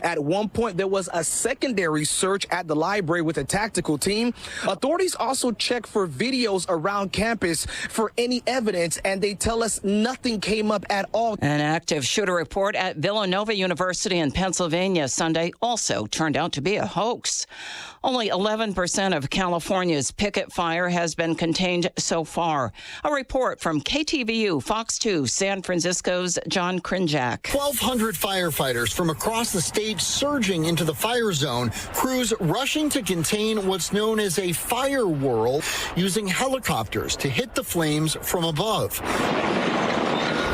At one point, there was a secondary search at the library with a tactical team. Authorities also check for videos around campus for any evidence, and they tell us nothing came up at all. An active shooter report at Villanova University in Pennsylvania Sunday also turned out to be a hoax. Only 11% of California's picket fire has been contained so far. A report from KTVU Fox 2 San Francisco's John Krinjak. 1,200 firefighters from across the state surging into the fire zone. Crews rushing to contain what's known as a fire whirl, using helicopters to hit the flames from above.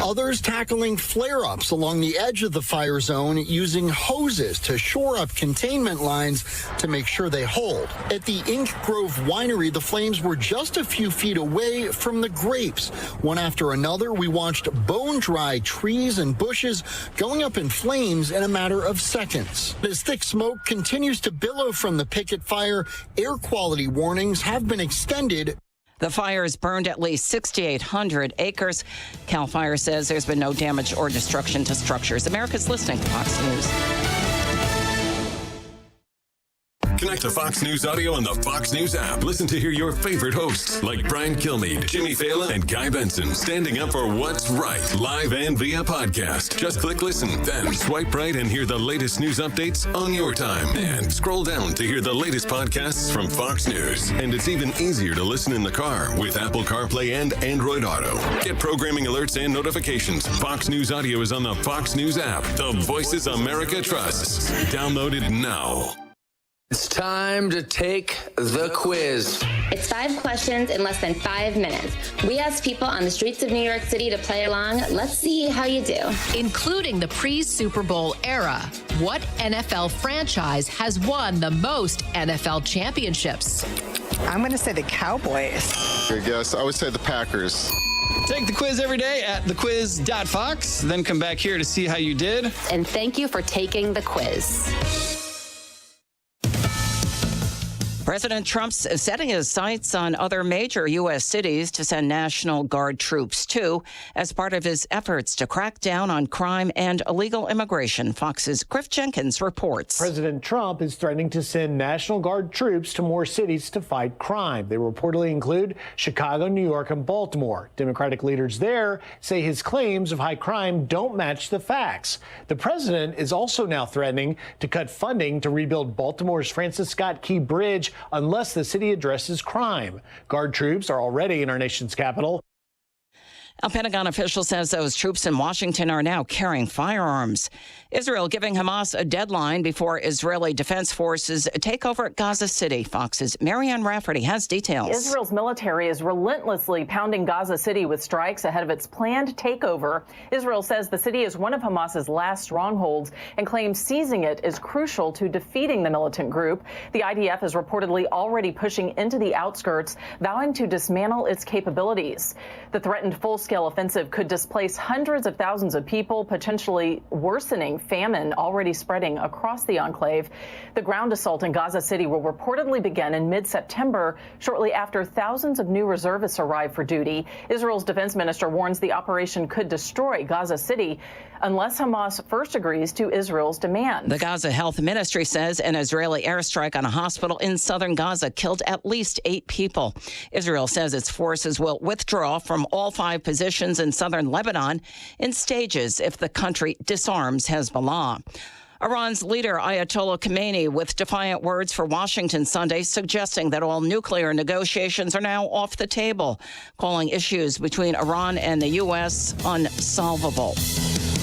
Others tackling flare-ups along the edge of the fire zone using hoses to shore up containment lines to make sure they hold. At the Ink Grove Winery, the flames were just a few feet away from the grapes. One after another, we watched bone-dry trees and bushes going up in flames in a matter of seconds. As thick smoke continues to billow from the picket fire, air quality warnings have been extended. The fires burned at least 6,800 acres. CAL FIRE says there's been no damage or destruction to structures. America's listening to Fox News. Connect to Fox News Audio on the Fox News app. Listen to hear your favorite hosts like Brian Kilmeade, Jimmy Fallon, and Guy Benson standing up for what's right, live and via podcast. Just click listen, then swipe right and hear the latest news updates on your time. And scroll down to hear the latest podcasts from Fox News. And it's even easier to listen in the car with Apple CarPlay and Android Auto. Get programming alerts and notifications. Fox News Audio is on the Fox News app. The voices America trusts. Download it now. It's time to take the quiz. It's 5 questions in less than 5 minutes. We asked people on the streets of New York City to play along. Let's see how you do. Including the pre-Super Bowl era, what NFL franchise has won the most NFL championships? I'm going to say the Cowboys. Good guess. I would say the Packers. Take the quiz every day at thequiz.fox. Then come back here to see how you did. And thank you for taking the quiz. President Trump's setting his sights on other major U.S. cities to send National Guard troops to as part of his efforts to crack down on crime and illegal immigration. Fox's Griff Jenkins reports. President Trump is threatening to send National Guard troops to more cities to fight crime. They reportedly include Chicago, New York, and Baltimore. Democratic leaders there say his claims of high crime don't match the facts. The president is also now threatening to cut funding to rebuild Baltimore's Francis Scott Key Bridge unless the city addresses crime. Guard troops are already in our nation's capital. A Pentagon official says those troops in Washington are now carrying firearms. Israel giving Hamas a deadline before Israeli Defense Forces take over Gaza City. Fox's Marianne Rafferty has details. Israel's military is relentlessly pounding Gaza City with strikes ahead of its planned takeover. Israel says the city is one of Hamas's last strongholds and claims seizing it is crucial to defeating the militant group. The IDF is reportedly already pushing into the outskirts, vowing to dismantle its capabilities. The threatened full-scale offensive could displace hundreds of thousands of people, potentially worsening famine already spreading across the enclave. The ground assault in Gaza City will reportedly begin in mid-September, shortly after thousands of new reservists arrive for duty. Israel's defense minister warns the operation could destroy Gaza City unless Hamas first agrees to Israel's demands. The Gaza Health Ministry says an Israeli airstrike on a hospital in southern Gaza killed at least 8 people. Israel says its forces will withdraw from all 5 positions in southern Lebanon in stages if the country disarms Hezbollah. Iran's leader, Ayatollah Khamenei, with defiant words for Washington Sunday, suggesting that all nuclear negotiations are now off the table, calling issues between Iran and the U.S. unsolvable.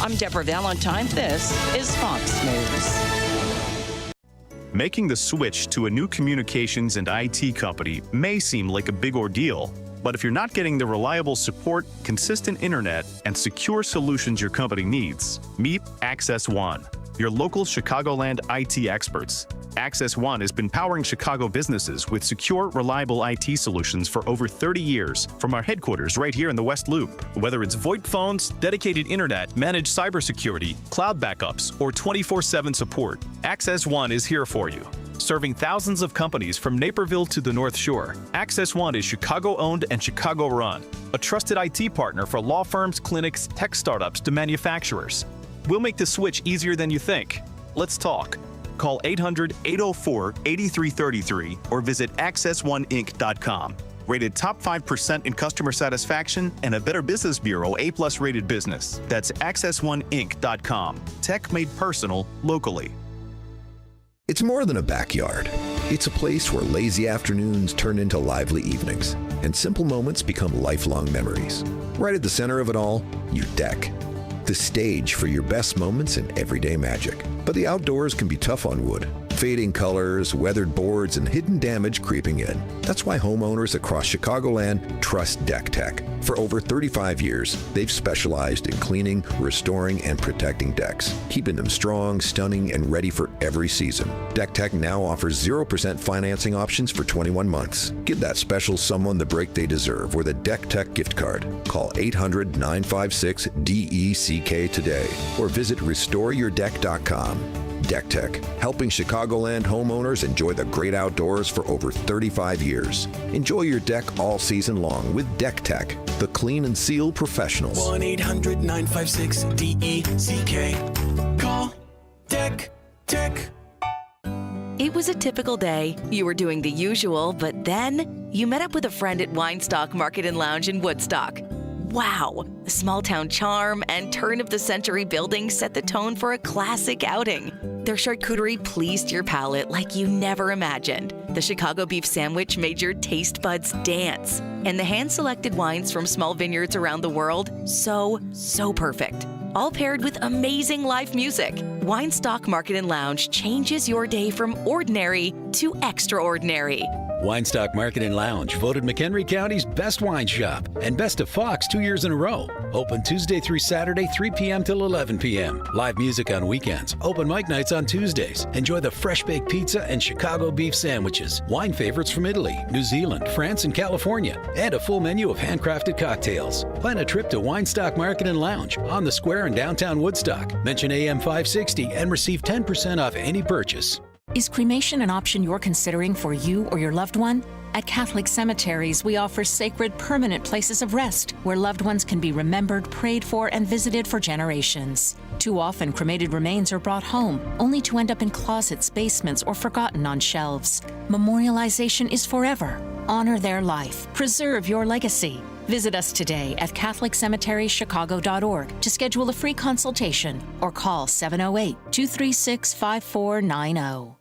I'm Deborah Valentine. This is Fox News. Making the switch to a new communications and IT company may seem like a big ordeal, but if you're not getting the reliable support, consistent internet, and secure solutions your company needs, meet Access One, your local Chicagoland IT experts. Access One has been powering Chicago businesses with secure, reliable IT solutions for over 30 years from our headquarters right here in the West Loop. Whether it's VoIP phones, dedicated internet, managed cybersecurity, cloud backups, or 24/7 support, Access One is here for you. Serving thousands of companies from Naperville to the North Shore, Access One is Chicago-owned and Chicago-run, a trusted IT partner for law firms, clinics, tech startups to manufacturers. We'll make the switch easier than you think. Let's talk. Call 800-804-8333 or visit access1inc.com. Rated top 5% in customer satisfaction and a Better Business Bureau A+ rated business. That's access1inc.com. Tech made personal locally. It's more than a backyard. It's a place where lazy afternoons turn into lively evenings and simple moments become lifelong memories. Right at the center of it all, your deck. The stage for your best moments and everyday magic. But the outdoors can be tough on wood. Fading colors, weathered boards, and hidden damage creeping in. That's why homeowners across Chicagoland trust Deck Tech. For over 35 years, they've specialized in cleaning, restoring, and protecting decks, keeping them strong, stunning, and ready for every season. Deck Tech now offers 0% financing options for 21 months. Give that special someone the break they deserve with a Deck Tech gift card. Call 800-956-DECK today or visit restoreyourdeck.com. Deck Tech, helping Chicagoland homeowners enjoy the great outdoors for over 35 years. Enjoy your deck all season long with Deck Tech, the clean and seal professionals. 1-800-956-DECK. Call Deck Tech. It was a typical day. You were doing the usual, but then you met up with a friend at Weinstock Market and Lounge in Woodstock. Wow! The small-town charm and turn-of-the-century building set the tone for a classic outing. Their charcuterie pleased your palate like you never imagined. The Chicago beef sandwich made your taste buds dance. And the hand-selected wines from small vineyards around the world, so perfect. All paired with amazing live music. Weinstock Market and Lounge changes your day from ordinary to extraordinary. Weinstock Market and Lounge, voted McHenry County's best wine shop and best of Fox 2 years in a row. Open Tuesday through Saturday, 3 p.m. till 11 p.m. Live music on weekends. Open mic nights on Tuesdays. Enjoy the fresh baked pizza and Chicago beef sandwiches. Wine favorites from Italy, New Zealand, France, and California. And a full menu of handcrafted cocktails. Plan a trip to Weinstock Market and Lounge on the square in downtown Woodstock. Mention AM 560 and receive 10% off any purchase. Is cremation an option you're considering for you or your loved one? At Catholic Cemeteries, we offer sacred, permanent places of rest where loved ones can be remembered, prayed for, and visited for generations. Too often, cremated remains are brought home, only to end up in closets, basements, or forgotten on shelves. Memorialization is forever. Honor their life. Preserve your legacy. Visit us today at CatholicCemeteryChicago.org to schedule a free consultation or call 708-236-5490.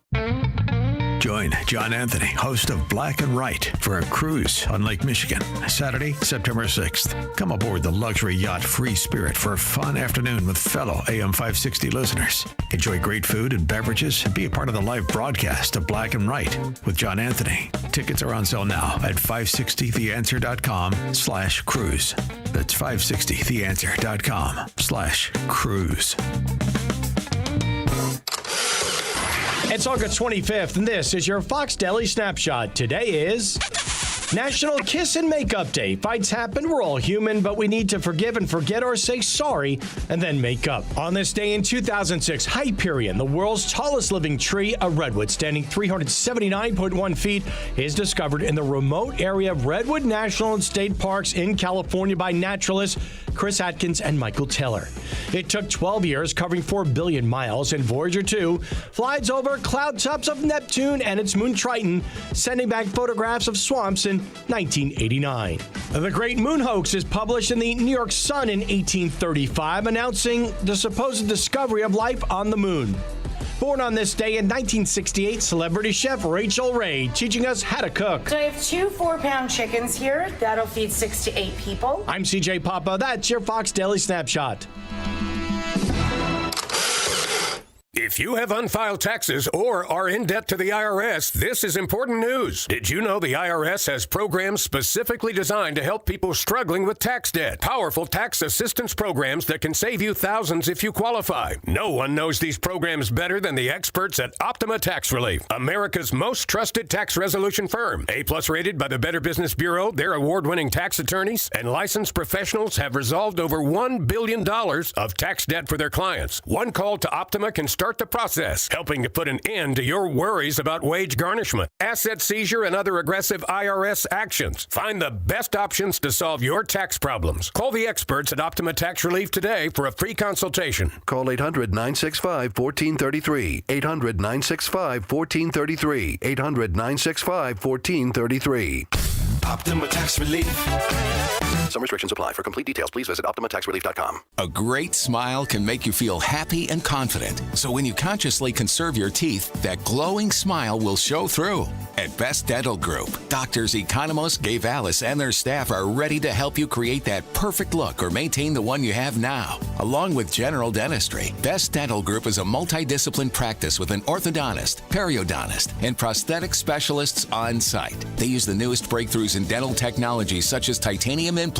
Join John Anthony, host of Black and Right, for a cruise on Lake Michigan, Saturday, September 6th. Come aboard the luxury yacht Free Spirit for a fun afternoon with fellow AM 560 listeners. Enjoy great food and beverages and be a part of the live broadcast of Black and Right with John Anthony. Tickets are on sale now at 560theanswer.com/cruise. That's 560theanswer.com/cruise. It's August 25th, and this is your Fox Daily Snapshot. Today is National Kiss and Makeup Day. Fights happen, we're all human, but we need to forgive and forget or say sorry and then make up. On this day in 2006, Hyperion, the world's tallest living tree, a redwood standing 379.1 feet, is discovered in the remote area of Redwood National and State Parks in California by naturalists Chris Atkins and Michael Taylor. It took 12 years, covering 4 billion miles, and Voyager 2 flies over cloud tops of Neptune and its moon Triton, sending back photographs of swamps in 1989. The Great Moon Hoax is published in the New York Sun in 1835, announcing the supposed discovery of life on the moon. Born on this day in 1968, celebrity chef Rachel Ray, teaching us how to cook. So I have 2 4-pound chickens here. That'll feed 6 to 8 people. I'm CJ Papa. That's your Fox Daily Snapshot. If you have unfiled taxes or are in debt to the IRS, this is important news. Did you know the IRS has programs specifically designed to help people struggling with tax debt? Powerful tax assistance programs that can save you thousands if you qualify. No one knows these programs better than the experts at Optima Tax Relief, America's most trusted tax resolution firm. A+ rated by the Better Business Bureau, their award-winning tax attorneys and licensed professionals have resolved over $1 billion of tax debt for their clients. One call to Optima can start the process, helping to put an end to your worries about wage garnishment, asset seizure, and other aggressive IRS actions. Find the best options to solve your tax problems. Call the experts at Optima Tax Relief today for a free consultation. Call 800-965-1433. 800-965-1433. 800-965-1433. Optima Tax Relief. Some restrictions apply. For complete details, please visit OptimaTaxRelief.com. A great smile can make you feel happy and confident. So when you consciously conserve your teeth, that glowing smile will show through. At Best Dental Group, doctors Economos, Gavalis, and their staff are ready to help you create that perfect look or maintain the one you have now. Along with general dentistry, Best Dental Group is a multidisciplined practice with an orthodontist, periodontist, and prosthetic specialists on site. They use the newest breakthroughs in dental technology such as titanium implants,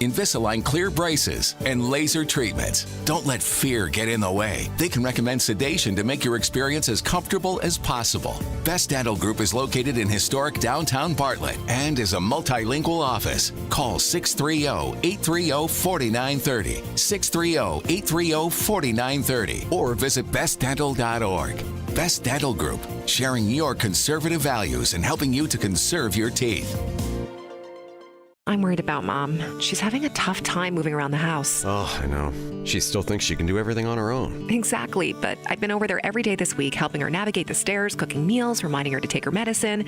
Invisalign clear braces, and laser treatments. Don't let fear get in the way. They can recommend sedation to make your experience as comfortable as possible. Best Dental Group is located in historic downtown Bartlett and is a multilingual office. Call 630-830-4930, 630-830-4930, or visit bestdental.org. Best Dental Group, sharing your conservative values and helping you to conserve your teeth. I'm worried about Mom. She's having a tough time moving around the house. Oh, I know. She still thinks she can do everything on her own. Exactly, but I've been over there every day this week, helping her navigate the stairs, cooking meals, reminding her to take her medicine.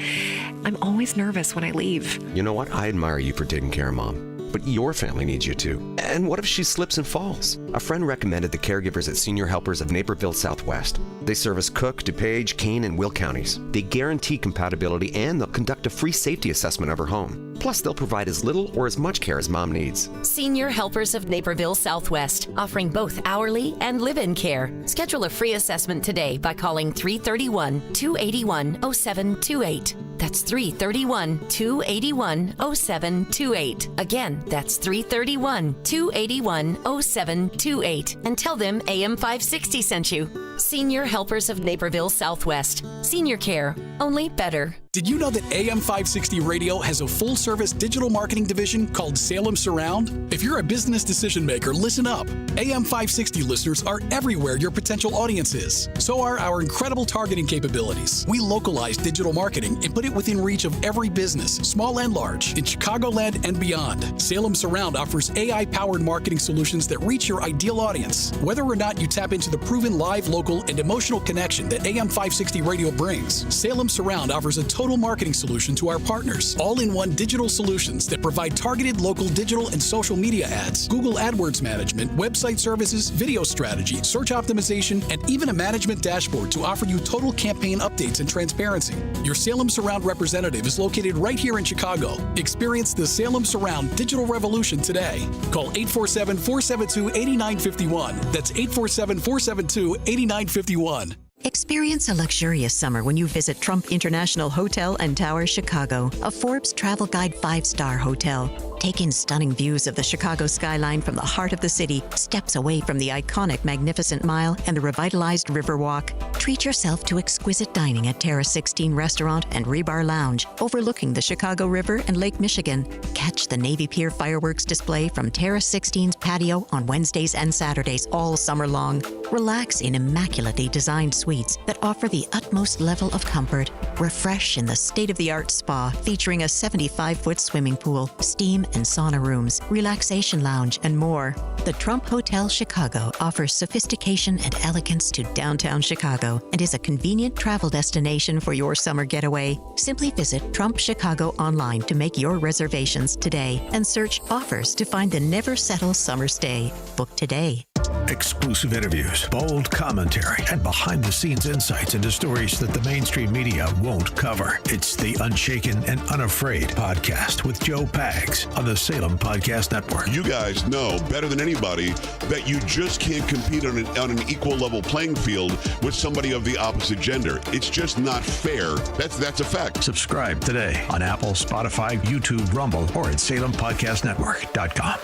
I'm always nervous when I leave. You know what? I admire you for taking care of Mom. But your family needs you too. And what if she slips and falls? A friend recommended the caregivers at Senior Helpers of Naperville Southwest. They service Cook, DuPage, Kane, and Will counties. They guarantee compatibility and they'll conduct a free safety assessment of her home. Plus, they'll provide as little or as much care as Mom needs. Senior Helpers of Naperville Southwest, offering both hourly and live-in care. Schedule a free assessment today by calling 331-281-0728. That's 331-281-0728. Again, that's 331-281-0728. And tell them AM 560 sent you. Senior Helpers of Naperville Southwest. Senior care, only better. Did you know that AM 560 Radio has a full-service digital marketing division called Salem Surround? If you're a business decision maker, listen up. AM 560 listeners are everywhere your potential audience is. So are our incredible targeting capabilities. We localize digital marketing and put it within reach of every business, small and large, in Chicagoland and beyond. Salem Surround offers AI-powered marketing solutions that reach your ideal audience. Whether or not you tap into the proven live, local, and emotional connection that AM 560 Radio brings, Salem Surround offers a total marketing solution to our partners. All-in-one digital solutions that provide targeted local digital and social media ads, Google AdWords management, website services, video strategy, search optimization, and even a management dashboard to offer you total campaign updates and transparency. Your Salem Surround representative is located right here in Chicago. Experience the Salem Surround digital revolution today. Call 847-472-8951. That's 847-472-8951. Experience a luxurious summer when you visit Trump International Hotel and Tower Chicago, a Forbes Travel Guide 5-star hotel. Take in stunning views of the Chicago skyline from the heart of the city, steps away from the iconic Magnificent Mile and the revitalized Riverwalk. Treat yourself to exquisite dining at Terrace 16 Restaurant and Rebar Lounge, overlooking the Chicago River and Lake Michigan. Catch the Navy Pier fireworks display from Terrace 16's patio on Wednesdays and Saturdays all summer long. Relax in immaculately designed suites that offer the utmost level of comfort. Refresh in the state-of-the-art spa featuring a 75-foot swimming pool, steam and sauna rooms, relaxation lounge, and more. The Trump Hotel Chicago offers sophistication and elegance to downtown Chicago and is a convenient travel destination for your summer getaway. Simply visit Trump Chicago online to make your reservations today and search offers to find the never settle summer stay. Book today. Exclusive interviews, bold commentary, and behind-the-scenes insights into stories that the mainstream media won't cover. It's the Unshaken and Unafraid podcast with Joe Pags on the Salem Podcast Network. You guys know better than anybody that you just can't compete on an equal level playing field with somebody of the opposite gender. It's just not fair. That's a fact. Subscribe today on Apple, Spotify, YouTube, Rumble, or at SalemPodcastNetwork.com.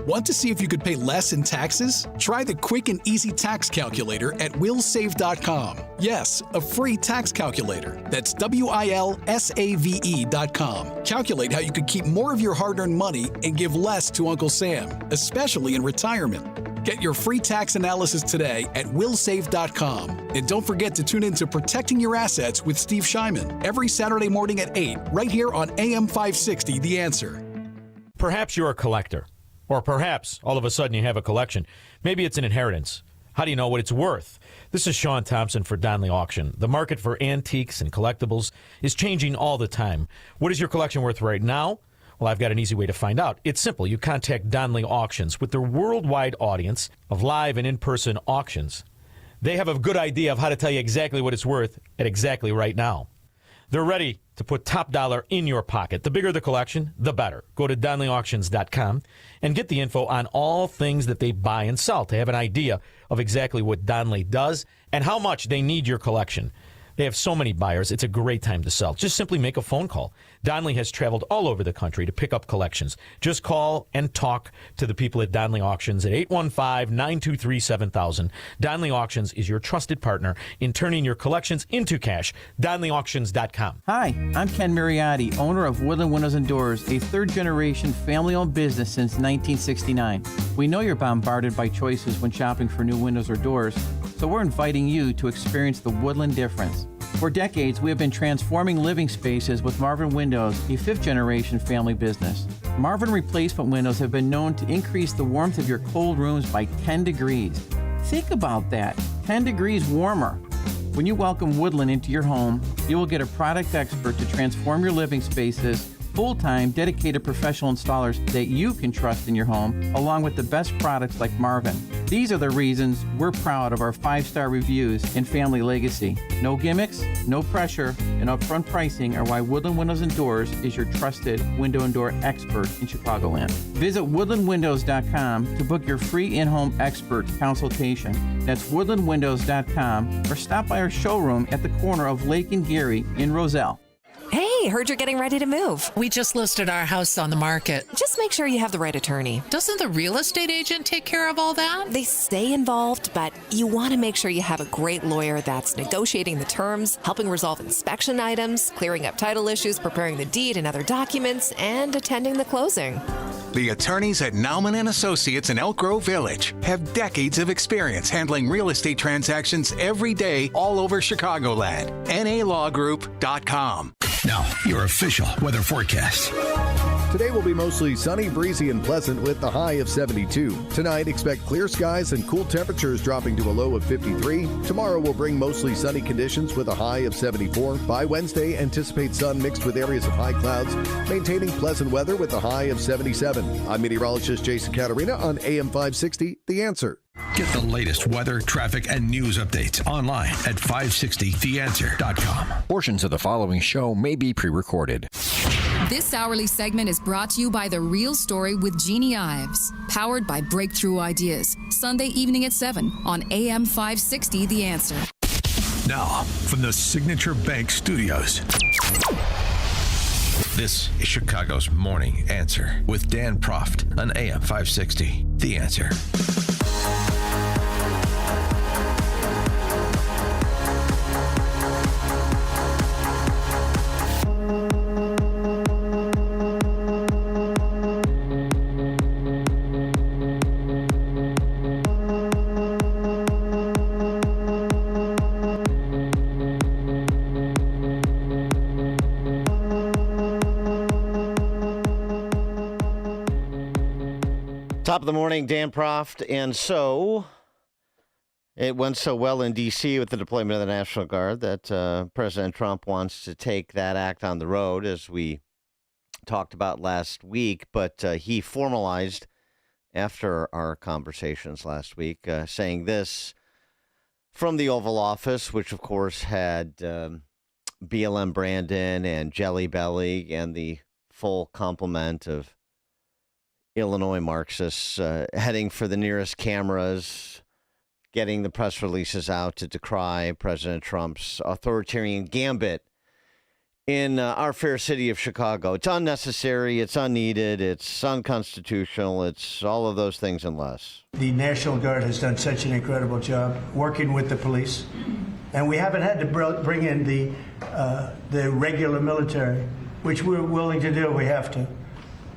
Want to see if you could pay less in taxes? Try the quick and easy tax calculator at willsave.com. Yes, a free tax calculator. That's WILSAVE.com. Calculate how you could keep more of your hard-earned money and give less to Uncle Sam, especially in retirement. Get your free tax analysis today at willsave.com. And don't forget to tune in to Protecting Your Assets with Steve Shyman every Saturday morning at 8, right here on AM 560, The Answer. Perhaps you're a collector, or perhaps all of a sudden you have a collection. Maybe it's an inheritance. How do you know what it's worth? This is Sean Thompson for Donley Auction. The market for antiques and collectibles is changing all the time. What is your collection worth right now? Well, I've got an easy way to find out. It's simple. You contact Donley Auctions with their worldwide audience of live and in-person auctions. They have a good idea of how to tell you exactly what it's worth at exactly right now. They're ready to put top dollar in your pocket. The bigger the collection, the better. Go to DonleyAuctions.com and get the info on all things that they buy and sell to have an idea of exactly what Donley does and how much they need your collection. They have so many buyers, it's a great time to sell. Just simply make a phone call. Donley has traveled all over the country to pick up collections. Just call and talk to the people at Donley Auctions at 815-923-7000. Donley Auctions is your trusted partner in turning your collections into cash. DonleyAuctions.com. Hi, I'm Ken Mariotti, owner of Woodland Windows and Doors, a third-generation family-owned business since 1969. We know you're bombarded by choices when shopping for new windows or doors, so we're inviting you to experience the Woodland difference. For decades, we have been transforming living spaces with Marvin Windows, a fifth-generation family business. Marvin replacement windows have been known to increase the warmth of your cold rooms by 10 degrees. Think about that, 10 degrees warmer. When you welcome Woodland into your home, you will get a product expert to transform your living spaces, full-time, dedicated professional installers that you can trust in your home, along with the best products like Marvin. These are the reasons we're proud of our 5-star reviews and family legacy. No gimmicks, no pressure, and upfront pricing are why Woodland Windows and Doors is your trusted window and door expert in Chicagoland. Visit woodlandwindows.com to book your free in-home expert consultation. That's woodlandwindows.com, or stop by our showroom at the corner of Lake and Geary in Roselle. Hey, heard you're getting ready to move. We just listed our house on the market. Just make sure you have the right attorney. Doesn't the real estate agent take care of all that? They stay involved, but you want to make sure you have a great lawyer that's negotiating the terms, helping resolve inspection items, clearing up title issues, preparing the deed and other documents, and attending the closing. The attorneys at Nauman & Associates in Elk Grove Village have decades of experience handling real estate transactions every day all over Chicagoland. NALawGroup.com. Now, your official weather forecast. Today will be mostly sunny, breezy, and pleasant with the high of 72. Tonight, expect clear skies and cool temperatures dropping to a low of 53. Tomorrow will bring mostly sunny conditions with a high of 74. By Wednesday, anticipate sun mixed with areas of high clouds, maintaining pleasant weather with a high of 77. I'm meteorologist Jason Caterina on AM 560, The Answer. Get the latest weather, traffic, and news updates online at 560theanswer.com. Portions of the following show may be pre-recorded. This hourly segment is brought to you by The Real Story with Jeannie Ives, powered by Breakthrough Ideas, Sunday evening at 7 on AM 560, The Answer. Now, from the Signature Bank Studios. This is Chicago's Morning Answer with Dan Proft on AM 560, The Answer. Top of the morning, Dan Proft. And so it went so well in D.C. with the deployment of the National Guard that President Trump wants to take that act on the road, as we talked about last week. But he formalized, after our conversations last week, saying this from the Oval Office, which, of course, had BLM Brandon and Jelly Belly and the full complement of Illinois Marxists heading for the nearest cameras, getting the press releases out to decry President Trump's authoritarian gambit in our fair city of Chicago. It's unnecessary, it's unneeded, it's unconstitutional, it's all of those things and less. The National Guard has done such an incredible job working with the police, and we haven't had to bring in the regular military, which we're willing to do. We have to.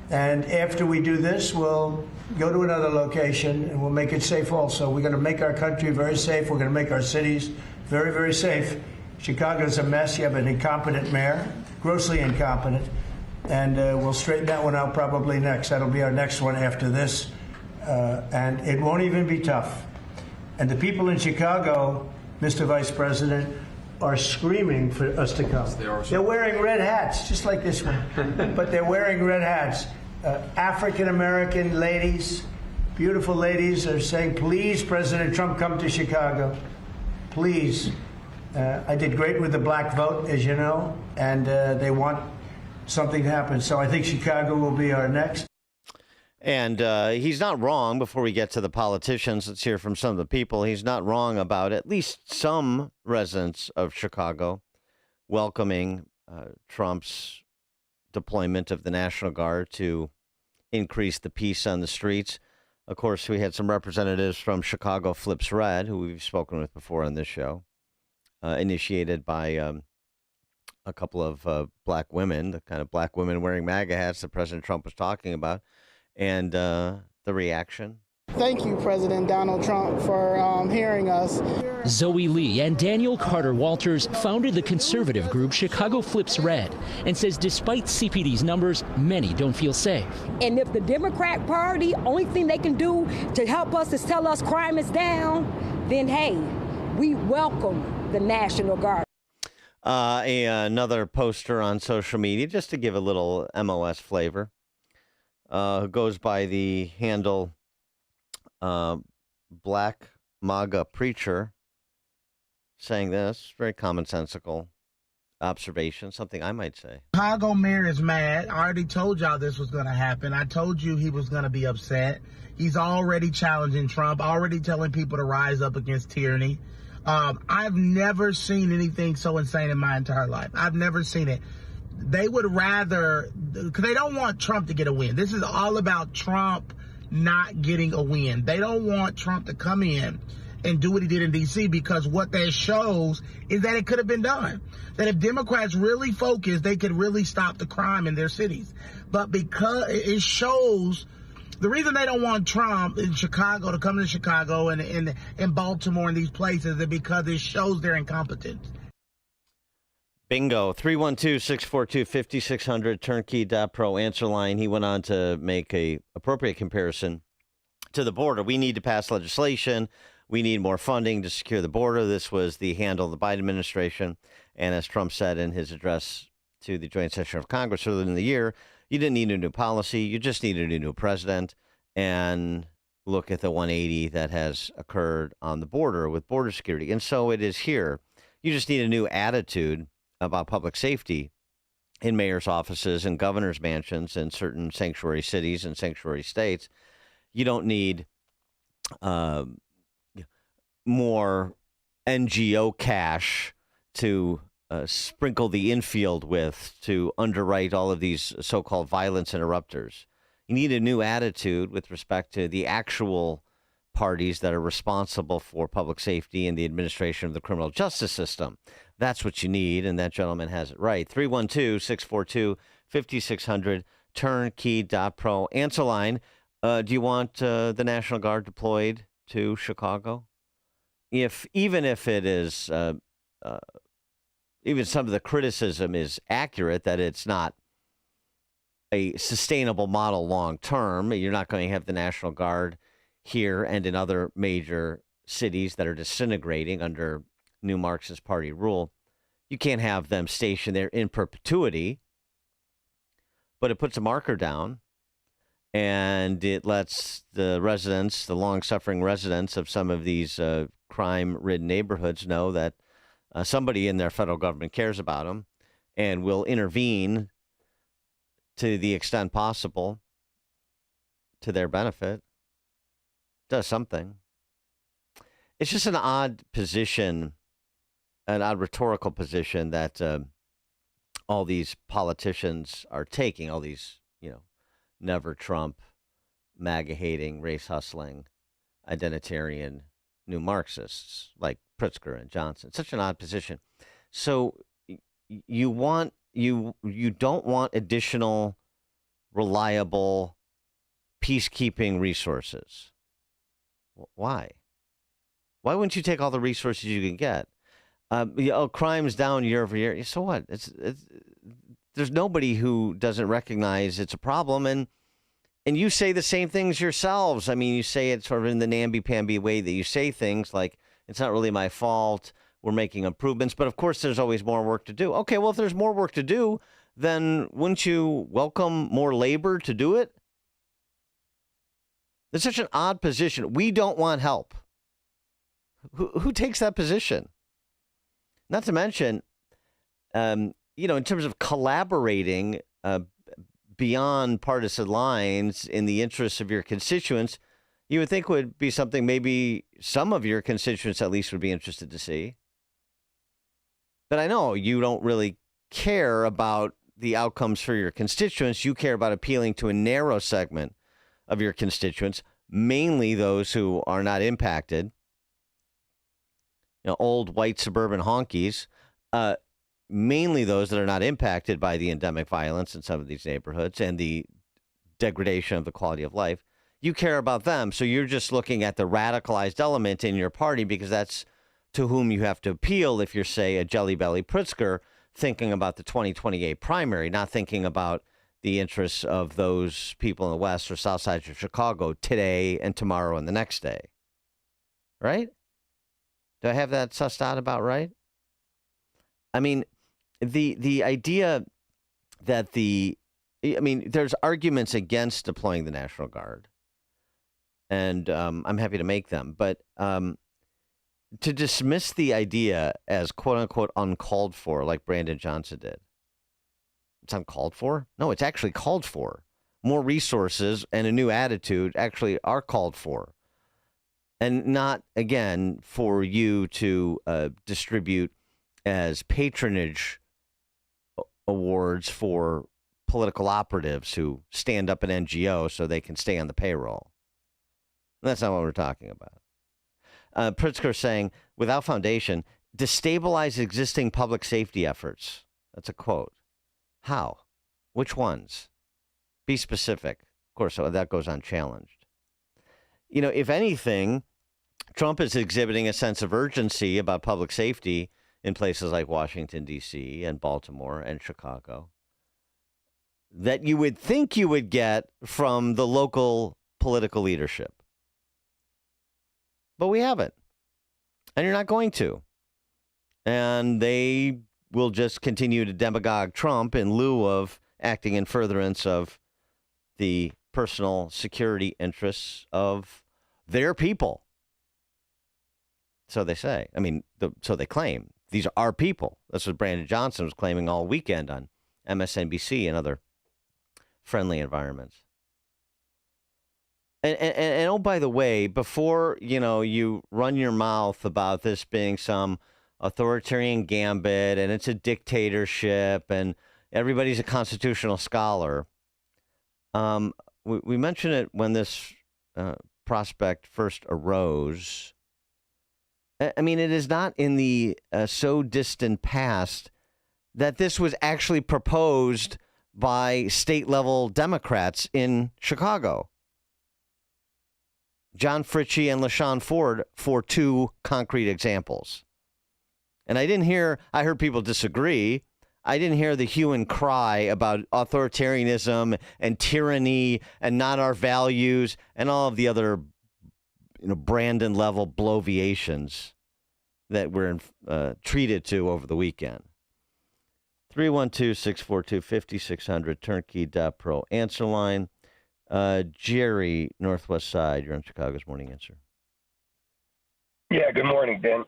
And after we do this, we'll go to another location and we'll make it safe also. We're going to make our country very safe. We're going to make our cities very, very safe. Chicago's a mess. You have an incompetent mayor, grossly incompetent. And we'll straighten that one out probably next. That'll be our next one after this. And it won't even be tough. And the people in Chicago, Mr. Vice President, are screaming for us to come. They're wearing red hats, just like this one. But they're wearing red hats. African-American ladies, beautiful ladies, are saying, please, President Trump, come to Chicago. Please. I did great with the black vote, as you know, and they want something to happen. So I think Chicago will be our next. And he's not wrong. Before we get to the politicians, let's hear from some of the people. He's not wrong about at least some residents of Chicago welcoming Trump's deployment of the National Guard to increase the peace on the streets. Of course, we had some representatives from Chicago Flips Red, who we've spoken with before on this show, initiated by a couple of black women, the kind of black women wearing MAGA hats that President Trump was talking about. And the reaction. Thank you, President Donald Trump, for hearing us. Zoe Lee and Daniel Carter Walters founded the conservative group Chicago Flips Red and says despite CPD's numbers, many don't feel safe. And if the Democrat Party, only thing they can do to help us is tell us crime is down, then hey, we welcome the National Guard. Another poster on social media, just to give a little MOS flavor. Who goes by the handle Black MAGA Preacher, saying this very commonsensical observation, something I might say. Chicago mayor is mad. I already told y'all this was going to happen. I told you he was going to be upset. He's already challenging Trump, already telling people to rise up against tyranny. I've never seen anything so insane in my entire life. I've never seen it. They would rather, because they don't want Trump to get a win. This is all about Trump not getting a win. They don't want Trump to come in and do what he did in D.C. because what that shows is that it could have been done. That if Democrats really focused, they could really stop the crime in their cities. But because it shows, the reason they don't want Trump in Chicago to come to Chicago and in Baltimore and these places is because it shows their incompetence. Bingo. 312-642-5600, turnkey.pro answer line. He went on to make a appropriate comparison to the border. We need to pass legislation. We need more funding to secure the border. This was the handle of the Biden administration. And as Trump said in his address to the joint session of Congress earlier in the year, you didn't need a new policy. You just needed a new president. And look at the 180 that has occurred on the border with border security. And so it is here. You just need a new attitude about public safety in mayor's offices and governor's mansions in certain sanctuary cities and sanctuary states. You don't need more NGO cash to sprinkle the infield with to underwrite all of these so-called violence interrupters. You need a new attitude with respect to the actual parties that are responsible for public safety and the administration of the criminal justice system. That's what you need, and that gentleman has it right. 312-642-5600, turnkey.pro. Answer line, do you want the National Guard deployed to Chicago? Even if it is, even some of the criticism is accurate that it's not a sustainable model long term, you're not going to have the National Guard here and in other major cities that are disintegrating under new Marxist Party rule. You can't have them stationed there in perpetuity, but it puts a marker down and it lets the residents, the long-suffering residents of some of these crime-ridden neighborhoods know that somebody in their federal government cares about them and will intervene to the extent possible to their benefit. Does something. It's just an odd position, an odd rhetorical position that all these politicians are taking, all these, never Trump, MAGA-hating, race-hustling, identitarian new Marxists like Pritzker and Johnson. Such an odd position. So you don't want additional reliable peacekeeping resources. Why? Why wouldn't you take all the resources you can get? Crime's down year over year. So what? There's nobody who doesn't recognize it's a problem, and you say the same things yourselves. I mean, you say it sort of in the namby-pamby way that you say things like, it's not really my fault, we're making improvements, but of course there's always more work to do. Okay, well, if there's more work to do, then wouldn't you welcome more labor to do it? It's such an odd position. We don't want help. Who takes that position? Not to mention, in terms of collaborating beyond partisan lines in the interests of your constituents, you would think would be something maybe some of your constituents at least would be interested to see. But I know you don't really care about the outcomes for your constituents. You care about appealing to a narrow segment of your constituents, mainly those who are not impacted. Old white suburban honkies, mainly those that are not impacted by the endemic violence in some of these neighborhoods and the degradation of the quality of life. You care about them, so you're just looking at the radicalized element in your party because that's to whom you have to appeal if you're, say, a Jelly Belly Pritzker thinking about the 2028 primary, not thinking about the interests of those people in the west or south side of Chicago today and tomorrow and the next day. Right? Do I have that sussed out about right? I mean, the idea that there's arguments against deploying the National Guard, and I'm happy to make them, but to dismiss the idea as quote unquote uncalled for, like Brandon Johnson did. It's uncalled for? No, it's actually called for. More resources and a new attitude actually are called for. And not, again, for you to distribute as patronage awards for political operatives who stand up an NGO so they can stay on the payroll. That's not what we're talking about. Pritzker saying, without foundation, destabilize existing public safety efforts. That's a quote. How? Which ones? Be specific. Of course, so that goes unchallenged. If anything, Trump is exhibiting a sense of urgency about public safety in places like Washington, D.C. and Baltimore and Chicago that you would think you would get from the local political leadership. But we haven't. And you're not going to. And they will just continue to demagogue Trump in lieu of acting in furtherance of the personal security interests of their people. So they say. So they claim. These are our people. That's what Brandon Johnson was claiming all weekend on MSNBC and other friendly environments. And oh, by the way, before, you run your mouth about this being some authoritarian gambit and it's a dictatorship and everybody's a constitutional scholar, we mentioned it when this prospect first arose. I mean, it is not in the so distant past that this was actually proposed by state-level Democrats in Chicago. John Fritchie and LaShawn Ford for two concrete examples. And I heard people disagree. I didn't hear the hue and cry about authoritarianism and tyranny and not our values and all of the other, Brandon level bloviations that we're treated to over the weekend. 312-642-5600, turnkey.pro answer line. Jerry, Northwest Side, you're on Chicago's Morning Answer. Yeah, good morning, Dan.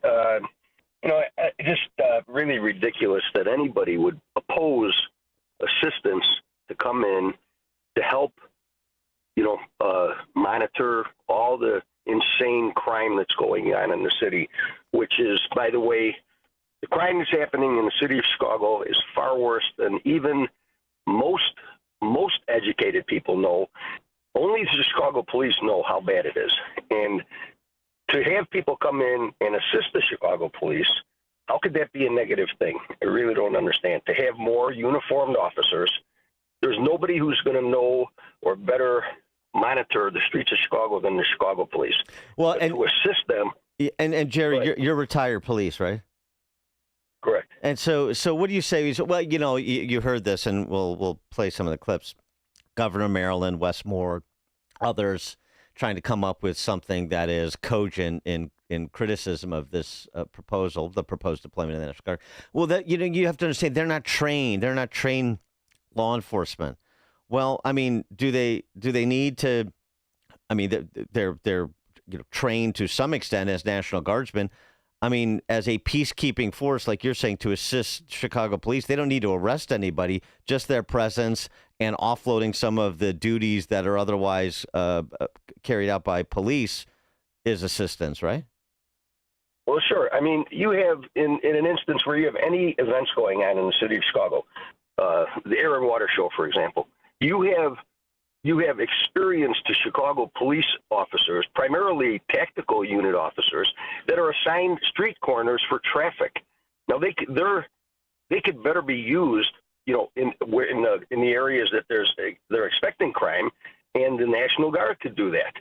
Just really ridiculous that anybody would oppose assistance to come in to help, monitor all the insane crime that's going on in the city, which is, by the way, the crime that's happening in the city of Chicago is far worse than even most educated people know. Only the Chicago police know how bad it is. And to have people come in and assist the Chicago police, how could that be a negative thing? I really don't understand. To have more uniformed officers, There's nobody who's going to know or better monitor the streets of Chicago than the Chicago police. Well, and to assist them. And Jerry, you're retired police, right? Correct. And so what do you say? Well, you heard this, and we'll play some of the clips. Governor of Maryland, Wes Moore, others trying to come up with something that is cogent in criticism of this proposal, the proposed deployment of the National Guard. Well, that you have to understand, they're not trained. They're not trained law enforcement. Well, I mean, do they need to? I mean, they're trained to some extent as National Guardsmen. I mean, as a peacekeeping force, like you're saying, to assist Chicago police, they don't need to arrest anybody. Just their presence and offloading some of the duties that are otherwise carried out by police is assistance, right? Well, sure. I mean, you have, in an instance where you have any events going on in the city of Chicago, the Air and Water Show, for example, you have experienced Chicago police officers, primarily tactical unit officers, that are assigned street corners for traffic. Now they could better be used, in the areas that they're expecting crime, and the National Guard could do that.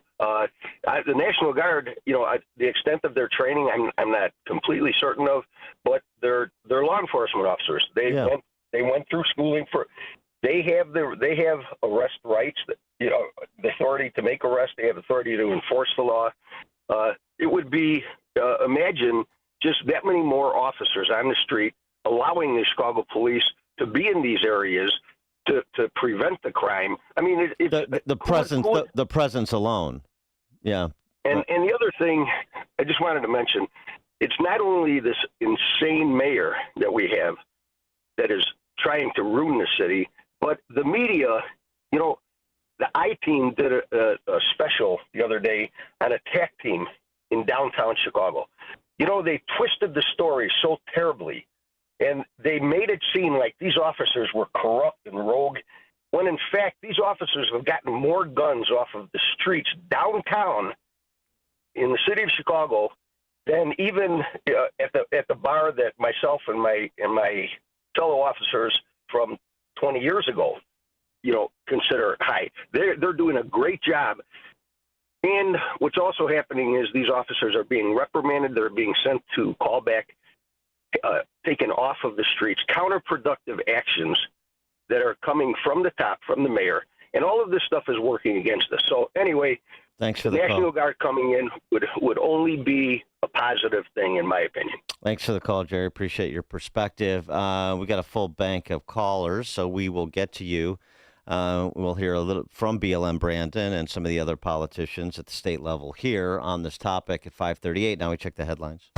The National Guard, the extent of their training, I'm not completely certain of, but they're law enforcement officers. They went through schooling for. They have arrest rights. The authority to make arrests. They have authority to enforce the law. It would be imagine just that many more officers on the street allowing the Chicago police to be in these areas to prevent the crime. I mean, it's the presence alone. Yeah. And the other thing I just wanted to mention, it's not only this insane mayor that we have that is trying to ruin the city, but the media, the I-Team did a special the other day on a TAC team in downtown Chicago. They twisted the story so terribly, and they made it seem like these officers were corrupt and rogue, when in fact these officers have gotten more guns off of the streets downtown in the city of Chicago than even at the bar that myself and my fellow officers from 20 years ago, consider high. They're doing a great job. And what's also happening is these officers are being reprimanded. They're being sent to callback, taken off of the streets, counterproductive actions that are coming from the top, from the mayor. And all of this stuff is working against us. So anyway, thanks for the National call. Guard coming in would only be a positive thing, in my opinion. Thanks for the call, Jerry. Appreciate your perspective. We got a full bank of callers, so we will get to you. We'll hear a little from BLM Brandon and some of the other politicians at the state level here on this topic at 5:38. Now we check the headlines.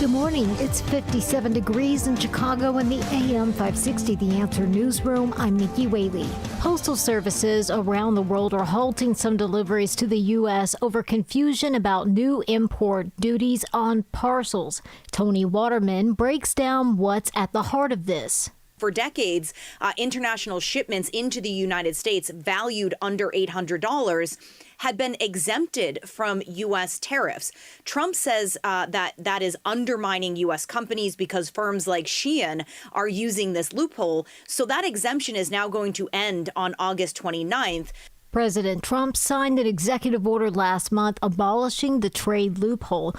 Good morning. It's 57 degrees in Chicago in the AM 560 The Answer newsroom. I'm Nikki Whaley. Postal services around the world are halting some deliveries to the U.S. over confusion about new import duties on parcels. Tony Waterman breaks down what's at the heart of this. For decades, international shipments into the United States valued under $800 had been exempted from U.S. tariffs. Trump says that is undermining U.S. companies because firms like Shein are using this loophole. So that exemption is now going to end on August 29th. President Trump signed an executive order last month abolishing the trade loophole.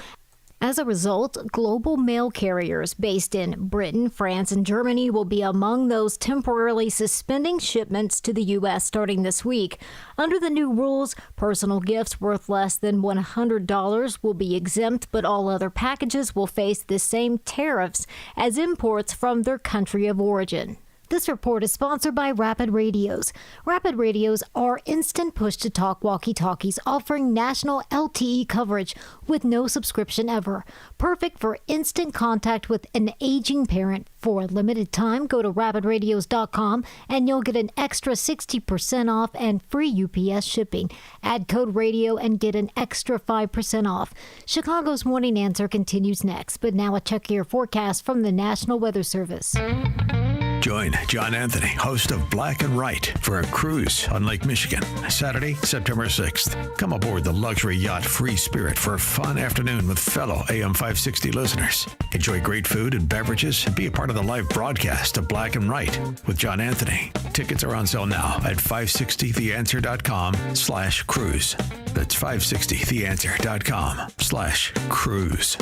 As a result, global mail carriers based in Britain, France, and Germany will be among those temporarily suspending shipments to the U.S. starting this week. Under the new rules, personal gifts worth less than $100 will be exempt, but all other packages will face the same tariffs as imports from their country of origin. This report is sponsored by Rapid Radios. Rapid Radios are instant push-to-talk walkie-talkies offering national LTE coverage with no subscription ever. Perfect for instant contact with an aging parent. For a limited time, go to rapidradios.com and you'll get an extra 60% off and free UPS shipping. Add code radio and get an extra 5% off. Chicago's Morning Answer continues next, but now a check your forecast from the National Weather Service. Join John Anthony, host of Black and Right, for a cruise on Lake Michigan, Saturday, September 6th. Come aboard the luxury yacht Free Spirit for a fun afternoon with fellow AM 560 listeners. Enjoy great food and beverages and be a part of the live broadcast of Black and Right with John Anthony. Tickets are on sale now at 560theanswer.com/cruise. That's 560theanswer.com/cruise.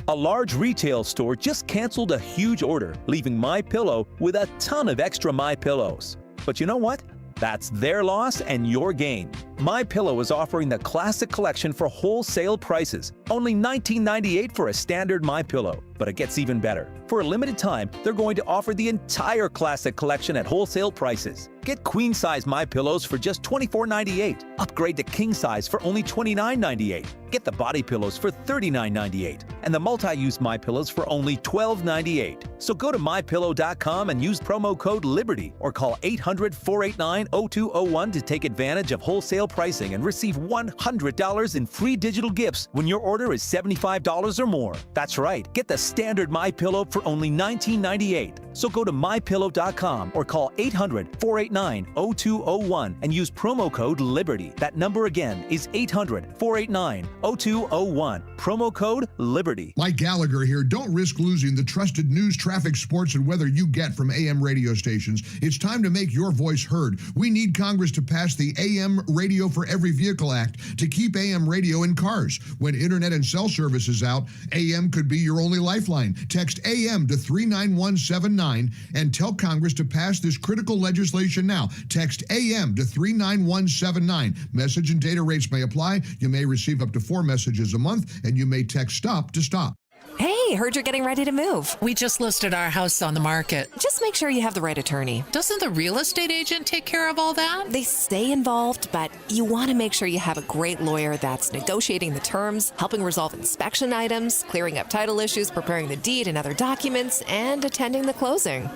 A large retail store just canceled a huge order, leaving MyPillow with a ton of extra MyPillows. But you know what? That's their loss and your gain. MyPillow is offering the Classic Collection for wholesale prices. Only $19.98 for a standard MyPillow. But it gets even better. For a limited time, they're going to offer the entire Classic Collection at wholesale prices. Get queen-size MyPillows for just $24.98. Upgrade to king size for only $29.98. Get the body pillows for $39.98. And the multi-use MyPillows for only $12.98. So go to MyPillow.com and use promo code LIBERTY or call 800-489-0201 to take advantage of wholesale pricing and receive $100 in free digital gifts when your order is $75 or more. That's right. Get the standard MyPillow for only $19.98. So go to MyPillow.com or call 800-489-0201 and use promo code LIBERTY. That number again is 800-489-0201. Promo code LIBERTY. Mike Gallagher here. Don't risk losing the trusted news, traffic, sports, and weather you get from AM radio stations. It's time to make your voice heard. We need Congress to pass the AM Radio for Every Vehicle Act to keep AM radio in cars. When internet and cell service is out, AM could be your only lifeline. Text AM to 39179 and tell Congress to pass this critical legislation now. Text AM to 39179. Message and data rates may apply. You may receive up to 4 messages a month, and you may text STOP to stop. Hey, heard you're getting ready to move. We just listed our house on the market. Just make sure you have the right attorney. Doesn't the real estate agent take care of all that? They stay involved, but you want to make sure you have a great lawyer that's negotiating the terms, helping resolve inspection items, clearing up title issues, preparing the deed and other documents, and attending the closing.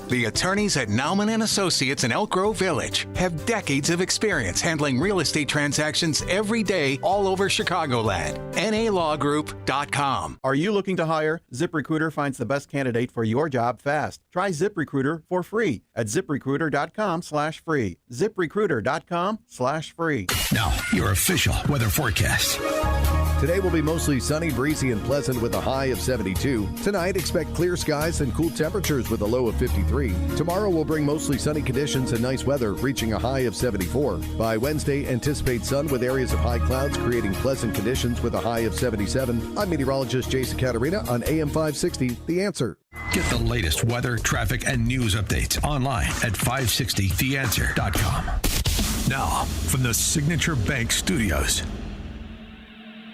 The attorneys at Nauman & Associates in Elk Grove Village have decades of experience handling real estate transactions every day all over Chicagoland. NALawGroup.com. Are you looking to hire? ZipRecruiter finds the best candidate for your job fast. Try ZipRecruiter for free at ZipRecruiter.com/free. ZipRecruiter.com/free. Now, your official weather forecast. Today will be mostly sunny, breezy, and pleasant with a high of 72. Tonight, expect clear skies and cool temperatures with a low of 53. Tomorrow will bring mostly sunny conditions and nice weather, reaching a high of 74. By Wednesday, anticipate sun with areas of high clouds, creating pleasant conditions with a high of 77. I'm meteorologist Jason Caterina on AM 560, The Answer. Get the latest weather, traffic, and news updates online at 560theanswer.com. Now, from the Signature Bank Studios.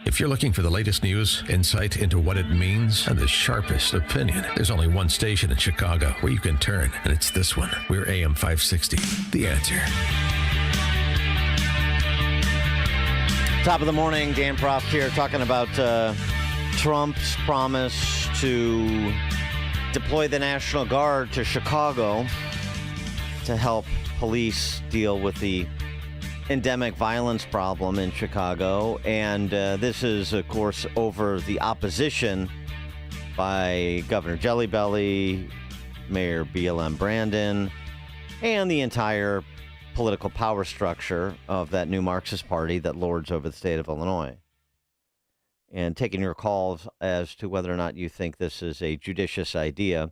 If you're looking for the latest news, insight into what it means, and the sharpest opinion, there's only one station in Chicago where you can turn, and it's this one. We're AM 560, The Answer. Top of the morning, Dan Proft here, talking about Trump's promise to deploy the National Guard to Chicago to help police deal with the endemic violence problem in Chicago. And this is, of course, over the opposition by Governor Jelly Belly, Mayor BLM Brandon, and the entire political power structure of that new Marxist party that lords over the state of Illinois. And taking your calls as to whether or not you think this is a judicious idea.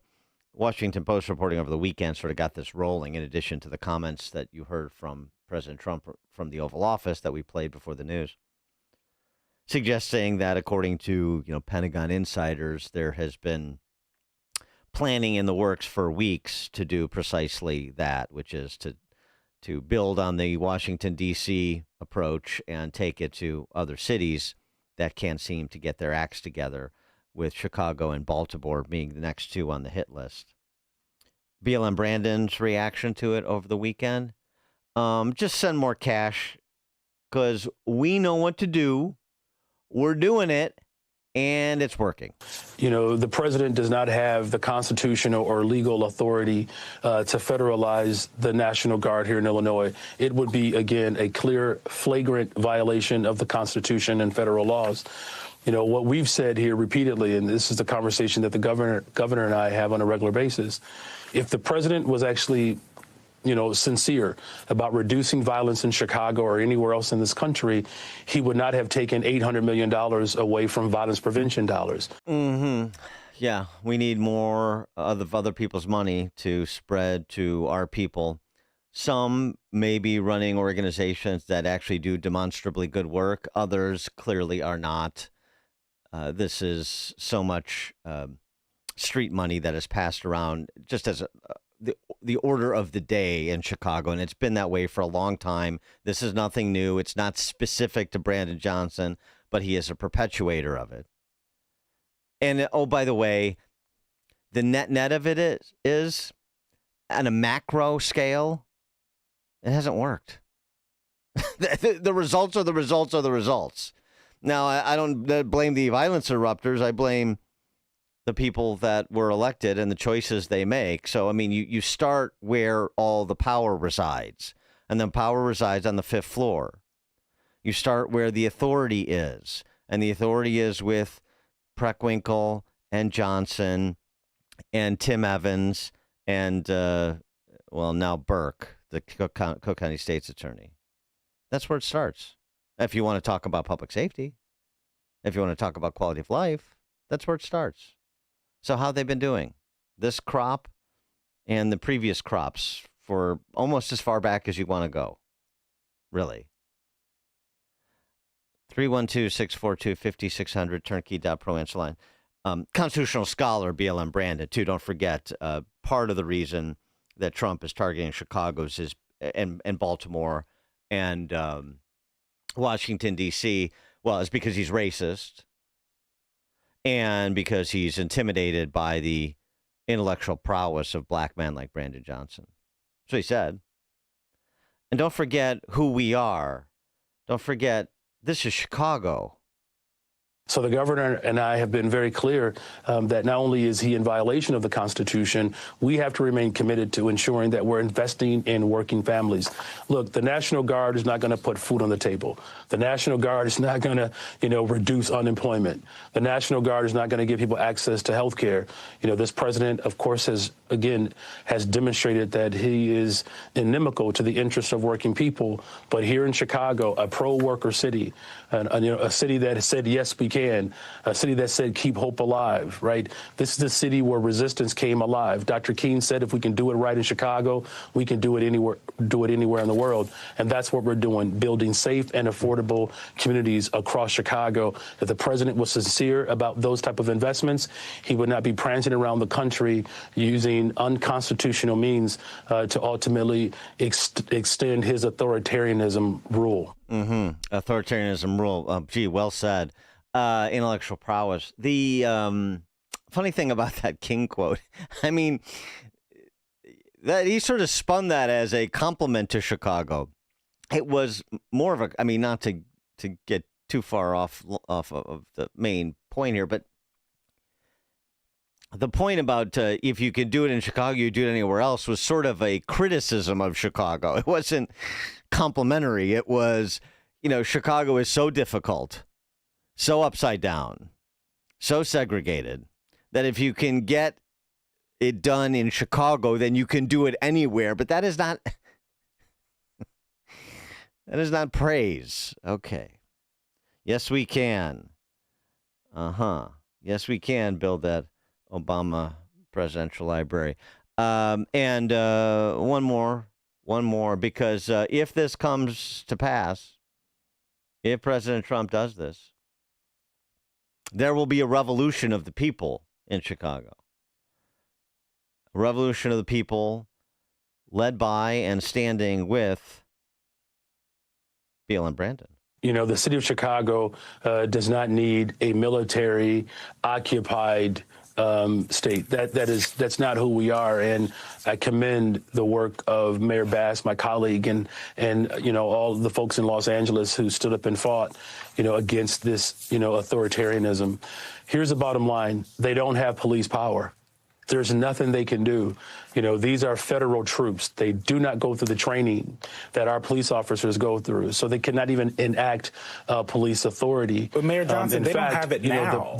Washington Post reporting over the weekend sort of got this rolling, in addition to the comments that you heard from President Trump from the Oval Office that we played before the news, suggesting that according to Pentagon insiders, there has been planning in the works for weeks to do precisely that, which is to build on the Washington, D.C. approach and take it to other cities that can't seem to get their acts together, with Chicago and Baltimore being the next two on the hit list. BLM Brandon's reaction to it over the weekend, just send more cash because we know what to do. We're doing it, and it's working. The president does not have the constitutional or legal authority to federalize the National Guard here in Illinois. It would be, again, a clear, flagrant violation of the Constitution and federal laws. what we've said here repeatedly, and this is the conversation that the governor and I have on a regular basis, if the president was actually sincere about reducing violence in Chicago or anywhere else in this country, he would not have taken $800 million away from violence prevention dollars. Mm-hmm. Yeah, we need more of other people's money to spread to our people. Some may be running organizations that actually do demonstrably good work. Others clearly are not. This is so much street money that is passed around just as the order of the day in Chicago, and it's been that way for a long time. This is nothing new. It's not specific to Brandon Johnson, but he is a perpetuator of it. And, oh, by the way, the net of it is on a macro scale, it hasn't worked. The results are the results are the results. Now, I don't blame the violence erupters. I blame the people that were elected and the choices they make. So, I mean, you start where all the power resides, and then power resides on the 5th floor. You start where the authority is, and the authority is with Preckwinkle and Johnson and Tim Evans and, now Burke, the Cook County State's attorney. That's where it starts. If you want to talk about public safety, if you want to talk about quality of life, that's where it starts. So how have they been doing? This crop and the previous crops for almost as far back as you want to go. Really. 312-642-5600, turnkey.pro answer line. Constitutional scholar BLM Brandon, too. Don't forget, part of the reason that Trump is targeting Chicago's and Baltimore and Washington, D.C., is because he's racist and because he's intimidated by the intellectual prowess of black men like Brandon Johnson. That's what he said. And don't forget who we are. Don't forget, this is Chicago. So the governor and I have been very clear that not only is he in violation of the Constitution, we have to remain committed to ensuring that we're investing in working families. Look, the National Guard is not going to put food on the table. The National Guard is not going to, reduce unemployment. The National Guard is not going to give people access to health care. This president, of course, has demonstrated that he is inimical to the interests of working people. But here in Chicago, a pro-worker city, a city that said, yes, we can, a city that said, keep hope alive, right? This is the city where resistance came alive. Dr. King said, if we can do it right in Chicago, we can do it anywhere in the world. And that's what we're doing, building safe and affordable communities across Chicago. If the president was sincere about those type of investments, he would not be prancing around the country using unconstitutional means to ultimately extend his authoritarianism rule. Mm-hmm. Authoritarianism rule. Well said. Intellectual prowess. The funny thing about that King quote, I mean, that he sort of spun that as a compliment to Chicago. It was more of a, not to get too far off of the main point here, but the point about if you can do it in Chicago, you do it anywhere else was sort of a criticism of Chicago. It wasn't complimentary. It was, Chicago is so difficult, so upside down, so segregated, that if you can get it done in Chicago, then you can do it anywhere. But that is not praise. Okay. Yes, we can. Yes, we can build that Obama presidential library. And one more, because if this comes to pass, if President Trump does this, there will be a revolution of the people in Chicago. A revolution of the people led by and standing with BLM Brandon. The city of Chicago does not need a military occupied state. That's not who we are. And I commend the work of Mayor Bass, my colleague, and all the folks in Los Angeles who stood up and fought, against this, authoritarianism. Here's the bottom line. They don't have police power. there's nothing they can do. These are federal troops. They do not go through the training that our police officers go through, so they cannot even enact police authority. But Mayor Johnson, they don't have it now.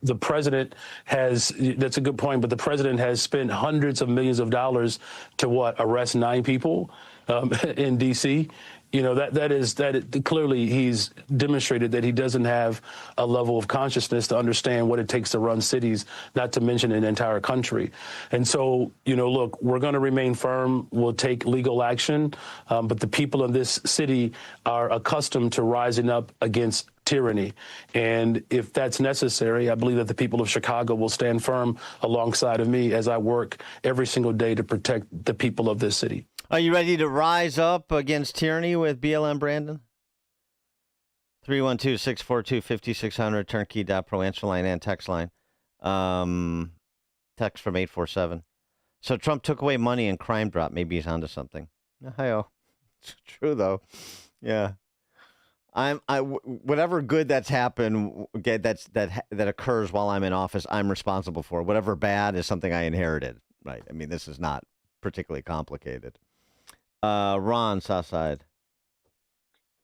The president has, that's a good point, but the president has spent hundreds of millions of dollars to arrest 9 people in D.C. That clearly he's demonstrated that he doesn't have a level of consciousness to understand what it takes to run cities, not to mention an entire country. And so, look, we're going to remain firm. We'll take legal action. But the people of this city are accustomed to rising up against tyranny. And if that's necessary, I believe that the people of Chicago will stand firm alongside of me as I work every single day to protect the people of this city. Are you ready to rise up against tyranny with BLM Brandon? 312-642-5600, turnkey.pro, answer line and text line. Text from 847. So Trump took away money and crime dropped. Maybe he's onto something. Hi-oh. It's true, though. Yeah. Whatever good that's happened, that occurs while I'm in office, I'm responsible for. Whatever bad is something I inherited. Right. I mean, this is not particularly complicated. Ron, Southside.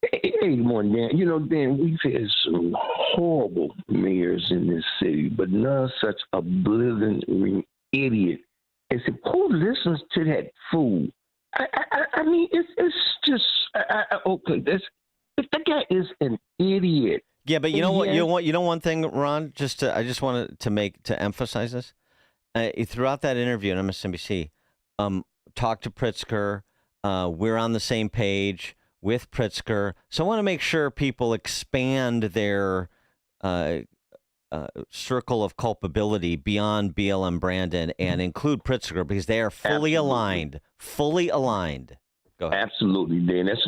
Hey, good morning, Dan. Dan, we've had some horrible mayors in this city, but none such a blithering idiot. And so who listens to that fool? I mean, it's just okay. If the guy is an idiot. Yeah, but you know what? You know one thing, Ron. I just wanted to emphasize this. Throughout that interview on MSNBC, talk to Pritzker. We're on the same page with Pritzker. So I want to make sure people expand their circle of culpability beyond BLM Brandon and include Pritzker because they are fully aligned. Fully aligned. Go ahead. Absolutely, Dan. That's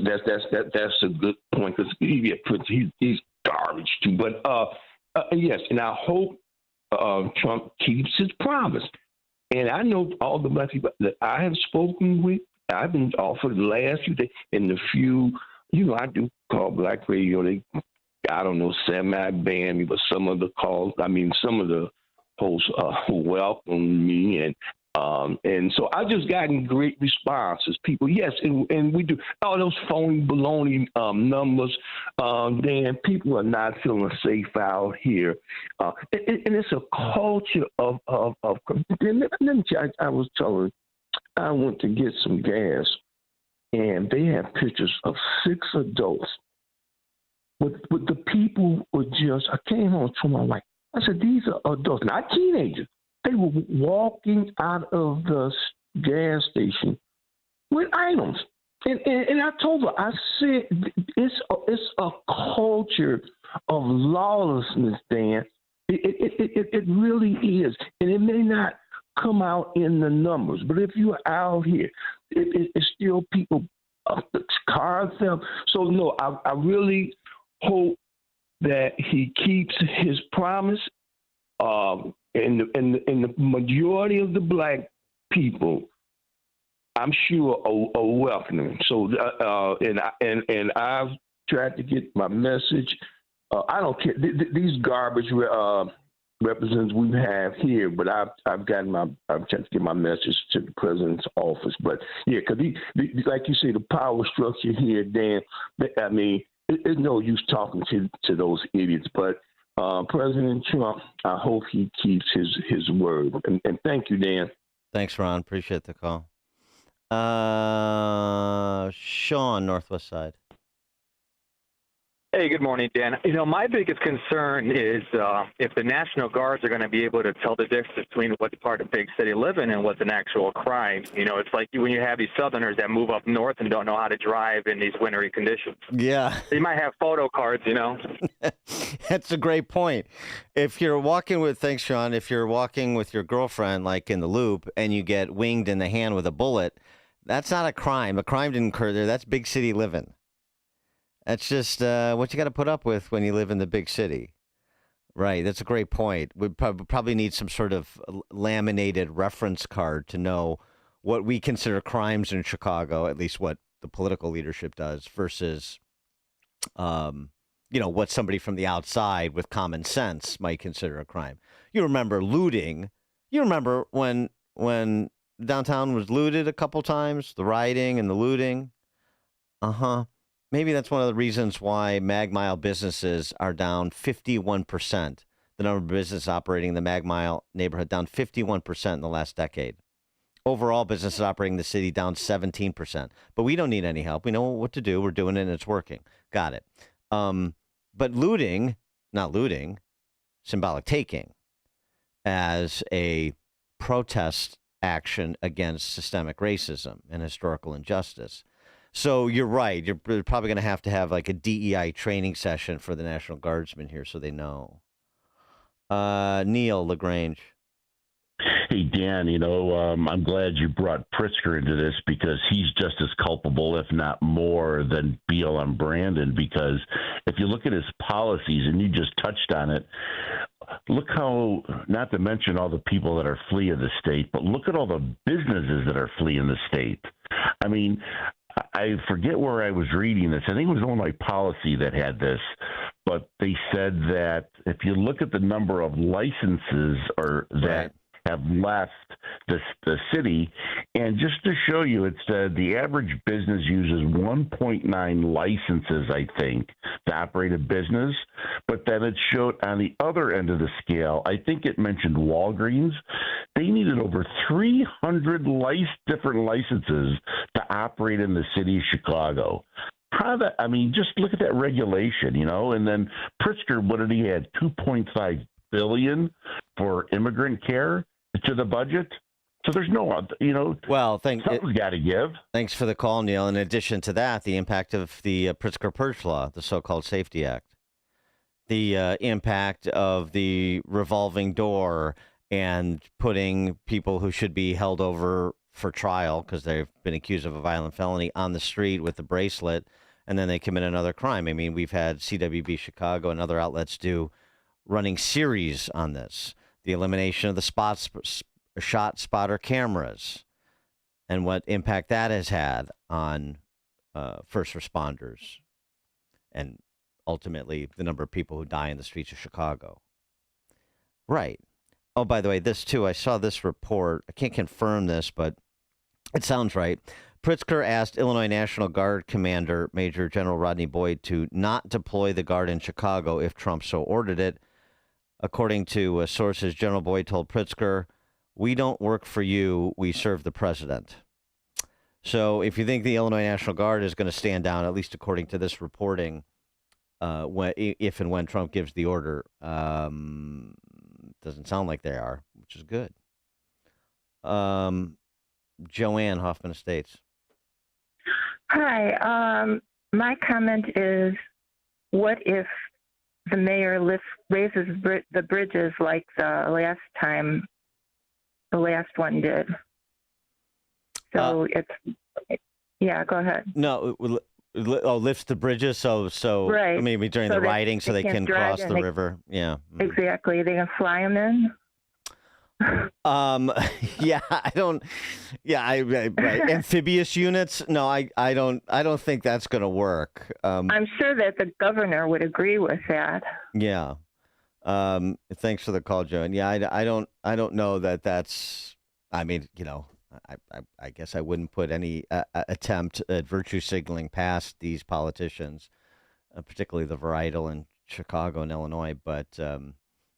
a good point because he's garbage too. But yes, and I hope Trump keeps his promise. And I know all the black people that I have spoken with. I've been off for the last few days, and the few, I do call black radio. They, I don't know, semi-ban me, but some of the calls, some of the hosts welcome me, and so I've just gotten great responses. People, yes, and we do all those phony baloney numbers. Dan, people are not feeling safe out here, and it's a culture of. I was telling. I went to get some gas, and they have pictures of 6 adults. But the people were just, I came home to my wife. I said, these are adults, not teenagers. They were walking out of the gas station with items. And I told her, I said, it's a culture of lawlessness, Dan. It really is. And it may not come out in the numbers, but if you're out here, it's still people, cars them. So no, I really hope that he keeps his promise. And the majority of the black people, I'm sure, are welcoming. So and I've tried to get my message. I don't care these garbage representatives we have here, but I've tried to get my message to the president's office. But yeah, because like you say, the power structure here, Dan. I mean, it's no use talking to those idiots. But President Trump, I hope he keeps his word. And thank you, Dan. Thanks, Ron. Appreciate the call. Sean, Northwest Side. Hey, good morning, Dan. My biggest concern is if the National Guards are going to be able to tell the difference between what part of big city live in and what's an actual crime. It's like when you have these Southerners that move up north and don't know how to drive in these wintry conditions. Yeah. They might have photo cards, That's a great point. If you're walking with, thanks, Sean, if you're walking with your girlfriend, like in the Loop, and you get winged in the hand with a bullet, that's not a crime. A crime didn't occur there. That's big city living. That's just what you got to put up with when you live in the big city. Right. That's a great point. We probably need some sort of laminated reference card to know what we consider crimes in Chicago, at least what the political leadership does, versus, what somebody from the outside with common sense might consider a crime. You remember looting. You remember when downtown was looted a couple times, the rioting and the looting? Maybe that's one of the reasons why Mag Mile businesses are down 51%. The number of businesses operating in the Mag Mile neighborhood down 51% in the last decade. Overall, businesses operating in the city down 17%. But we don't need any help. We know what to do. We're doing it, and it's working. Got it. But not looting, symbolic taking, as a protest action against systemic racism and historical injustice. So you're right. You're probably going to have like a DEI training session for the National Guardsmen here so they know. Neil LaGrange. Hey, Dan, I'm glad you brought Pritzker into this because he's just as culpable, if not more, than BLM Brandon. Because if you look at his policies, and you just touched on it, look how, not to mention all the people that are fleeing the state, but look at all the businesses that are fleeing the state. I mean, I forget where I was reading this. I think it was Illinois Policy that had this, but they said that if you look at the number of licenses that have left the city, and just to show you, it said the average business uses 1.9 licenses, I think, to operate a business, but then it showed on the other end of the scale, I think it mentioned Walgreens, they needed over 300 different licenses to operate in the city of Chicago. Just look at that regulation, and then Pritzker, what did he have? $2.5 billion for immigrant care to the budget. So there's no, something's got to give. Thanks for the call, Neil. In addition to that, the impact of the Pritzker Purge Law, the so-called Safety Act, the impact of the revolving door and putting people who should be held over for trial because they've been accused of a violent felony on the street with the bracelet, and then they commit another crime. I mean, we've had CWB Chicago and other outlets do running series on this. The elimination of the shot spotter cameras and what impact that has had on first responders and ultimately the number of people who die in the streets of Chicago. Right. Oh, by the way, this too, I saw this report. I can't confirm this, but it sounds right. Pritzker asked Illinois National Guard Commander Major General Rodney Boyd to not deploy the Guard in Chicago if Trump so ordered it. According to sources, General Boyd told Pritzker, "We don't work for you. We serve the president." So if you think the Illinois National Guard is going to stand down, at least according to this reporting, if and when Trump gives the order, doesn't sound like they are, which is good. Joanne, Hoffman Estates. Hi. My comment is, what if the mayor raises the bridges like the last one did? So go ahead. No, lifts the bridges so right. Maybe during the rioting so they can cross the river. Yeah. Exactly. They can fly them in. Amphibious units. No, I don't think that's going to work. I'm sure that the governor would agree with that. Yeah. Thanks for the call, Joe. And yeah, I don't know that that's, I guess I wouldn't put any attempt at virtue signaling past these politicians, particularly the varietal in Chicago and Illinois, but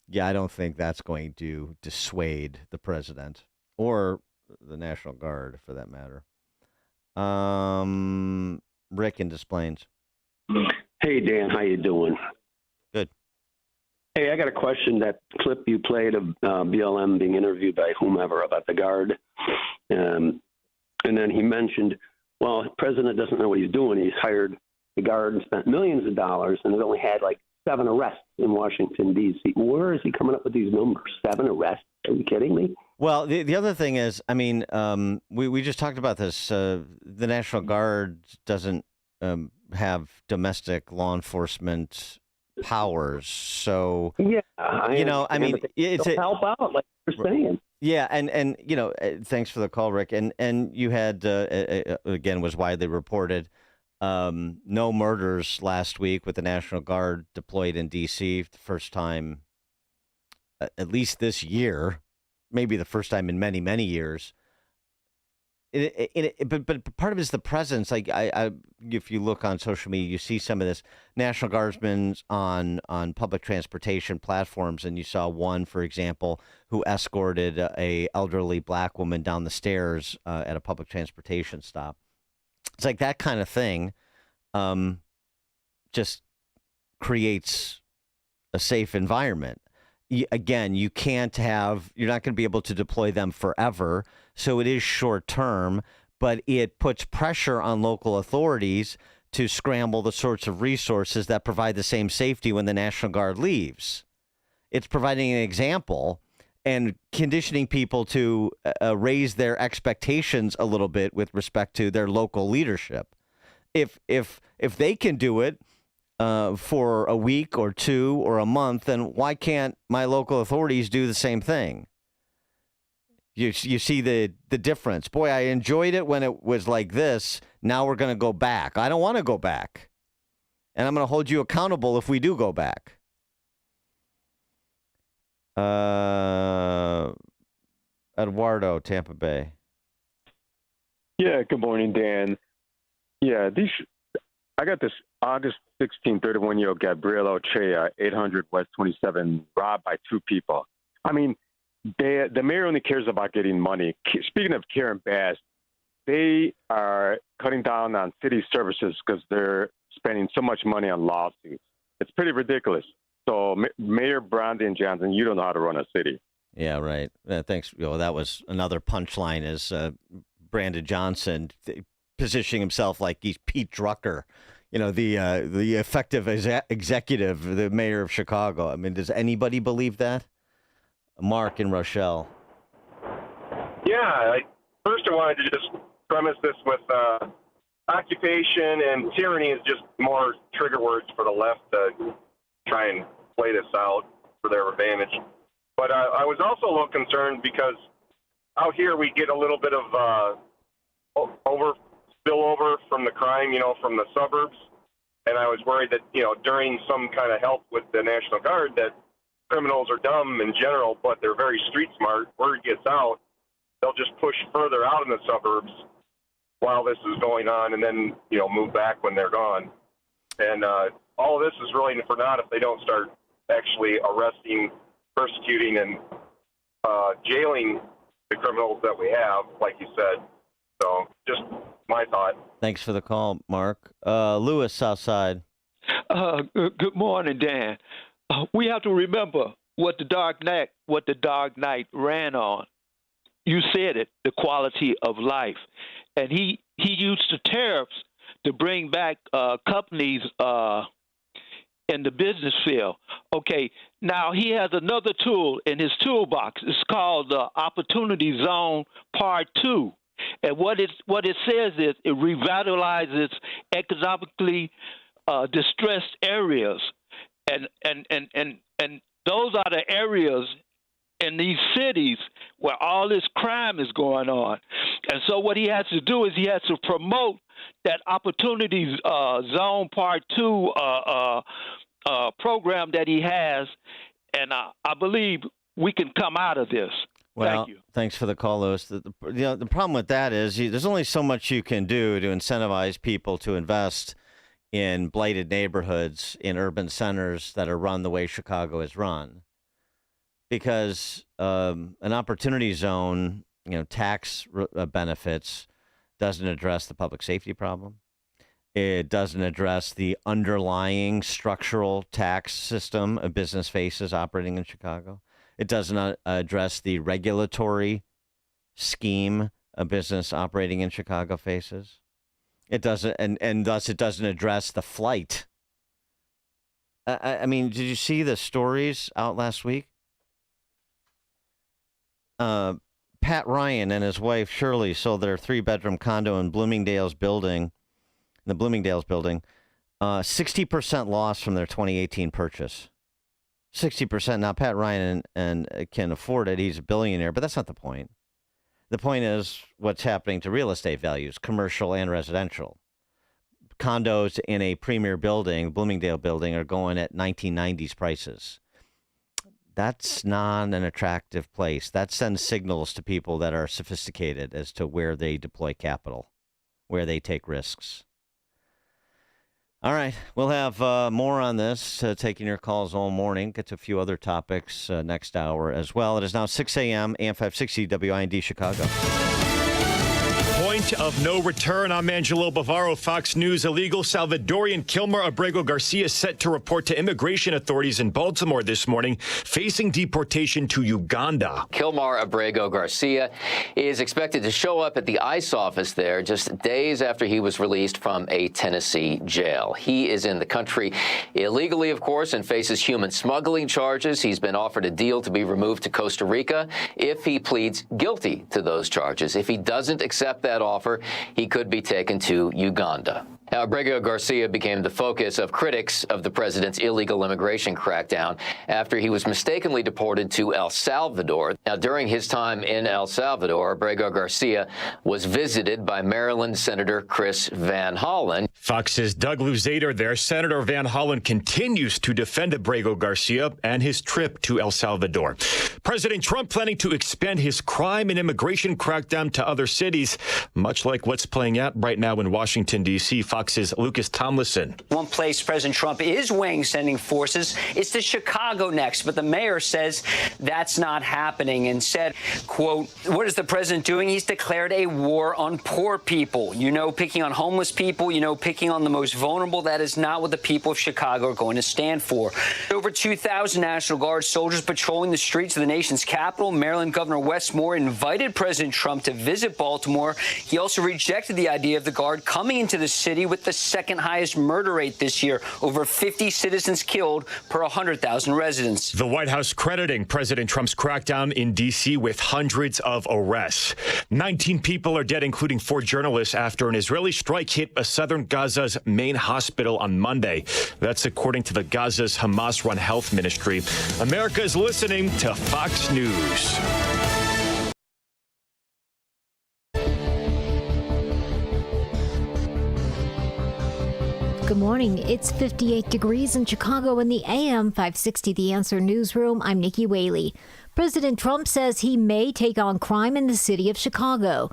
I don't think that's going to dissuade the president or the National Guard, for that matter. Rick in Des Plaines. Hey, Dan, how you doing? Good. Hey, I got a question. That clip you played of BLM being interviewed by whomever about the Guard, and then he mentioned, well, the president doesn't know what he's doing. He's hired the Guard and spent millions of dollars, and they've only had like 7 arrests in Washington, D.C. Where is he coming up with these numbers? 7 arrests? Are you kidding me? Well, the other thing is, we just talked about this. The National Guard doesn't have domestic law enforcement powers. So, it's help out, like you're saying. Yeah, and thanks for the call, Rick. And you had, again, was widely reported, no murders last week with the National Guard deployed in D.C. for the first time, at least this year. maybe the first time in many, many years. But part of it is the presence. Like if you look on social media, you see some of this National Guardsmen on public transportation platforms, and you saw one, for example, who escorted a elderly black woman down the stairs at a public transportation stop. It's like that kind of thing just creates a safe environment. Again, you're not going to be able to deploy them forever. So it is short term, but it puts pressure on local authorities to scramble the sorts of resources that provide the same safety when the National Guard leaves. It's providing an example and conditioning people to raise their expectations a little bit with respect to their local leadership. If they can do it for a week or two or a month, then why can't my local authorities do the same thing? You see the difference. Boy, I enjoyed it when it was like this. Now we're going to go back. I don't want to go back. And I'm going to hold you accountable if we do go back. Eduardo, Tampa Bay. Yeah, good morning, Dan. Yeah, I got this August 16, 31-year-old Gabriel Ochea, 800 West 27, robbed by two people. I mean, the mayor only cares about getting money. Speaking of Karen Bass, they are cutting down on city services because they're spending so much money on lawsuits. It's pretty ridiculous. So, Mayor Brandon Johnson, you don't know how to run a city. Yeah, right. Thanks. That was another punchline is Brandon Johnson positioning himself like he's Pete Drucker, the effective executive, the mayor of Chicago. I mean, does anybody believe that? Mark in Rochelle. Yeah, first I wanted to just premise this with occupation and tyranny is just more trigger words for the left to try and play this out for their advantage. But I was also a little concerned because out here we get a little bit of spillover from the crime, from the suburbs. And I was worried that, during some kind of help with the National Guard that criminals are dumb in general, but they're very street smart. Word gets out, they'll just push further out in the suburbs while this is going on and then, move back when they're gone. And all of this is really for naught if they don't start actually arresting, persecuting, and jailing the criminals that we have, like you said. So just my thought. Thanks for the call, Mark. Lewis, Southside. Good morning, Dan. We have to remember what the Dark Knight ran on. You said it, the quality of life. And he used the tariffs to bring back companies in the business field. Okay, now he has another tool in his toolbox. It's called the Opportunity Zone Part 2. And what it says is it revitalizes economically distressed areas. And those are the areas in these cities where all this crime is going on. And so what he has to do is he has to promote that Opportunity Zone Part 2 program that he has. And I believe we can come out of this. Well, Thank you. Thanks for the call, Lewis. The problem with that is there's only so much you can do to incentivize people to invest in blighted neighborhoods in urban centers that are run the way Chicago is run. Because an opportunity zone, tax benefits doesn't address the public safety problem. It doesn't address the underlying structural tax system a business faces operating in Chicago. It doesn't address the regulatory scheme a business operating in Chicago faces. It doesn't, and thus it doesn't address the flight. I mean, did you see the stories out last week? Pat Ryan and his wife Shirley sold their 3-bedroom condo in Bloomingdale's building. 60% loss from their 2018 purchase. 60%. Now, Pat Ryan and can afford it. He's a billionaire, but that's not the point. The point is what's happening to real estate values, commercial and residential. Condos in a premier building, Bloomingdale building, are going at 1990s prices. That's not an attractive place. That sends signals to people that are sophisticated as to where they deploy capital, where they take risks. All right, we'll have more on this, taking your calls all morning. Get to a few other topics next hour as well. It is now 6 a.m., AM 560, WIND Chicago. Point of no return. I'm Angelo Bavaro, Fox News. Illegal Salvadorian Kilmer Abrego Garcia set to report to immigration authorities in Baltimore this morning, facing deportation to Uganda. Kilmer Abrego Garcia is expected to show up at the ICE office there just days after he was released from a Tennessee jail. He is in the country illegally, of course, and faces human smuggling charges. He's been offered a deal to be removed to Costa Rica if he pleads guilty to those charges. If he doesn't accept that offer, he could be taken to Uganda. Now, Abrego Garcia became the focus of critics of the president's illegal immigration crackdown after he was mistakenly deported to El Salvador. Now, during his time in El Salvador, Abrego Garcia was visited by Maryland Senator Chris Van Hollen. Fox's Doug Luzader there. Senator Van Hollen continues to defend Abrego Garcia and his trip to El Salvador. President Trump planning to expand his crime and immigration crackdown to other cities, much like what's playing out right now in Washington, D.C. Fox's Lucas Tomlinson. One place President Trump is weighing sending forces is to Chicago next, but the mayor says that's not happening and said, quote, what is the president doing? He's declared a war on poor people. You know, picking on homeless people, you know, picking on the most vulnerable. That is not what the people of Chicago are going to stand for. Over 2,000 National Guard soldiers patrolling the streets of the nation's capital. Maryland Governor Wes Moore invited President Trump to visit Baltimore. He also rejected the idea of the Guard coming into the city with the second highest murder rate this year, over 50 citizens killed per 100,000 residents. The White House crediting President Trump's crackdown in D.C. with hundreds of arrests. 19 people are dead, including 4 journalists, after an Israeli strike hit a southern Gaza's main hospital on Monday. That's according to the Gaza's Hamas-run health ministry. America is listening to Fox News. Good morning. It's 58 degrees in Chicago in the AM 560 The Answer newsroom. I'm Nikki Whaley. President Trump says he may take on crime in the city of Chicago.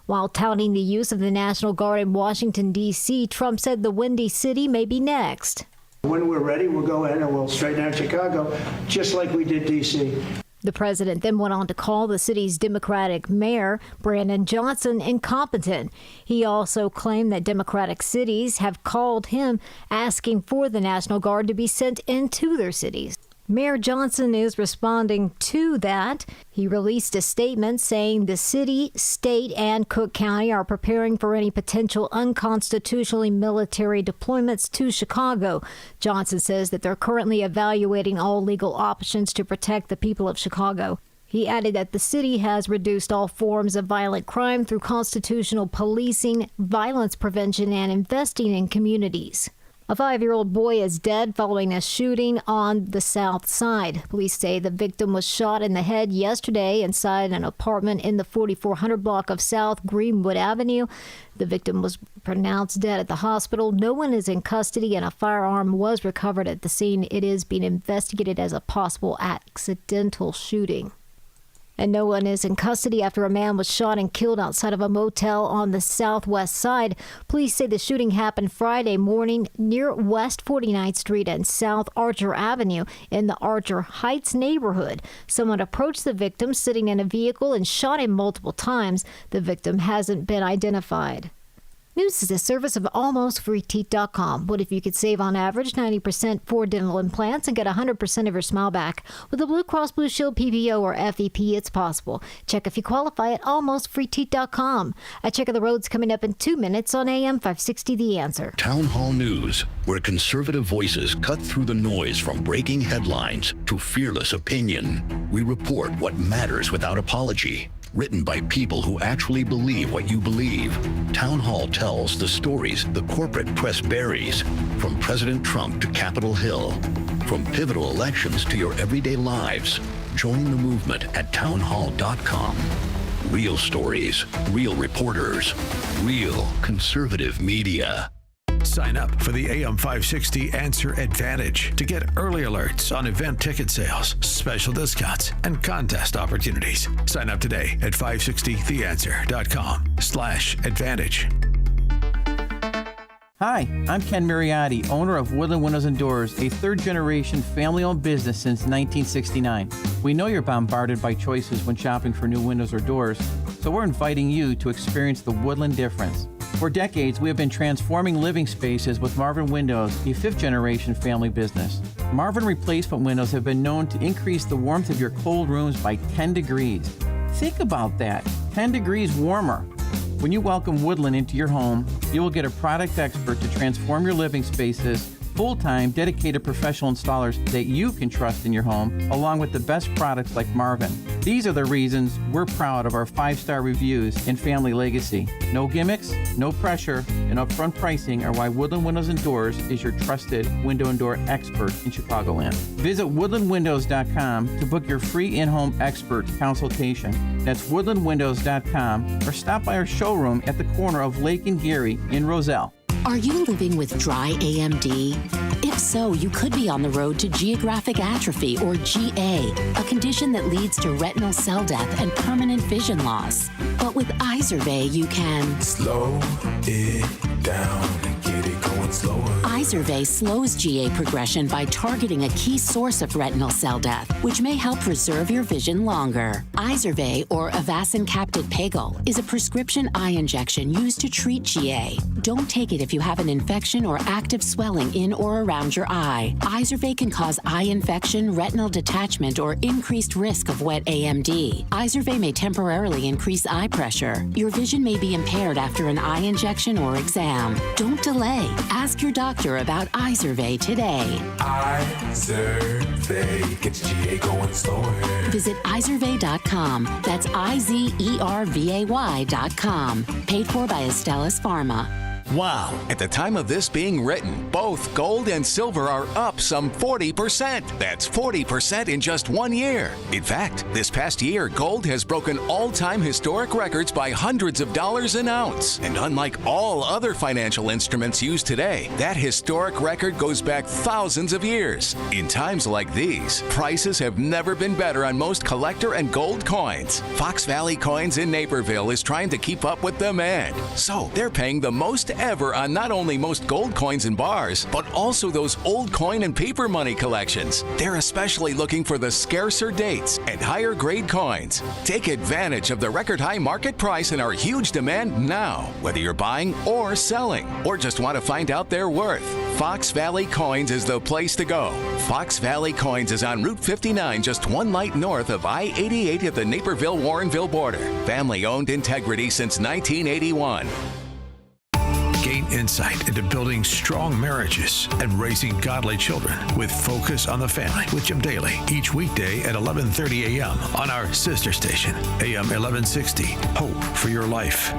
While touting the use of the National Guard in Washington, D.C., Trump said the Windy City may be next. When we're ready, we'll go in and we'll straighten out Chicago, just like we did D.C. The president then went on to call the city's Democratic mayor, Brandon Johnson, incompetent. He also claimed that Democratic cities have called him asking for the National Guard to be sent into their cities. Mayor Johnson is responding to that. He released a statement saying the city, state, and Cook County are preparing for any potential unconstitutionally military deployments to Chicago. Johnson says that they're currently evaluating all legal options to protect the people of Chicago. He added that the city has reduced all forms of violent crime through constitutional policing, violence prevention, and investing in communities. A 5-year-old boy is dead following a shooting on the south side. Police say the victim was shot in the head yesterday inside an apartment in the 4400 block of South Greenwood Avenue. The victim was pronounced dead at the hospital. No one is in custody, and a firearm was recovered at the scene. It is being investigated as a possible accidental shooting. And no one is in custody after a man was shot and killed outside of a motel on the southwest side. Police say the shooting happened Friday morning near West 49th Street and South Archer Avenue in the Archer Heights neighborhood. Someone approached the victim sitting in a vehicle and shot him multiple times. The victim hasn't been identified. News is a service of AlmostFreeTeeth.com. What if you could save on average 90% for dental implants and get 100% of your smile back? With the Blue Cross Blue Shield PPO or FEP, it's possible. Check if you qualify at AlmostFreeTeeth.com. A check of the roads coming up in 2 minutes on AM 560 The Answer. Town Hall News, where conservative voices cut through the noise from breaking headlines to fearless opinion. We report what matters without apology. Written by people who actually believe what you believe. Town Hall tells the stories the corporate press buries, from President Trump to Capitol Hill, from pivotal elections to your everyday lives. Join the movement at townhall.com. Real stories, real reporters, real conservative media. Sign up for the AM 560 Answer Advantage to get early alerts on event ticket sales, special discounts, and contest opportunities. Sign up today at 560theanswer.com/advantage. Hi, I'm Ken Mariotti, owner of Woodland Windows and Doors, a third-generation family-owned business since 1969. We know you're bombarded by choices when shopping for new windows or doors, so we're inviting you to experience the Woodland difference. For decades, we have been transforming living spaces with Marvin Windows, a fifth-generation family business. Marvin replacement windows have been known to increase the warmth of your cold rooms by 10 degrees. Think about that, 10 degrees warmer. When you welcome Woodland into your home, you will get a product expert to transform your living spaces, full-time, dedicated professional installers that you can trust in your home, along with the best products like Marvin. These are the reasons we're proud of our 5-star reviews and family legacy. No gimmicks, no pressure, and upfront pricing are why Woodland Windows and Doors is your trusted window and door expert in Chicagoland. Visit woodlandwindows.com to book your free in-home expert consultation. That's woodlandwindows.com, or stop by our showroom at the corner of Lake and Geary in Roselle. Are you living with dry AMD? If so, you could be on the road to geographic atrophy, or GA, a condition that leads to retinal cell death and permanent vision loss. But with Izervay, you can slow it down and get it going slower. Izervay slows GA progression by targeting a key source of retinal cell death, which may help preserve your vision longer. Izervay, or Avastin Captid Pegol, is a prescription eye injection used to treat GA. Don't take it if you have an infection or active swelling in or around your eye. Izervay can cause eye infection, retinal detachment, or increased risk of wet AMD. Izervay may temporarily increase eye pressure. Your vision may be impaired after an eye injection or exam. Don't delay. Ask your doctor about Izervay today. Izervay gets GA going slower. Visit Izervay.com. That's IZERVAY.com. Paid for by Astellas Pharma. Wow. At the time of this being written, both gold and silver are up some 40%. That's 40% in just 1 year. In fact, this past year, gold has broken all-time historic records by hundreds of dollars an ounce. And unlike all other financial instruments used today, that historic record goes back thousands of years. In times like these, prices have never been better on most collector and gold coins. Fox Valley Coins in Naperville is trying to keep up with demand. So they're paying the most ever on not only most gold coins and bars, but also those old coin and paper money collections. They're especially looking for the scarcer dates and higher grade coins. Take advantage of the record high market price and our huge demand now, whether you're buying or selling, or just want to find out their worth. Fox Valley Coins is the place to go. Fox Valley Coins is on Route 59, just 1 light north of I-88 at the Naperville-Warrenville border. Family owned, integrity since 1981. Gain insight into building strong marriages and raising godly children with Focus on the Family with Jim Daly each weekday at 11:30 a.m. on our sister station, AM 1160. Hope for your life.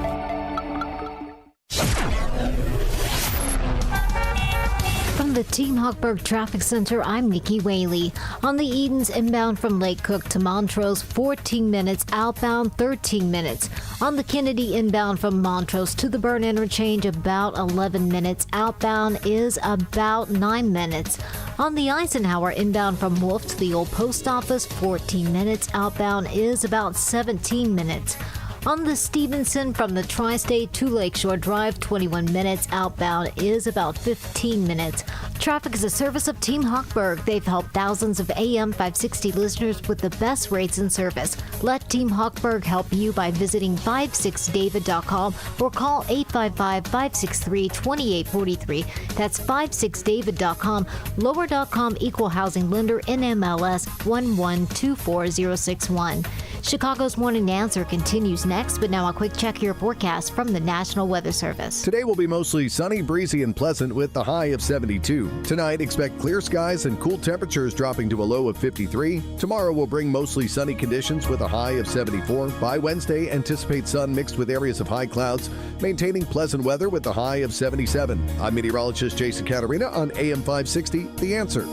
From the Team Hochberg Traffic Center, I'm Nikki Whaley. On the Edens inbound from Lake Cook to Montrose, 14 minutes. Outbound, 13 minutes. On the Kennedy inbound from Montrose to the Burn Interchange, about 11 minutes. Outbound is about 9 minutes. On the Eisenhower inbound from Wolf to the Old Post Office, 14 minutes. Outbound is about 17 minutes. On the Stevenson from the Tri-State to Lakeshore Drive, 21 minutes. Outbound is about 15 minutes. Traffic is a service of Team Hochberg. They've helped thousands of AM 560 listeners with the best rates and service. Let Team Hochberg help you by visiting 56david.com or call 855-563-2843. That's 56david.com. Lower.com equal housing lender NMLS 1124061. Chicago's Morning Answer continues next, but now a quick check of your forecast from the National Weather Service. Today will be mostly sunny, breezy, and pleasant with the high of 72. Tonight, expect clear skies and cool temperatures dropping to a low of 53. Tomorrow will bring mostly sunny conditions with a high of 74. By Wednesday, anticipate sun mixed with areas of high clouds, maintaining pleasant weather with a high of 77. I'm meteorologist Jason Caterina on AM 560, The Answer.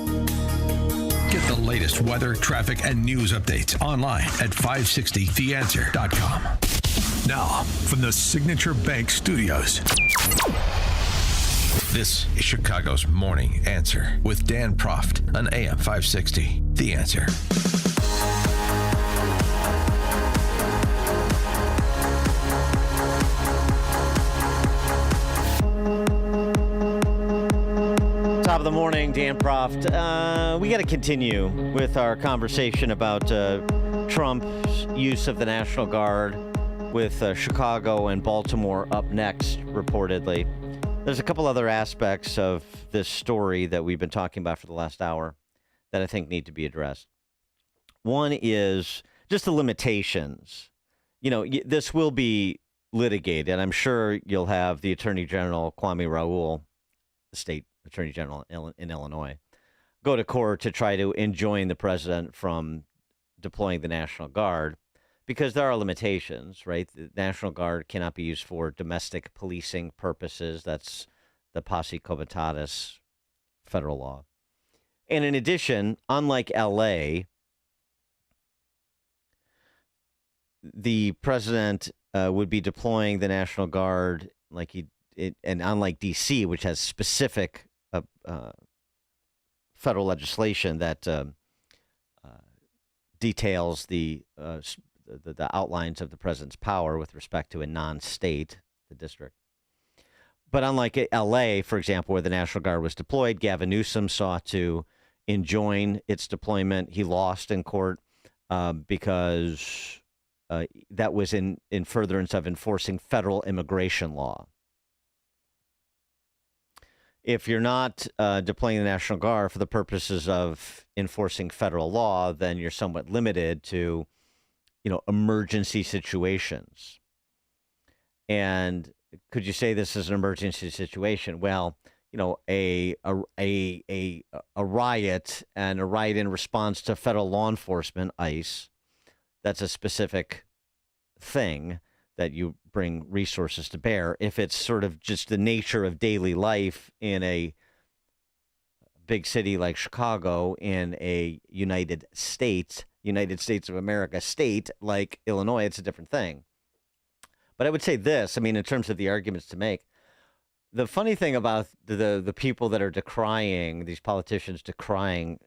Get the latest weather, traffic, and news updates online at 560theanswer.com. Now, from the Signature Bank Studios. This is Chicago's Morning Answer with Dan Proft on AM 560. The Answer. Top of the morning, Dan Proft. We got to continue with our conversation about Trump's use of the National Guard with Chicago and Baltimore up next, reportedly. There's a couple other aspects of this story that we've been talking about for the last hour that I think need to be addressed. One is just the limitations. You know, this will be litigated. I'm sure you'll have the Attorney General, Kwame Raoul, the state Attorney General in Illinois, go to court to try to enjoin the president from deploying the National Guard, because there are limitations, right? The National Guard cannot be used for domestic policing purposes. That's the Posse Comitatus federal law. And in addition, unlike L.A., the president would be deploying the National Guard and unlike D.C., which has specific federal legislation that details the outlines of the president's power with respect to a non-state, the district. But unlike L.A., for example, where the National Guard was deployed, Gavin Newsom sought to enjoin its deployment. He lost in court because that was in furtherance of enforcing federal immigration law. If you're not deploying the National Guard for the purposes of enforcing federal law, then you're somewhat limited to, emergency situations. And could you say this is an emergency situation? Well, a riot and a riot in response to federal law enforcement, ICE, that's a specific thing that you bring resources to bear. If it's sort of just the nature of daily life in a big city like Chicago, in a United States of America state like Illinois, it's a different thing. But I would say this, in terms of the arguments to make, the funny thing about the people that are decrying, these politicians decrying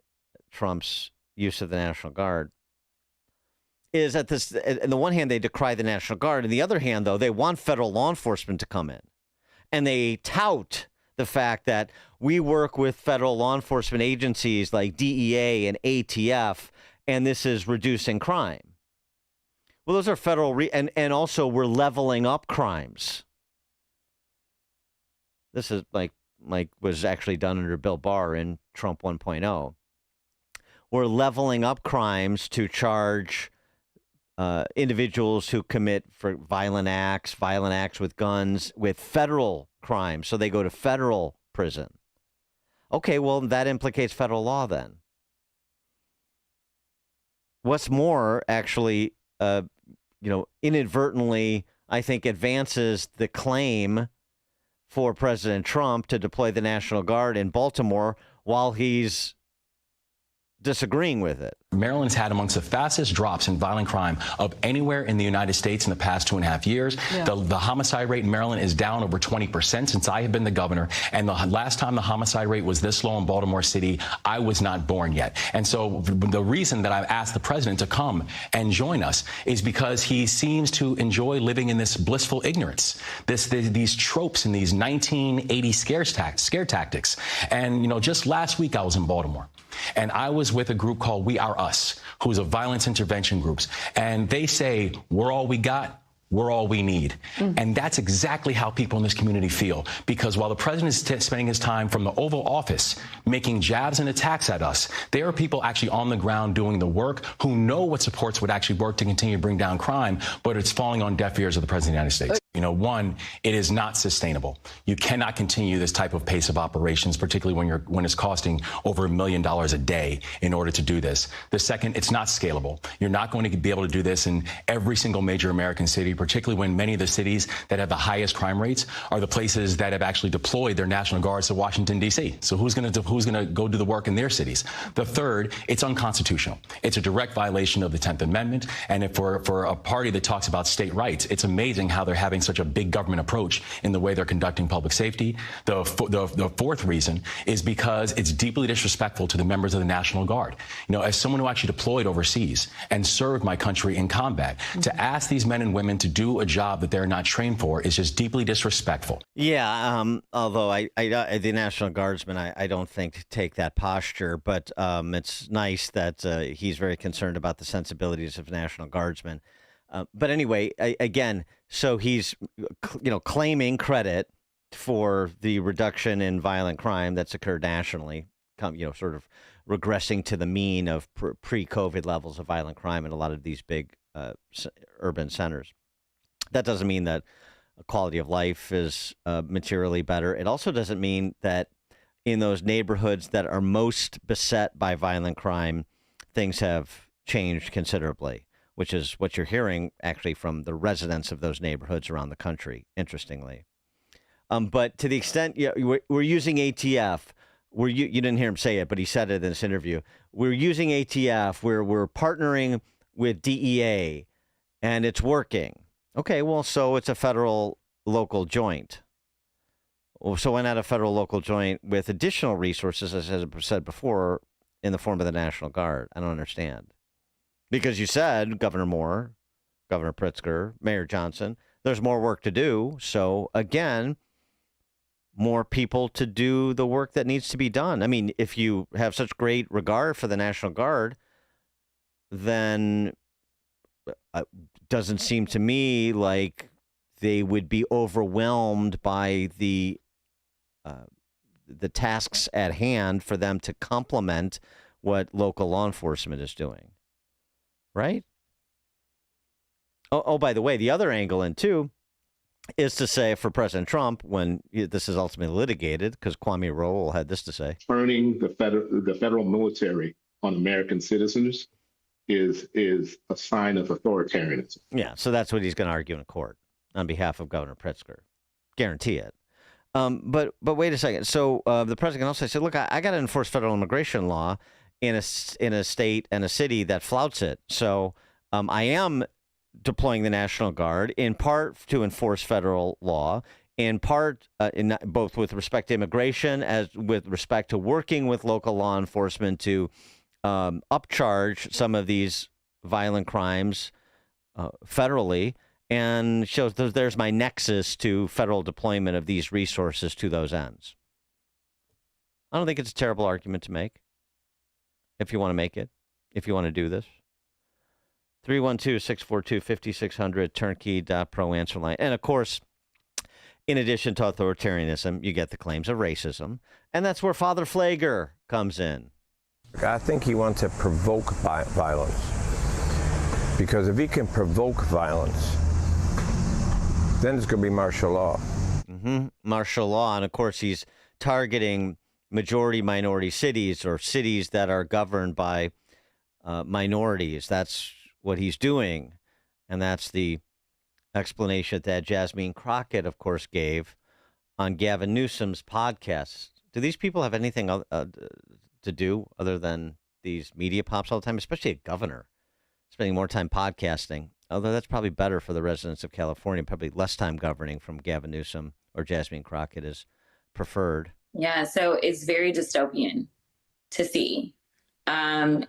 Trump's use of the National Guard, is that on the one hand, they decry the National Guard. On the other hand, though, they want federal law enforcement to come in. And they tout the fact that we work with federal law enforcement agencies like DEA and ATF, and this is reducing crime. Well, those are federal, and also we're leveling up crimes. This is like was actually done under Bill Barr in Trump 1.0. We're leveling up crimes to charge individuals who commit for violent acts with guns, with federal crimes. So they go to federal prison. Okay, well, that implicates federal law then. What's more, actually, inadvertently, I think, advances the claim for President Trump to deploy the National Guard in Baltimore while he's disagreeing with it. Maryland's had amongst the fastest drops in violent crime of anywhere in the United States in the past 2.5 years. Yeah. The homicide rate in Maryland is down over 20% since I have been the governor. And the last time the homicide rate was this low in Baltimore City, I was not born yet. And so the reason that I've asked the president to come and join us is because he seems to enjoy living in this blissful ignorance, these tropes and these 1980 scare tactics. And, just last week I was in Baltimore. And I was with a group called We Are Us, who's a violence intervention group. And they say, we're all we got. We're all we need. Mm-hmm. And that's exactly how people in this community feel. Because while the president is spending his time from the Oval Office making jabs and attacks at us, there are people actually on the ground doing the work who know what supports would actually work to continue to bring down crime, but it's falling on deaf ears of the president of the United States. One, it is not sustainable. You cannot continue this type of pace of operations, particularly when it's costing over $1 million a day in order to do this. The second, it's not scalable. You're not going to be able to do this in every single major American city, particularly when many of the cities that have the highest crime rates are the places that have actually deployed their National Guards to Washington, D.C. So who's going to go do the work in their cities? The third, it's unconstitutional. It's a direct violation of the 10th Amendment. And for a party that talks about state rights, it's amazing how they're having such a big government approach in the way they're conducting public safety. The fourth reason is because it's deeply disrespectful to the members of the National Guard. You know, as someone who actually deployed overseas and served my country in combat, to ask these men and women to do a job that they're not trained for is just deeply disrespectful. Yeah, although the National Guardsmen, I don't think take that posture, but it's nice that he's very concerned about the sensibilities of National Guardsmen. But anyway, again, so he's, claiming credit for the reduction in violent crime that's occurred nationally, sort of regressing to the mean of pre-COVID levels of violent crime in a lot of these big urban centers. That doesn't mean that quality of life is materially better. It also doesn't mean that in those neighborhoods that are most beset by violent crime, things have changed considerably, which is what you're hearing actually from the residents of those neighborhoods around the country, interestingly. But to the extent we're using ATF, you didn't hear him say it, but he said it in this interview. We're using ATF, we're partnering with DEA, and it's working. Okay, well, so it's a federal-local joint. So why not a federal-local joint with additional resources, as I said before, in the form of the National Guard? I don't understand. Because you said, Governor Moore, Governor Pritzker, Mayor Johnson, there's more work to do. So, again, more people to do the work that needs to be done. I mean, if you have such great regard for the National Guard, then doesn't seem to me like they would be overwhelmed by the tasks at hand for them to complement what local law enforcement is doing. Right? Oh, by the way, the other angle in too is to say for President Trump, when this is ultimately litigated, because Kwame Raoul had this to say. Turning the federal military on American citizens is a sign of authoritarianism. Yeah, so that's what he's going to argue in court on behalf of Governor Pritzker. Guarantee it. But wait a second. So the president also said, look, I got to enforce federal immigration law in a state and a city that flouts it. So I am deploying the National Guard in part to enforce federal law, in part in both with respect to immigration as with respect to working with local law enforcement to upcharge some of these violent crimes federally, and shows there's my nexus to federal deployment of these resources to those ends. I don't think it's a terrible argument to make. If you want to make it, if you want to do this. 312-642-5600, turnkey.pro answer line. And, of course, in addition to authoritarianism, you get the claims of racism. And that's where Father Pfleger comes in. I think he wants to provoke violence. Because if he can provoke violence, then it's going to be martial law. Mm-hmm. Martial law. And, of course, he's targeting majority-minority cities or cities that are governed by minorities. That's what he's doing. And that's the explanation that Jasmine Crockett, of course, gave on Gavin Newsom's podcast. Do these people have anything to do other than these media pops all the time, especially a governor spending more time podcasting? Although that's probably better for the residents of California, probably less time governing from Gavin Newsom or Jasmine Crockett is preferred. Yeah, so it's very dystopian to see.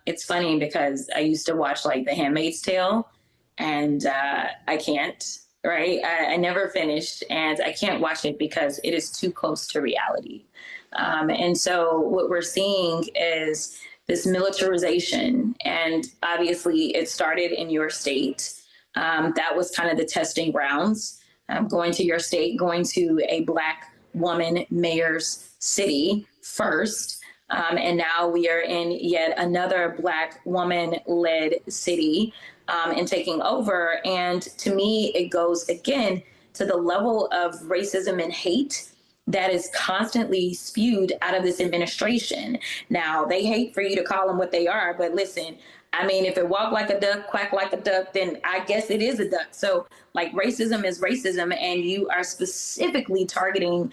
It's funny because I used to watch like The Handmaid's Tale, and I can't, right? I never finished, and I can't watch it because it is too close to reality. And so what we're seeing is this militarization, and obviously it started in your state. That was kind of the testing grounds, going to your state, going to a Black woman mayor's city first. And now we are in yet another Black woman-led city and taking over. And to me, it goes again to the level of racism and hate that is constantly spewed out of this administration. Now, they hate for you to call them what they are, but listen, I mean, if it walk like a duck, quack like a duck, then I guess it is a duck. So, like, racism is racism, and you are specifically targeting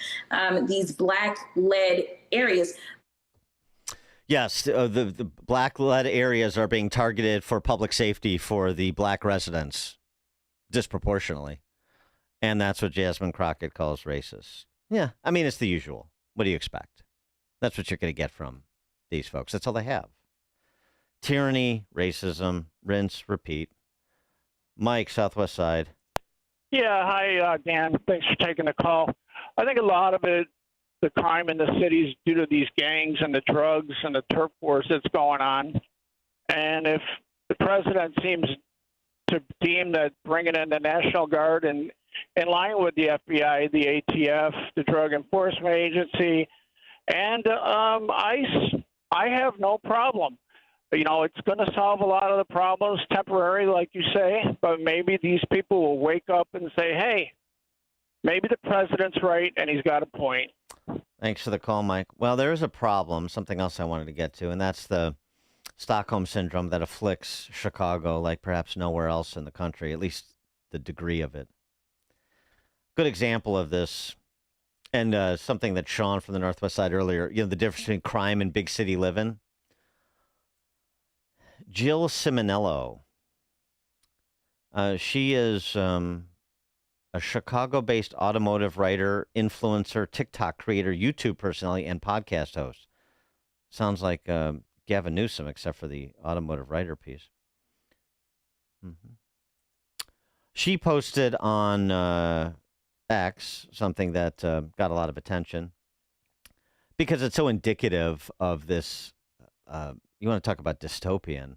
these Black-led areas. Yes, the Black-led areas are being targeted for public safety for the Black residents disproportionately. And that's what Jasmine Crockett calls racist. Yeah, I mean, it's the usual. What do you expect? That's what you're going to get from these folks. That's all they have. Tyranny, racism, rinse, repeat. Mike, Southwest Side. Yeah, hi, Dan. Thanks for taking the call. I think a lot of it, the crime in the cities, due to these gangs and the drugs and the turf wars that's going on. And if the president seems to deem that bringing in the National Guard and in line with the FBI, the ATF, the Drug Enforcement Agency, and ICE, I have no problem. You know, it's going to solve a lot of the problems temporarily, like you say, but maybe these people will wake up and say, hey, maybe the president's right and he's got a point. Thanks for the call, Mike. Well, there is a problem, something else I wanted to get to, and that's the Stockholm Syndrome that afflicts Chicago like perhaps nowhere else in the country, at least the degree of it. Good example of this, and something that Sean from the Northwest Side earlier, the difference between crime and big city living. Jill Ciminello, she is a Chicago-based automotive writer, influencer, TikTok creator, YouTube personality, and podcast host. Sounds like Gavin Newsom, except for the automotive writer piece. Mm-hmm. She posted on X something that got a lot of attention because it's so indicative of this. You want to talk about dystopian?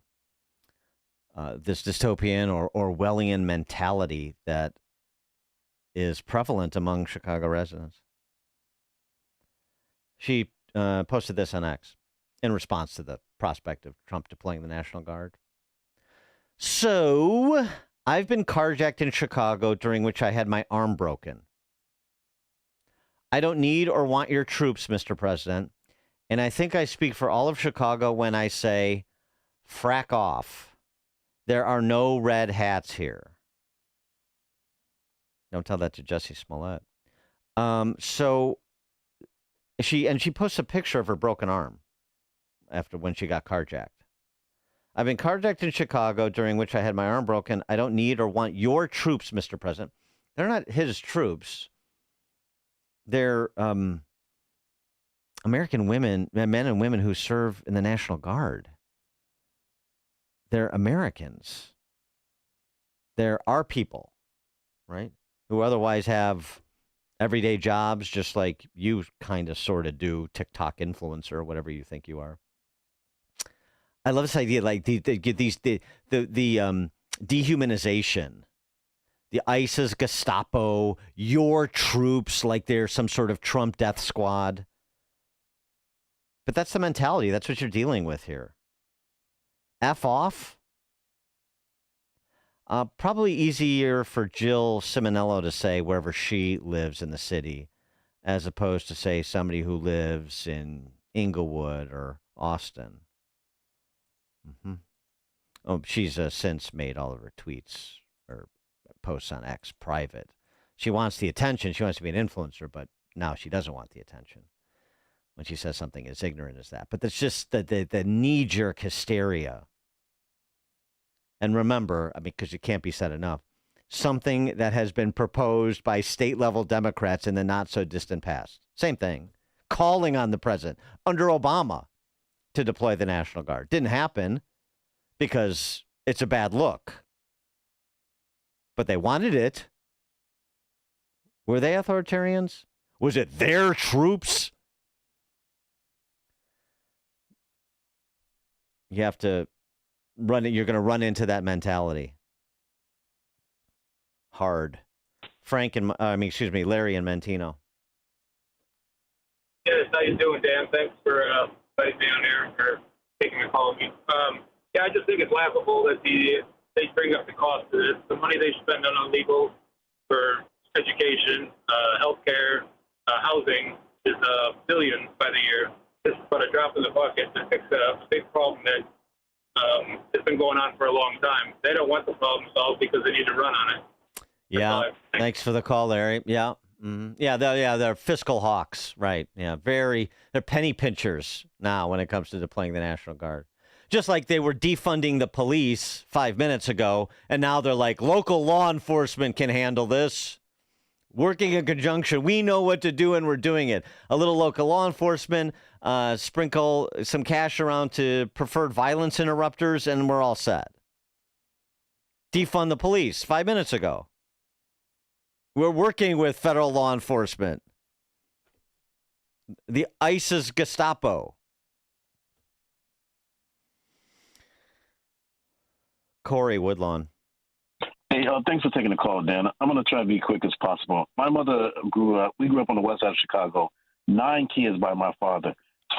This dystopian or Orwellian mentality that is prevalent among Chicago residents. She posted this on X in response to the prospect of Trump deploying the National Guard. So, I've been carjacked in Chicago, during which I had my arm broken. I don't need or want your troops, Mr. President. And I think I speak for all of Chicago when I say, frack off. There are no red hats here. Don't tell that to Jussie Smollett. So she posts a picture of her broken arm after when she got carjacked. I've been carjacked in Chicago, during which I had my arm broken. I don't need or want your troops, Mr. President. They're not his troops. They're American women, men and women who serve in the National Guard. They're Americans. They're our people, right? Who otherwise have everyday jobs, just like you kind of sort of do, TikTok influencer, whatever you think you are. I love this idea, like the dehumanization, the ISIS, Gestapo, your troops, like they're some sort of Trump death squad. But that's the mentality. That's what you're dealing with here. F off. Probably easier for Jill Ciminello to say wherever she lives in the city, as opposed to, say, somebody who lives in Inglewood or Austin. Mm-hmm. Oh, she's since made all of her tweets or posts on X private. She wants the attention. She wants to be an influencer, but now she doesn't want the attention when she says something as ignorant as that. But that's just the knee-jerk hysteria. And remember, I mean, because it can't be said enough, something that has been proposed by state-level Democrats in the not-so-distant past. Same thing. Calling on the president under Obama to deploy the National Guard. Didn't happen because it's a bad look. But they wanted it. Were they authoritarians? Was it their troops? You have to run it. You're going to run into that mentality. Hard. Larry and Mentino. Yes, how you doing, Dan? Thanks for inviting me on air for taking the call. Yeah, I just think it's laughable that they bring up the cost of this. The money they spend on illegal for education, healthcare, housing is billions by the year. It's but a drop in the bucket to fix a big problem that has been going on for a long time. They don't want the problem solved because they need to run on it. Yeah, thanks for the call, Larry. Yeah. Mm-hmm. Yeah, they're fiscal hawks, right? Yeah, they're penny pinchers now when it comes to deploying the National Guard. Just like they were defunding the police 5 minutes ago, and now they're like, local law enforcement can handle this. working in conjunction. We know what to do, and we're doing it. A little local law enforcement, sprinkle some cash around to preferred violence interrupters, and we're all set. Defund the police 5 minutes ago. We're working with federal law enforcement. The ISIS Gestapo. Corey Woodlawn. Hey, thanks for taking the call, Dan. I'm going to try to be quick as possible. My mother we grew up on the west side of Chicago. 9 kids by my father.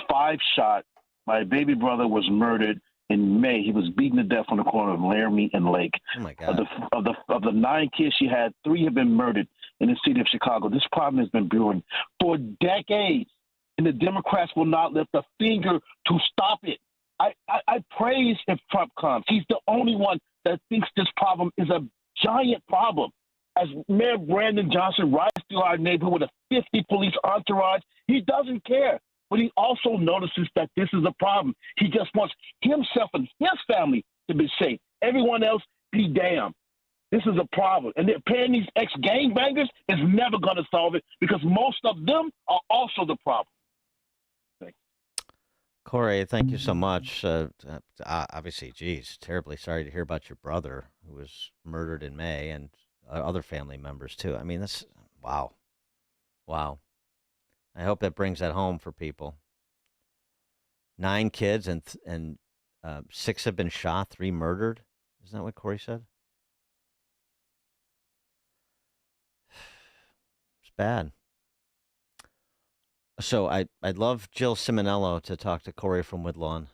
5 shot. My baby brother was murdered in May. He was beaten to death on the corner of Laramie and Lake. Oh, my God. Of the 9 kids she had, 3 have been murdered in the city of Chicago. This problem has been brewing for decades, and the Democrats will not lift a finger to stop it. I praise if Trump comes. He's the only one that thinks this problem is a giant problem. As Mayor Brandon Johnson rides through our neighborhood with a 50 police entourage, he doesn't care. But he also notices that this is a problem. He just wants himself and his family to be safe. Everyone else, be damned. This is a problem. And they're paying these ex-gangbangers is never going to solve it because most of them are also the problem. Corey, thank you so much. Obviously, geez, terribly sorry to hear about your brother who was murdered in May and other family members, too. I mean, this, wow. Wow. I hope that brings that home for people. 9 kids and 6 have been shot, 3 murdered. Isn't that what Corey said? It's bad. So I'd love Jill Simonello to talk to Corey from Woodlawn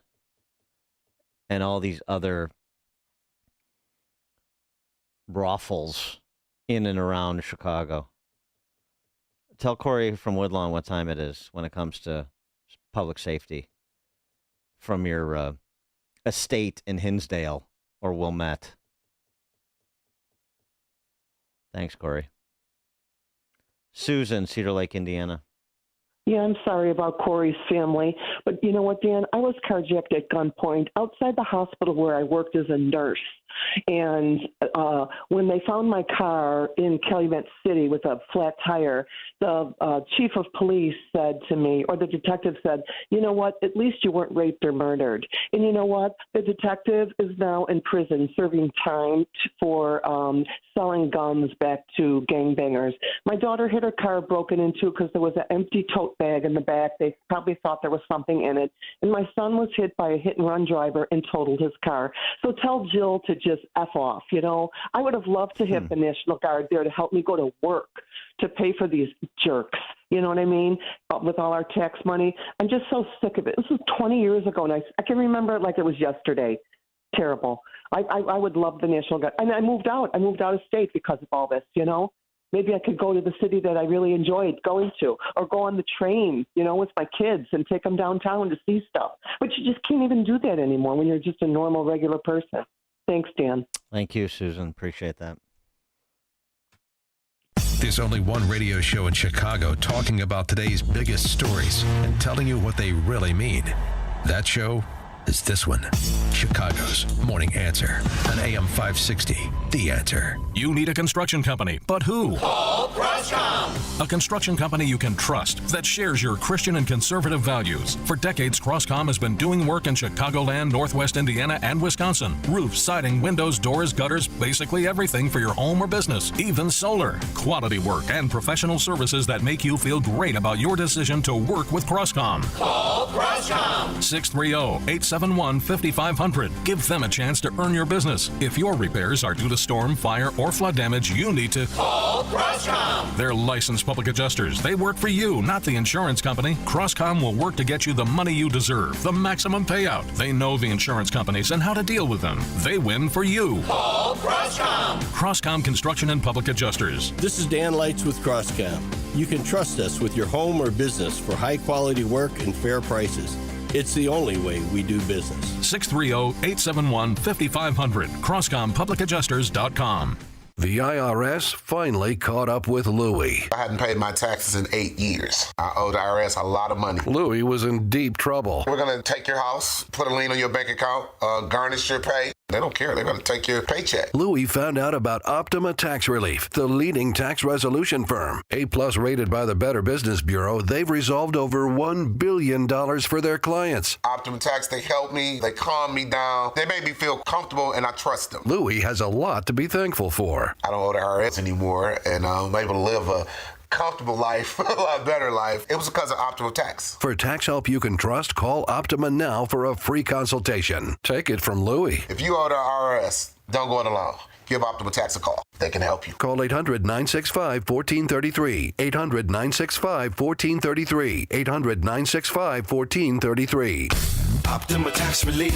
and all these other brothels in and around Chicago. Tell Corey from Woodlawn what time it is when it comes to public safety from your estate in Hinsdale or Wilmette. Thanks, Corey. Susan, Cedar Lake, Indiana. Yeah, I'm sorry about Corey's family. But you know what, Dan? I was carjacked at gunpoint outside the hospital where I worked as a nurse. And when they found my car in Calumet City with a flat tire, the chief of police said to me, or the detective said, you know what, at least you weren't raped or murdered. And you know what? The detective is now in prison serving time for selling guns back to gangbangers. My daughter had her car broken into because there was an empty tote bag in the back. They probably thought there was something in it. And my son was hit by a hit-and-run driver and totaled his car. So tell Jill to just F off, you know. I would have loved to have the National Guard there to help me go to work to pay for these jerks. You know what I mean? With all our tax money. I'm just so sick of it. This was 20 years ago, and I can remember it like it was yesterday. Terrible. I would love the National Guard. And I moved out. I moved out of state because of all this, you know. Maybe I could go to the city that I really enjoyed going to, or go on the train, you know, with my kids and take them downtown to see stuff. But you just can't even do that anymore when you're just a normal, regular person. Thanks, Dan. Thank you, Susan. Appreciate that. There's only one radio show in Chicago talking about today's biggest stories and telling you what they really mean. That show is this one, Chicago's Morning Answer on AM 560, The Answer. You need a construction company, but who? Call Crosscom. A construction company you can trust that shares your Christian and conservative values. For decades, Crosscom has been doing work in Chicagoland, Northwest Indiana, and Wisconsin. Roofs, siding, windows, doors, gutters, basically everything for your home or business, even solar. Quality work and professional services that make you feel great about your decision to work with Crosscom. Call Crosscom. 630-871-5500. Give them a chance to earn your business. If your repairs are due to storm, fire, or flood damage, you need to call Crosscom. They're licensed public adjusters. They work for you, not the insurance company. Crosscom will work to get you the money you deserve, the maximum payout. They know the insurance companies and how to deal with them. They win for you. Call Crosscom. Crosscom Construction and Public Adjusters. This is Dan Lights with Crosscom. You can trust us with your home or business for high-quality work and fair prices. It's the only way we do business. 630-871-5500. CrosscomPublicAdjusters.com. The IRS finally caught up with Louie. I hadn't paid my taxes in 8 years. I owe the IRS a lot of money. Louie was in deep trouble. We're going to take your house, put a lien on your bank account, garnish your pay. They don't care. They're going to take your paycheck. Louis found out about Optima Tax Relief, the leading tax resolution firm. A-plus rated by the Better Business Bureau, they've resolved over $1 billion for their clients. Optima Tax, they help me. They calm me down. They make me feel comfortable, and I trust them. Louis has a lot to be thankful for. I don't owe the IRS anymore, and I'm able to live a comfortable life, a lot better life. It was because of Optima Tax. For tax help you can trust, call Optima now for a free consultation. Take it from Louis. If you owe the IRS, don't go it alone. Give Optima Tax a call. They can help you. Call 800-965-1433. 800-965-1433. 800-965-1433. Optima Tax Relief.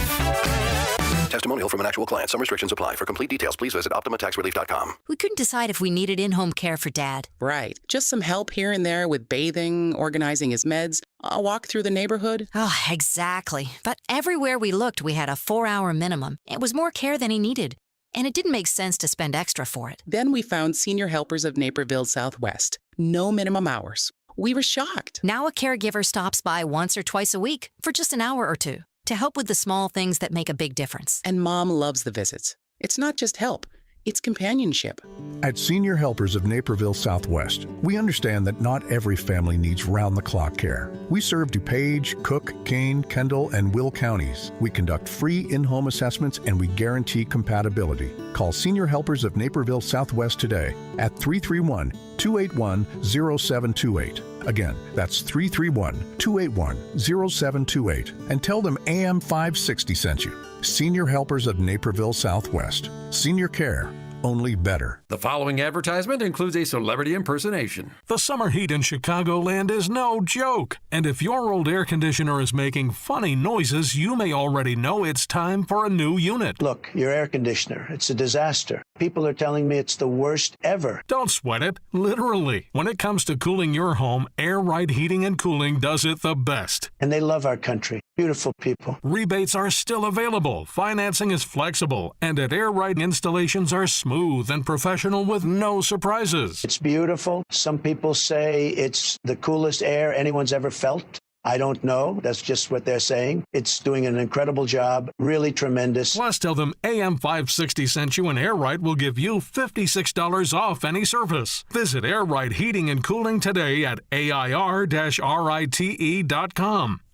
Testimonial from an actual client. Some restrictions apply. For complete details, please visit OptimaTaxRelief.com. We couldn't decide if we needed in-home care for Dad. Right. Just some help here and there with bathing, organizing his meds, a walk through the neighborhood. Oh, exactly. But everywhere we looked, we had a 4-hour minimum. It was more care than he needed. And it didn't make sense to spend extra for it. Then we found Senior Helpers of Naperville Southwest. No minimum hours. We were shocked. Now a caregiver stops by once or twice a week for just an hour or two to help with the small things that make a big difference. And Mom loves the visits. It's not just help. It's companionship. At Senior Helpers of Naperville Southwest, we understand that not every family needs round-the-clock care. We serve DuPage, Cook, Kane, Kendall, and Will counties. We conduct free in-home assessments and we guarantee compatibility. Call Senior Helpers of Naperville Southwest today at 331-281-0728. Again, that's 331-281-0728. And tell them AM 560 sent you. Senior Helpers of Naperville Southwest. Senior care, only better. The following advertisement includes a celebrity impersonation. The summer heat in Chicagoland is no joke. And if your old air conditioner is making funny noises, you may already know it's time for a new unit. Look, your air conditioner, it's a disaster. People are telling me it's the worst ever. Don't sweat it, literally. When it comes to cooling your home, Air Right Heating and Cooling does it the best. And they love our country. Beautiful people. Rebates are still available, financing is flexible, and at Air Right installations are smooth and professional with no surprises. It's beautiful. Some people say it's the coolest air anyone's ever felt. I don't know. That's just what they're saying. It's doing an incredible job. Really tremendous. Plus, tell them AM 560 sent you and Air Right will give you $56 off any service. Visit Air Right Heating and Cooling today at AIR-RITE.com.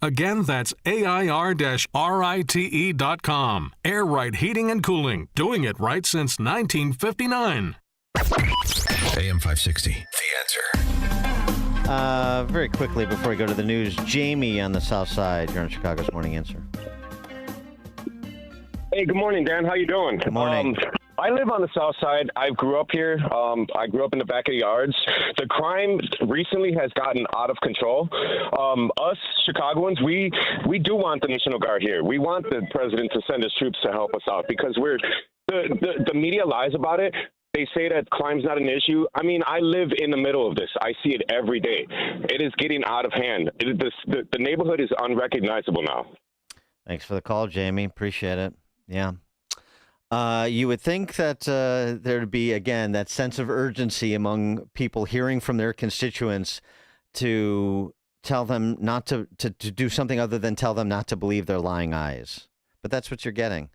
Again, that's AIR-RITE.com. Air Right Heating and Cooling. Doing it right since 1959. AM 560. The Answer. Very quickly before we go to the news, Jamie on the South Side. You're on Chicago's Morning Answer. Hey, good morning, Dan. How you doing? Good morning. I live on the South Side. I grew up here. I grew up in the back of the yards. The crime recently has gotten out of control. Us Chicagoans, we do want the National Guard here. We want the president to send his troops to help us out because the media lies about it. They say that crime's not an issue. I mean, I live in the middle of this. I see it every day. It is getting out of hand. The neighborhood is unrecognizable now. Thanks for the call, Jamie. Appreciate it. Yeah. You would think that there'd be, again, that sense of urgency among people hearing from their constituents to tell them not to do something other than tell them not to believe their lying eyes. But that's what you're getting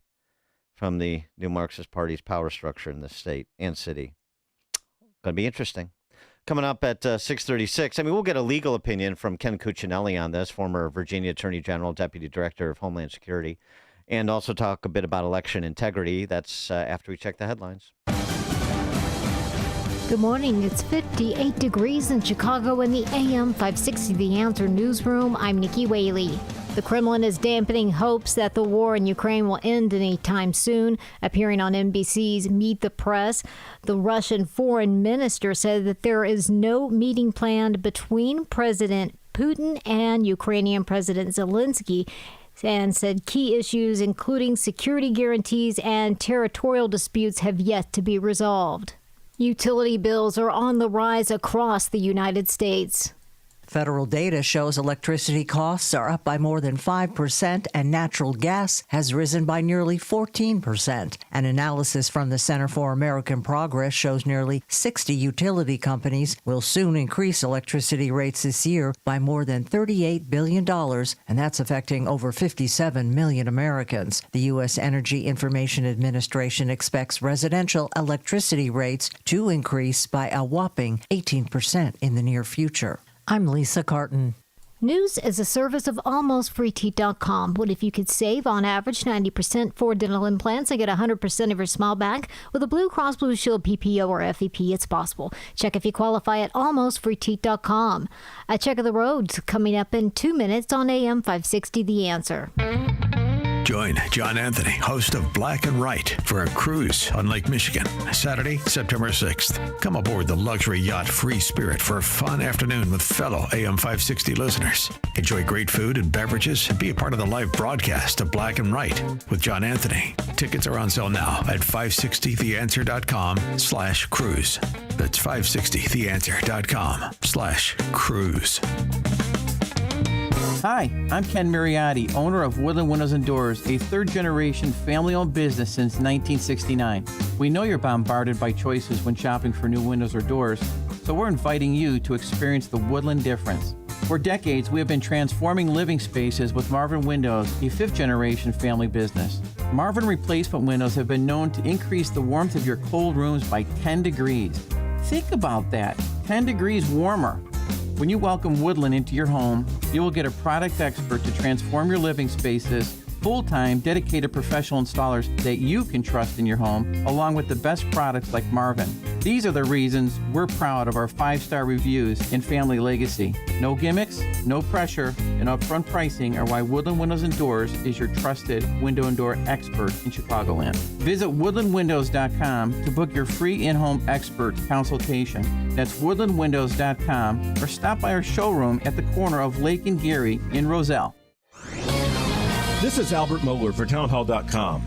from the new Marxist Party's power structure in the state and city. Going to be interesting. Coming up at 6:36, I mean, we'll get a legal opinion from Ken Cuccinelli on this, former Virginia Attorney General, Deputy Director of Homeland Security, and also talk a bit about election integrity. That's after we check the headlines. Good morning. It's 58 degrees in Chicago in the AM 560 The Answer newsroom. I'm Nikki Whaley. The Kremlin is dampening hopes that the war in Ukraine will end anytime soon. Appearing on NBC's Meet the Press, the Russian foreign minister said that there is no meeting planned between President Putin and Ukrainian President Zelensky, and said key issues, including security guarantees and territorial disputes, have yet to be resolved. Utility bills are on the rise across the United States. Federal data shows electricity costs are up by more than 5% and natural gas has risen by nearly 14%. An analysis from the Center for American Progress shows nearly 60 utility companies will soon increase electricity rates this year by more than $38 billion, and that's affecting over 57 million Americans. The U.S. Energy Information Administration expects residential electricity rates to increase by a whopping 18% in the near future. I'm Lisa Carton. News is a service of AlmostFreeTeeth.com. What if you could save on average 90% for dental implants and get 100% of your smile back? With a Blue Cross Blue Shield PPO or FEP, it's possible. Check if you qualify at AlmostFreeTeeth.com. A check of the roads coming up in 2 minutes on AM 560 The Answer. Join John Anthony, host of Black and Right, for a cruise on Lake Michigan, Saturday, September 6th. Come aboard the luxury yacht Free Spirit for a fun afternoon with fellow AM 560 listeners. Enjoy great food and beverages and be a part of the live broadcast of Black and Right with John Anthony. Tickets are on sale now at 560theanswer.com/cruise. That's 560theanswer.com/cruise. Hi, I'm Ken Mariotti, owner of Woodland Windows and Doors, a third-generation family-owned business since 1969. We know you're bombarded by choices when shopping for new windows or doors, so we're inviting you to experience the Woodland difference. For decades, we have been transforming living spaces with Marvin Windows, a fifth-generation family business. Marvin replacement windows have been known to increase the warmth of your cold rooms by 10 degrees. Think about that, 10 degrees warmer. When you welcome Woodland into your home, you will get a product expert to transform your living spaces, full-time, dedicated professional installers that you can trust in your home, along with the best products like Marvin. These are the reasons we're proud of our 5-star reviews and family legacy. No gimmicks, no pressure, and upfront pricing are why Woodland Windows and Doors is your trusted window and door expert in Chicagoland. Visit woodlandwindows.com to book your free in-home expert consultation. That's woodlandwindows.com, or stop by our showroom at the corner of Lake and Geary in Roselle. This is Albert Mohler for townhall.com.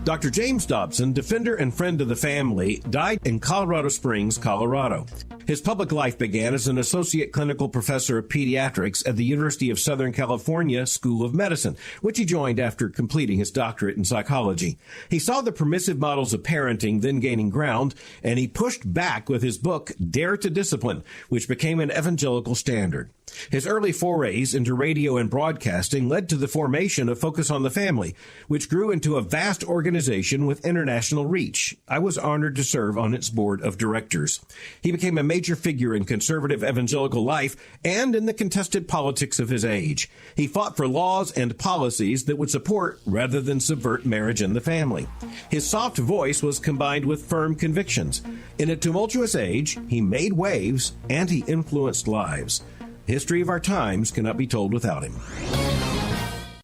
Dr. James Dobson, defender and friend of the family, died in Colorado Springs, Colorado. His public life began as an associate clinical professor of pediatrics at the University of Southern California School of Medicine, which he joined after completing his doctorate in psychology. He saw the permissive models of parenting then gaining ground, and he pushed back with his book, Dare to Discipline, which became an evangelical standard. His early forays into radio and broadcasting led to the formation of Focus on the Family, which grew into a vast organization with international reach. I was honored to serve on its board of directors. He became a major figure in conservative evangelical life and in the contested politics of his age. He fought for laws and policies that would support rather than subvert marriage and the family. His soft voice was combined with firm convictions. In a tumultuous age, he made waves and he influenced lives. History of our times cannot be told without him.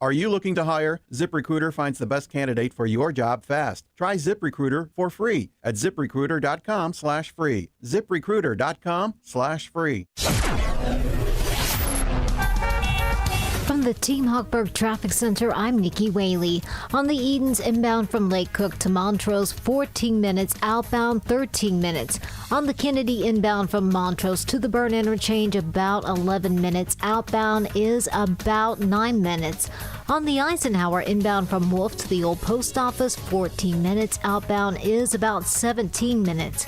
Are you looking to hire? ZipRecruiter finds the best candidate for your job fast. Try ZipRecruiter for free at ZipRecruiter.com/free. ZipRecruiter.com/free. From the Team Hochberg Traffic Center, I'm Nikki Whaley. On the Edens inbound from Lake Cook to Montrose, 14 minutes. Outbound, 13 minutes. On the Kennedy inbound from Montrose to the Byrne Interchange, about 11 minutes. Outbound is about 9 minutes. On the Eisenhower inbound from Wolf to the Old Post Office, 14 minutes. Outbound is about 17 minutes.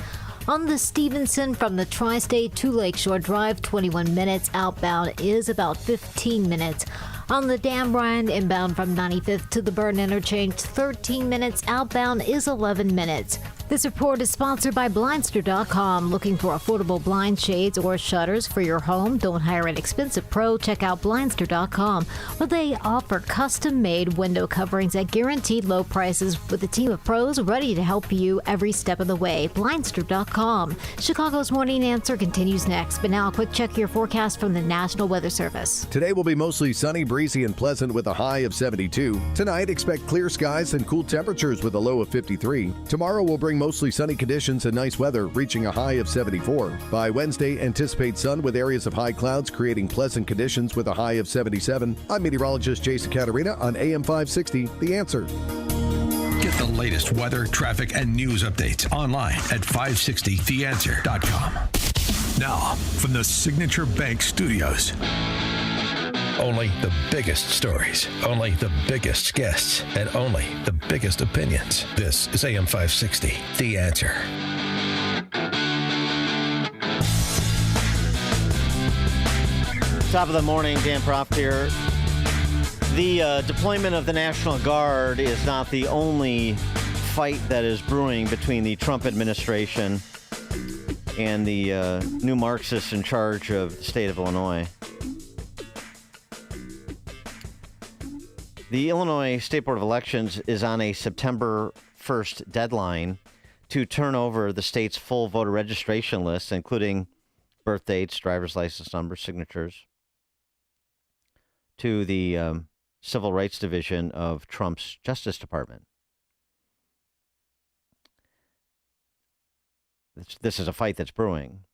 On the Stevenson from the Tri-State to Lakeshore Drive, 21 minutes. Outbound is about 15 minutes. On the Dan Ryan inbound from 95th to the Byrne Interchange, 13 minutes. Outbound is 11 minutes. This report is sponsored by Blindster.com. Looking for affordable blind shades or shutters for your home? Don't hire an expensive pro. Check out Blindster.com, where they offer custom-made window coverings at guaranteed low prices with a team of pros ready to help you every step of the way. Blindster.com. Chicago's Morning Answer continues next, but now a quick check of your forecast from the National Weather Service. Today will be mostly sunny, breezy, and pleasant with a high of 72. Tonight, expect clear skies and cool temperatures with a low of 53. Tomorrow will bring mostly sunny conditions and nice weather, reaching a high of 74. By Wednesday, anticipate sun with areas of high clouds, creating pleasant conditions with a high of 77. I'm meteorologist Jason Caterina on AM 560, The Answer. Get the latest weather, traffic, and news updates online at 560theanswer.com. Now, from the Signature Bank Studios. Only the biggest stories, only the biggest guests, and only the biggest opinions. This is AM 560, The Answer. Top of the morning, Dan Proft here. The deployment of the National Guard is not the only fight that is brewing between the Trump administration and the new Marxists in charge of the state of Illinois. The Illinois State Board of Elections is on a September 1st deadline to turn over the state's full voter registration list, including birth dates, driver's license numbers, signatures, to the Civil Rights Division of Trump's Justice Department. This is a fight that's brewing.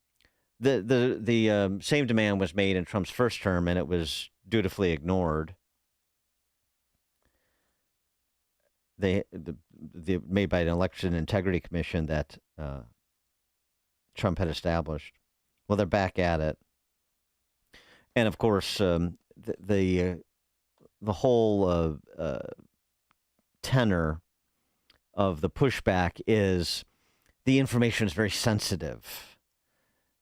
The same demand was made in Trump's first term, and it was dutifully ignored. Made by an election integrity commission that Trump had established. Well, they're back at it, and of course, the whole tenor of the pushback is the information is very sensitive.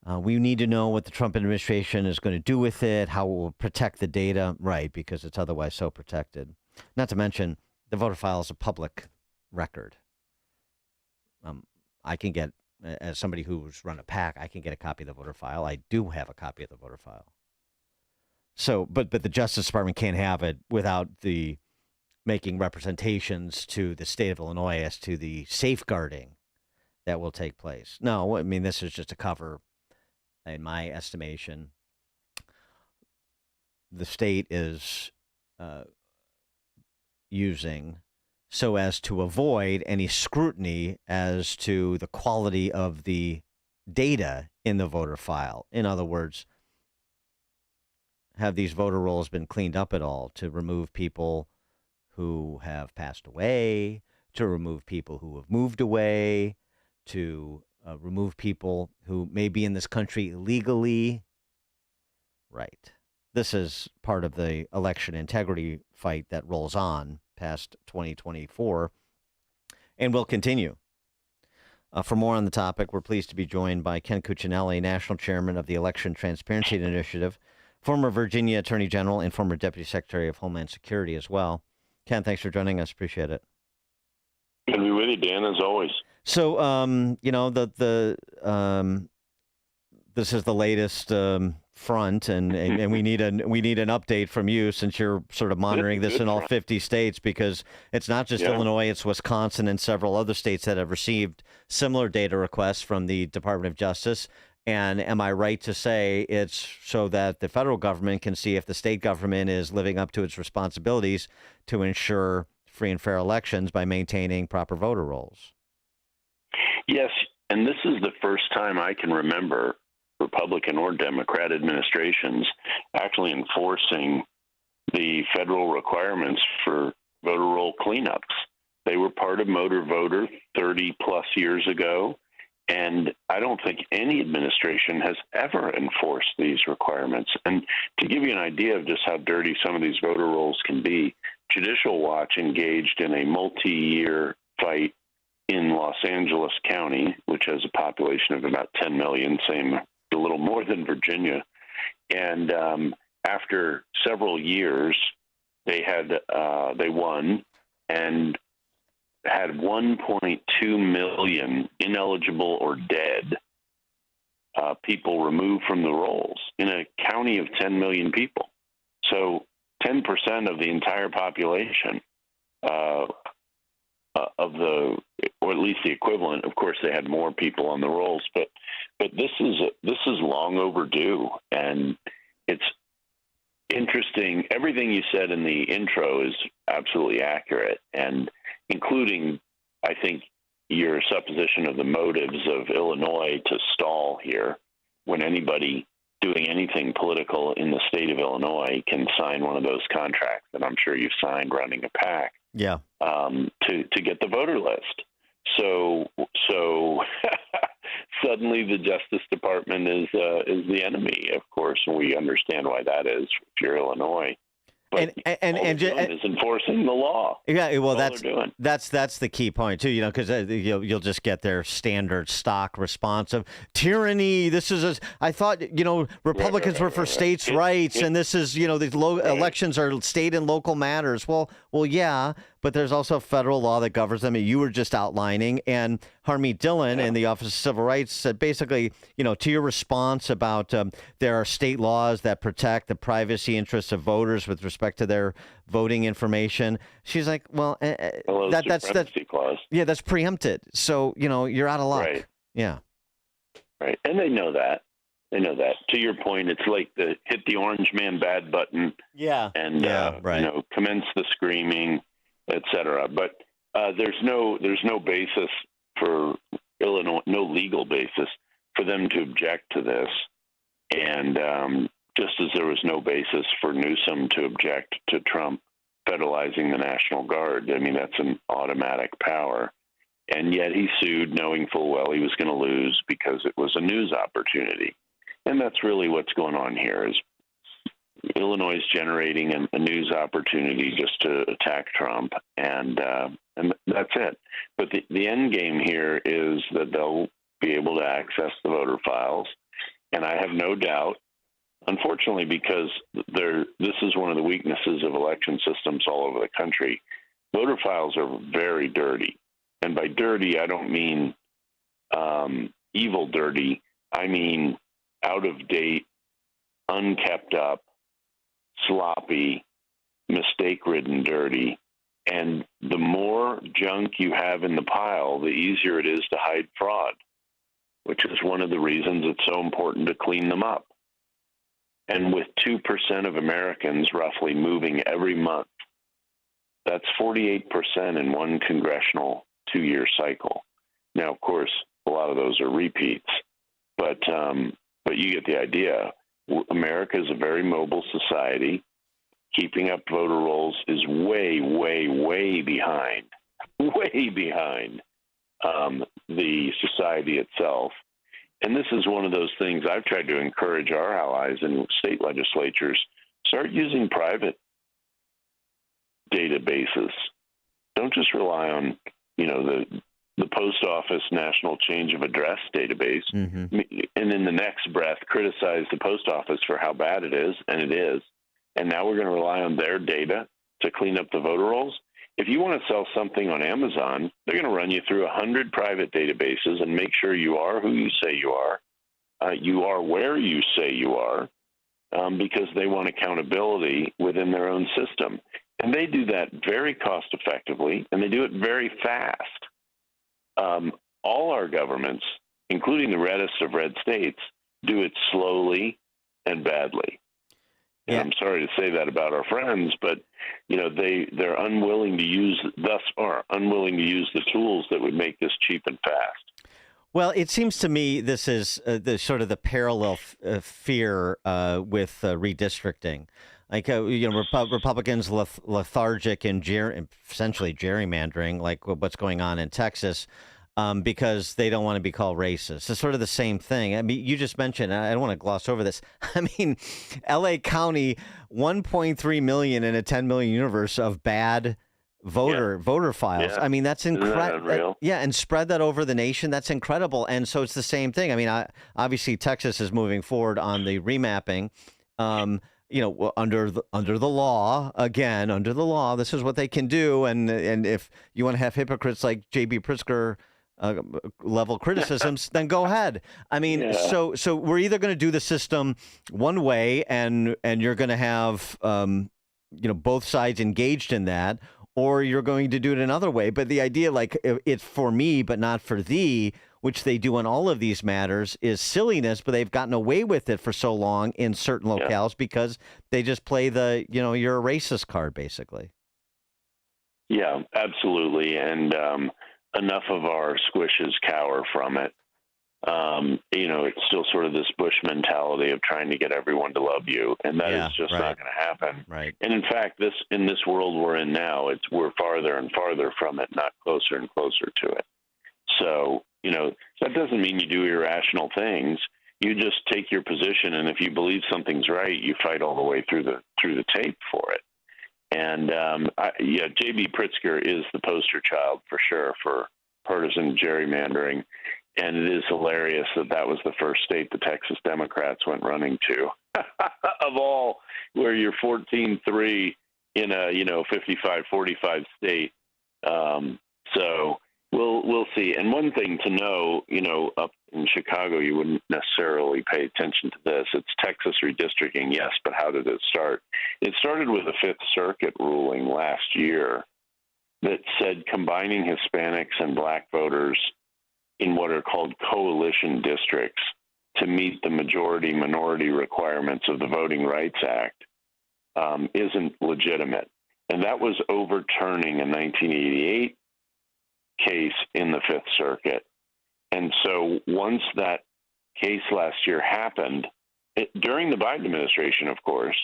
We need to know what the Trump administration is going to do with it, how it will protect the data, right? Because it's otherwise so protected. Not to mention, the voter file is a public record. I can get, as somebody who's run a PAC, I can get a copy of the voter file. I do have a copy of the voter file. So, but the Justice Department can't have it without the making representations to the state of Illinois as to the safeguarding that will take place. No, I mean, this is just a cover, in my estimation. The state is using so as to avoid any scrutiny as to the quality of the data in the voter file. In other words, have these voter rolls been cleaned up at all to remove people who have passed away, to remove people who have moved away, to remove people who may be in this country illegally? Right. This is part of the election integrity fight that rolls on past 2024 and will continue. For more on the topic, we're pleased to be joined by Ken Cuccinelli, National Chairman of the Election Transparency Initiative, former Virginia Attorney General and former Deputy Secretary of Homeland Security as well. Ken, thanks for joining us. Appreciate it. Good to be with you, Dan, as always. So, this is the latest front, and we need an update from you, since you're sort of monitoring this in all 50 states, because it's not just Illinois, it's Wisconsin and several other states that have received similar data requests from the Department of Justice. And am I right to say it's so that the federal government can see if the state government is living up to its responsibilities to ensure free and fair elections by maintaining proper voter rolls? Yes, and this is the first time I can remember Republican or Democrat administrations actually enforcing the federal requirements for voter roll cleanups. They were part of Motor Voter 30 plus years ago, and I don't think any administration has ever enforced these requirements. And to give you an idea of just how dirty some of these voter rolls can be, Judicial Watch engaged in a multi-year fight in Los Angeles County, which has a population of about 10 million, same a little more than Virginia. And after several years, they won and had 1.2 million ineligible or dead people removed from the rolls in a county of 10 million people. So 10% of the entire population of the, or at least the equivalent. Of course, they had more people on the rolls, but this is long overdue, and it's interesting. Everything you said in the intro is absolutely accurate, and including, I think, your supposition of the motives of Illinois to stall here, when anybody doing anything political in the state of Illinois can sign one of those contracts that I'm sure you've signed running a PAC. Yeah. To get the voter list. So suddenly the Justice Department is the enemy, of course, and we understand why that is if you're Illinois. But all they're doing is enforcing the law. Yeah, well, That's all they're doing. that's the key point too. You know, because you'll just get their standard stock response of tyranny. This is I thought Republicans were for states' rights, and this is these elections are state and local matters. Well, yeah, but there's also federal law that governs them. You were just outlining, and Harmeet Dillon in the Office of Civil Rights said basically, to your response about there are state laws that protect the privacy interests of voters with respect to their voting information. She's like, well, that's clause. Yeah, that's preempted. So you're out of luck. Right. Yeah. Right, and they know that. To your point, it's like the hit the orange man bad button. Yeah. And right. Commence the screaming, etc. But there's no basis for Illinois, no legal basis for them to object to this, and just as there was no basis for Newsom to object to Trump federalizing the National Guard. I mean, that's an automatic power, and yet he sued, knowing full well he was going to lose because it was a news opportunity, and that's really what's going on here. Is Illinois is generating a news opportunity just to attack Trump, and that's it. But the end game here is that they'll be able to access the voter files, and I have no doubt, unfortunately, because this is one of the weaknesses of election systems all over the country. Voter files are very dirty, and by dirty, I don't mean evil dirty. I mean out of date, unkept up, sloppy, mistake-ridden dirty. And the more junk you have in the pile, the easier it is to hide fraud, which is one of the reasons it's so important to clean them up. And with 2% of Americans roughly moving every month, that's 48% in one congressional 2-year cycle. Now, of course, a lot of those are repeats, but you get the idea. America is a very mobile society. Keeping up voter rolls is way, way, way behind the society itself. And this is one of those things I've tried to encourage our allies in state legislatures. Start using private databases. Don't just rely on, the post office national change of address database, and in the next breath criticize the post office for how bad it is, and it is. And now we're going to rely on their data to clean up the voter rolls. If you want to sell something on Amazon, they're going to run you through 100 private databases and make sure you are who you say you are where you say you are, because they want accountability within their own system. And they do that very cost effectively, and they do it very fast. All our governments, including the reddest of red states, do it slowly and badly. And I'm sorry to say that about our friends, but they're unwilling to use the tools that would make this cheap and fast. Well, it seems to me this is the sort of the parallel fear with redistricting. Like Republicans lethargic and essentially gerrymandering, like what's going on in Texas. Because they don't want to be called racist. It's sort of the same thing. I mean, you just mentioned, I don't want to gloss over this. I mean, L.A. County, 1.3 million in a 10 million universe of bad voter files. Yeah. I mean, that's incredible. Yeah, and spread that over the nation. That's incredible. And so it's the same thing. I mean, obviously Texas is moving forward on the remapping. Under the law, under the law, this is what they can do. And if you want to have hypocrites like J.B. Pritzker level criticisms, then go ahead. I mean, so we're either going to do the system one way, and you're going to have both sides engaged in that, or you're going to do it another way. But the idea, like it's for me but not for thee, which they do on all of these matters, is silliness. But they've gotten away with it for so long in certain locales because they just play the you're a racist card, basically. Yeah, absolutely. And enough of our squishes cower from it. It's still sort of this Bush mentality of trying to get everyone to love you, and that is just not going to happen. Right. And in fact, in this world we're in now, we're farther and farther from it, not closer and closer to it. So that doesn't mean you do irrational things. You just take your position, and if you believe something's right, you fight all the way through the tape for it. And J.B. Pritzker is the poster child for sure for partisan gerrymandering, and it is hilarious that was the first state the Texas Democrats went running to, of all, where you're 14-3 in a 55-45 state. So we'll see. And one thing to know, up in Chicago, you wouldn't necessarily pay attention to this. It's Texas redistricting, yes, but how did it start? It started with a Fifth Circuit ruling last year that said combining Hispanics and black voters in what are called coalition districts to meet the majority-minority requirements of the Voting Rights Act isn't legitimate. And that was overturning a 1988 case in the Fifth Circuit. And so once that case last year happened, during the Biden administration, of course,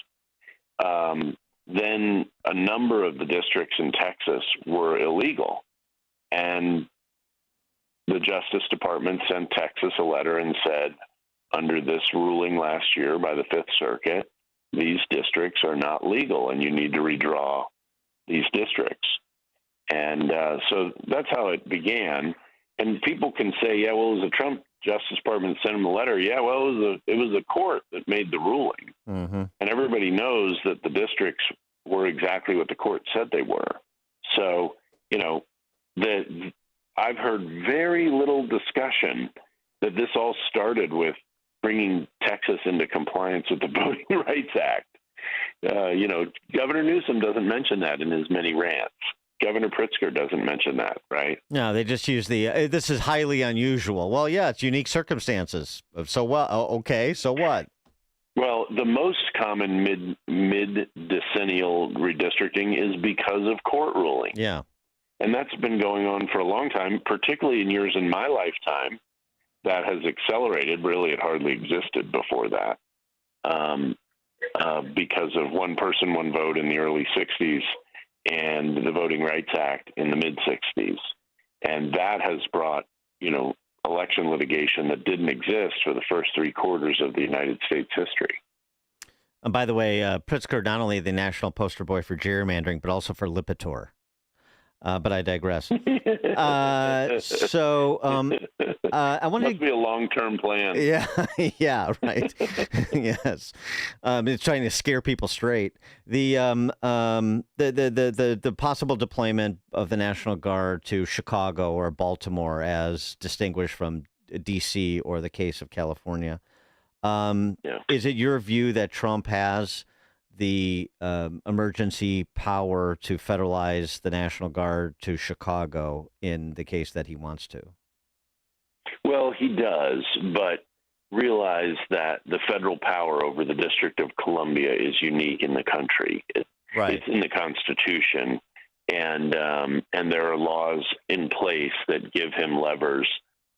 then a number of the districts in Texas were illegal. And the Justice Department sent Texas a letter and said, under this ruling last year by the Fifth Circuit, these districts are not legal and you need to redraw these districts. And so that's how it began. And people can say, yeah, well, it was the Trump Justice Department sent him a letter. Yeah, well, it was a court that made the ruling. Mm-hmm. And everybody knows that the districts were exactly what the court said they were. So, I've heard very little discussion that this all started with bringing Texas into compliance with the Voting Rights Act. Governor Newsom doesn't mention that in his many rants. Governor Pritzker doesn't mention that, right? No, they just use this is highly unusual. Well, yeah, it's unique circumstances. So what? Okay, so what? Well, the most common mid-decennial redistricting is because of court ruling. Yeah. And that's been going on for a long time, particularly in years in my lifetime. That has accelerated. Really, it hardly existed before that because of one person, one vote in the early 60s and the Voting Rights Act in the mid-60s. And that has brought, election litigation that didn't exist for the first 3 quarters of the United States history. And by the way, Pritzker, not only the national poster boy for gerrymandering, but also for Lipitor. But I digress. I wanted Must be a long-term plan. Yeah, right. Yes, it's trying to scare people straight. The possible deployment of the National Guard to Chicago or Baltimore, as distinguished from D.C. or the case of California. Is it your view that Trump has the emergency power to federalize the National Guard to Chicago in the case that he wants to? Well, he does, but realize that the federal power over the District of Columbia is unique in the country. It's in the Constitution, and there are laws in place that give him levers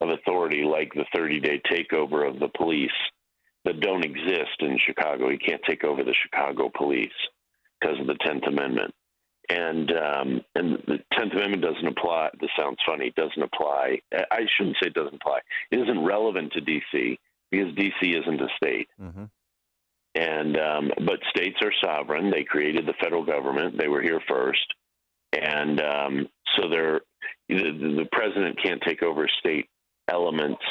of authority, like the 30-day takeover of the police, that don't exist in Chicago. He can't take over the Chicago police because of the 10th Amendment. And the 10th Amendment doesn't apply. This sounds funny. Doesn't apply. I shouldn't say it doesn't apply. It isn't relevant to D.C. because D.C. isn't a state. Mm-hmm. And but states are sovereign. They created the federal government. They were here first. And so the president can't take over state elements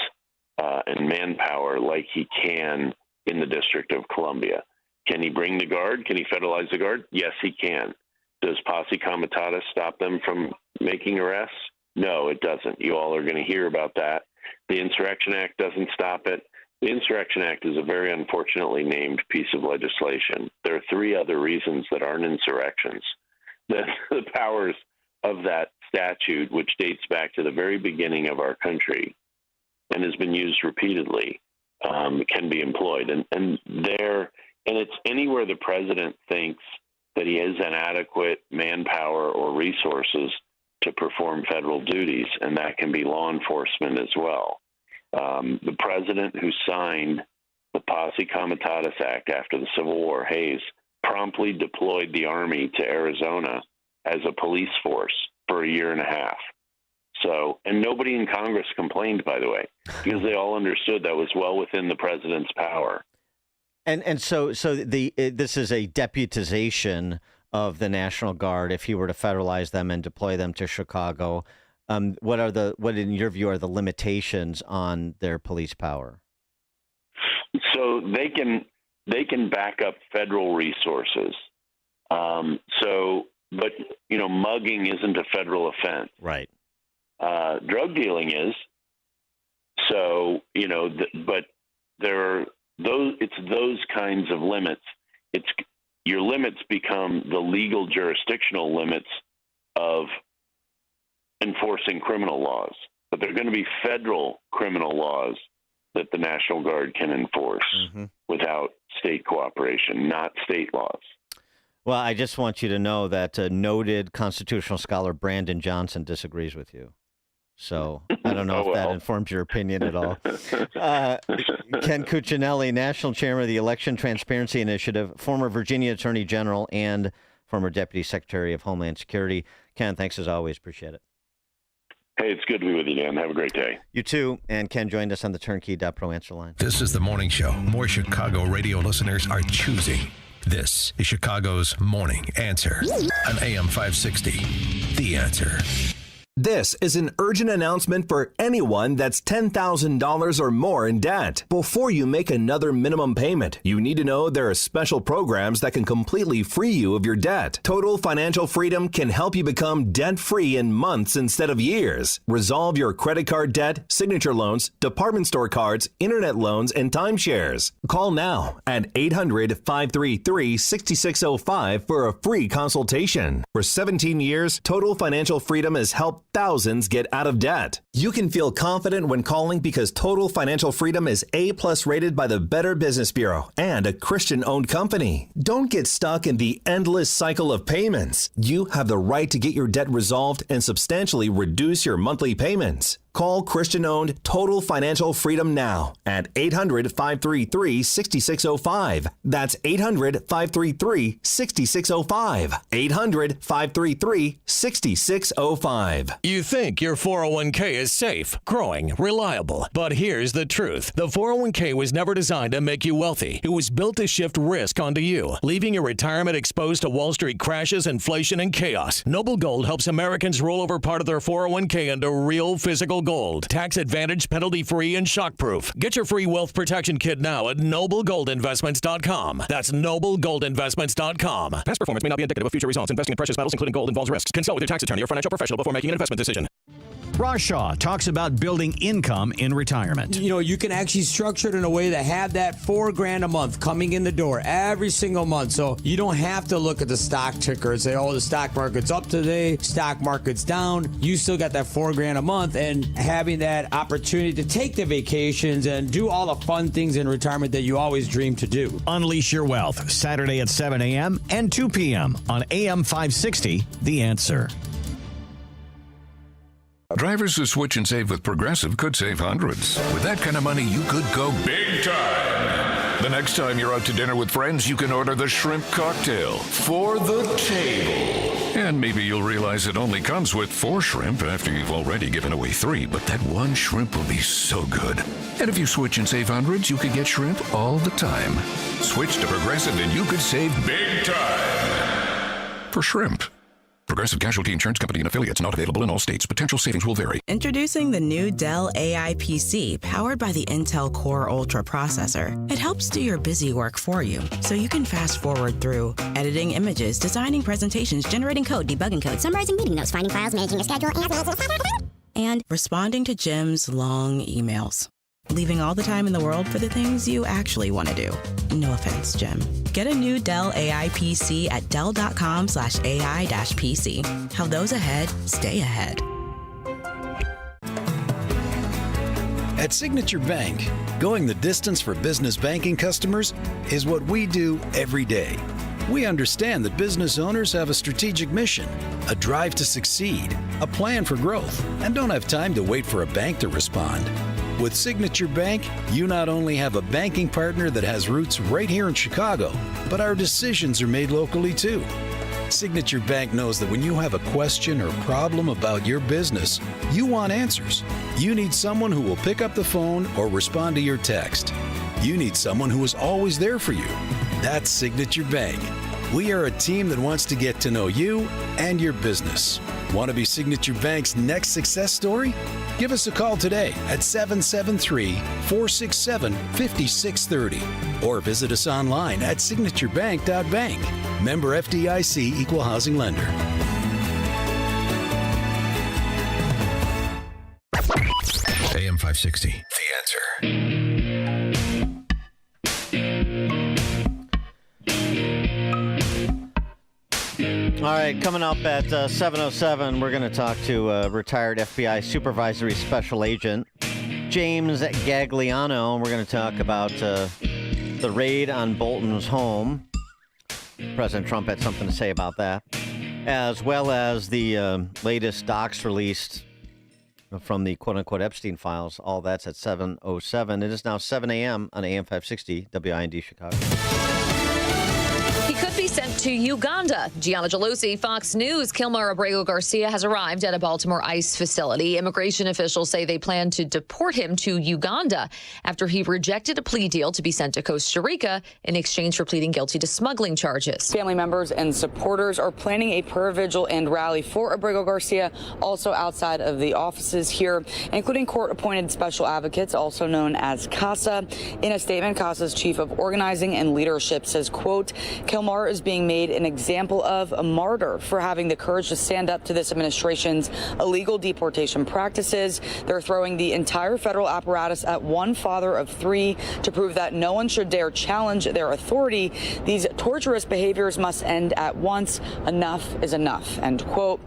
and manpower like he can in the District of Columbia. Can he bring the Guard? Can he federalize the Guard? Yes, he can. Does posse comitatus stop them from making arrests? No, it doesn't. You all are going to hear about that. The Insurrection Act doesn't stop it. The Insurrection Act is a very unfortunately named piece of legislation. There are 3 other reasons that aren't insurrections. The powers of that statute, which dates back to the very beginning of our country, and has been used repeatedly, can be employed. And it's anywhere the president thinks that he has inadequate manpower or resources to perform federal duties, and that can be law enforcement as well. The president who signed the Posse Comitatus Act after the Civil War, Hayes, promptly deployed the Army to Arizona as a police force for 1.5 years. So, and nobody in Congress complained, by the way, because they all understood that was well within the president's power. And so this is a deputization of the National Guard if he were to federalize them and deploy them to Chicago. What in your view are the limitations on their police power? So they can back up federal resources. But mugging isn't a federal offense, right? Drug dealing is. So but there are it's those kinds of limits. Your limits become the legal jurisdictional limits of enforcing criminal laws, but they're going to be federal criminal laws that the National Guard can enforce without state cooperation, not state laws. Well, I just want you to know that noted constitutional scholar Brandon Johnson disagrees with you. So I don't know if that informs your opinion at all. Ken Cuccinelli, National Chairman of the Election Transparency Initiative, former Virginia Attorney General, and former Deputy Secretary of Homeland Security. Ken, thanks as always. Appreciate it. Hey, it's good to be with you, Dan. Have a great day. You too. And Ken joined us on the Turnkey.pro answer line. This is the morning show more Chicago radio listeners are choosing. This is Chicago's Morning Answer on AM 560. The Answer. This is an urgent announcement for anyone that's $10,000 or more in debt. Before you make another minimum payment, you need to know there are special programs that can completely free you of your debt. Total Financial Freedom can help you become debt-free in months instead of years. Resolve your credit card debt, signature loans, department store cards, internet loans, and timeshares. Call now at 800-533-6605 for a free consultation. For 17 years, Total Financial Freedom has helped thousands get out of debt. You can feel confident when calling because Total Financial Freedom is A+ rated by the Better Business Bureau and a Christian-owned company. Don't get stuck in the endless cycle of payments. You have the right to get your debt resolved and substantially reduce your monthly payments. Call Christian-owned Total Financial Freedom now at 800-533-6605. That's 800-533-6605. 800-533-6605. You think your 401k is safe, growing, reliable. But here's the truth. The 401k was never designed to make you wealthy. It was built to shift risk onto you, leaving your retirement exposed to Wall Street crashes, inflation, and chaos. Noble Gold helps Americans roll over part of their 401k into real physical gold. Tax advantage, penalty-free, and shockproof. Get your free wealth protection kit now at noblegoldinvestments.com. That's noblegoldinvestments.com. Past performance may not be indicative of future results. Investing in precious metals, including gold, involves risks. Consult with your tax attorney or financial professional before making an investment decision. Ross Shaw talks about building income in retirement. You know, you can actually structure it in a way to have that $4,000 a month coming in the door every single month. So you don't have to look at the stock ticker and say, oh, the stock market's up today, stock market's down. You still got that $4,000 a month, and having that opportunity to take the vacations and do all the fun things in retirement that you always dreamed to do. Unleash your wealth, Saturday at 7 a.m. and 2 p.m. on AM 560, The Answer. Drivers who switch and save with Progressive could save hundreds. With that kind of money, you could go big time. The next time you're out to dinner with friends, you can order the shrimp cocktail for the table. And maybe you'll realize it only comes with 4 shrimp after you've already given away 3, but that one shrimp will be so good. And if you switch and save hundreds, you could get shrimp all the time. Switch to Progressive and you could save big time. For shrimp. Progressive Casualty Insurance Company and affiliates, not available in all states. Potential savings will vary. Introducing the new Dell AI PC powered by the Intel Core Ultra processor. It helps do your busy work for you, so you can fast forward through editing images, designing presentations, generating code, debugging code, summarizing meeting notes, finding files, managing your schedule, and responding to Jim's long emails. Leaving all the time in the world for the things you actually want to do. No offense, Jim. Get a new Dell AI PC at Dell.com/AI-PC. How those ahead stay ahead. At Signature Bank, going the distance for business banking customers is what we do every day. We understand that business owners have a strategic mission, a drive to succeed, a plan for growth, and don't have time to wait for a bank to respond. With Signature Bank, you not only have a banking partner that has roots right here in Chicago, but our decisions are made locally too. Signature Bank knows that when you have a question or problem about your business, you want answers. You need someone who will pick up the phone or respond to your text. You need someone who is always there for you. That's Signature Bank. We are a team that wants to get to know you and your business. Want to be Signature Bank's next success story? Give us a call today at 773-467-5630 or visit us online at signaturebank.bank. Member FDIC Equal Housing Lender. AM 560, The Answer. All right, coming up at 7:07, we're going to talk to retired FBI Supervisory Special Agent James Gagliano. We're going to talk about the raid on Bolton's home. President Trump had something to say about that, as well as the latest docs released from the quote-unquote Epstein files. All that's at 7:07. It is now 7 a.m. on AM 560 WIND Chicago. He could be sent to Uganda. Gianna Gelosi, Fox News. Kilmar Abrego Garcia has arrived at a Baltimore ICE facility. Immigration officials say they plan to deport him to Uganda after he rejected a plea deal to be sent to Costa Rica in exchange for pleading guilty to smuggling charges. Family members and supporters are planning a prayer vigil and rally for Abrego Garcia, also outside of the offices here, including court-appointed special advocates, also known as CASA. In a statement, CASA's chief of organizing and leadership says, quote, Kilmar is being made an example of a martyr for having the courage to stand up to this administration's illegal deportation practices. They're throwing the entire federal apparatus at one father of three to prove that no one should dare challenge their authority. These torturous behaviors must end at once. Enough is enough, end quote.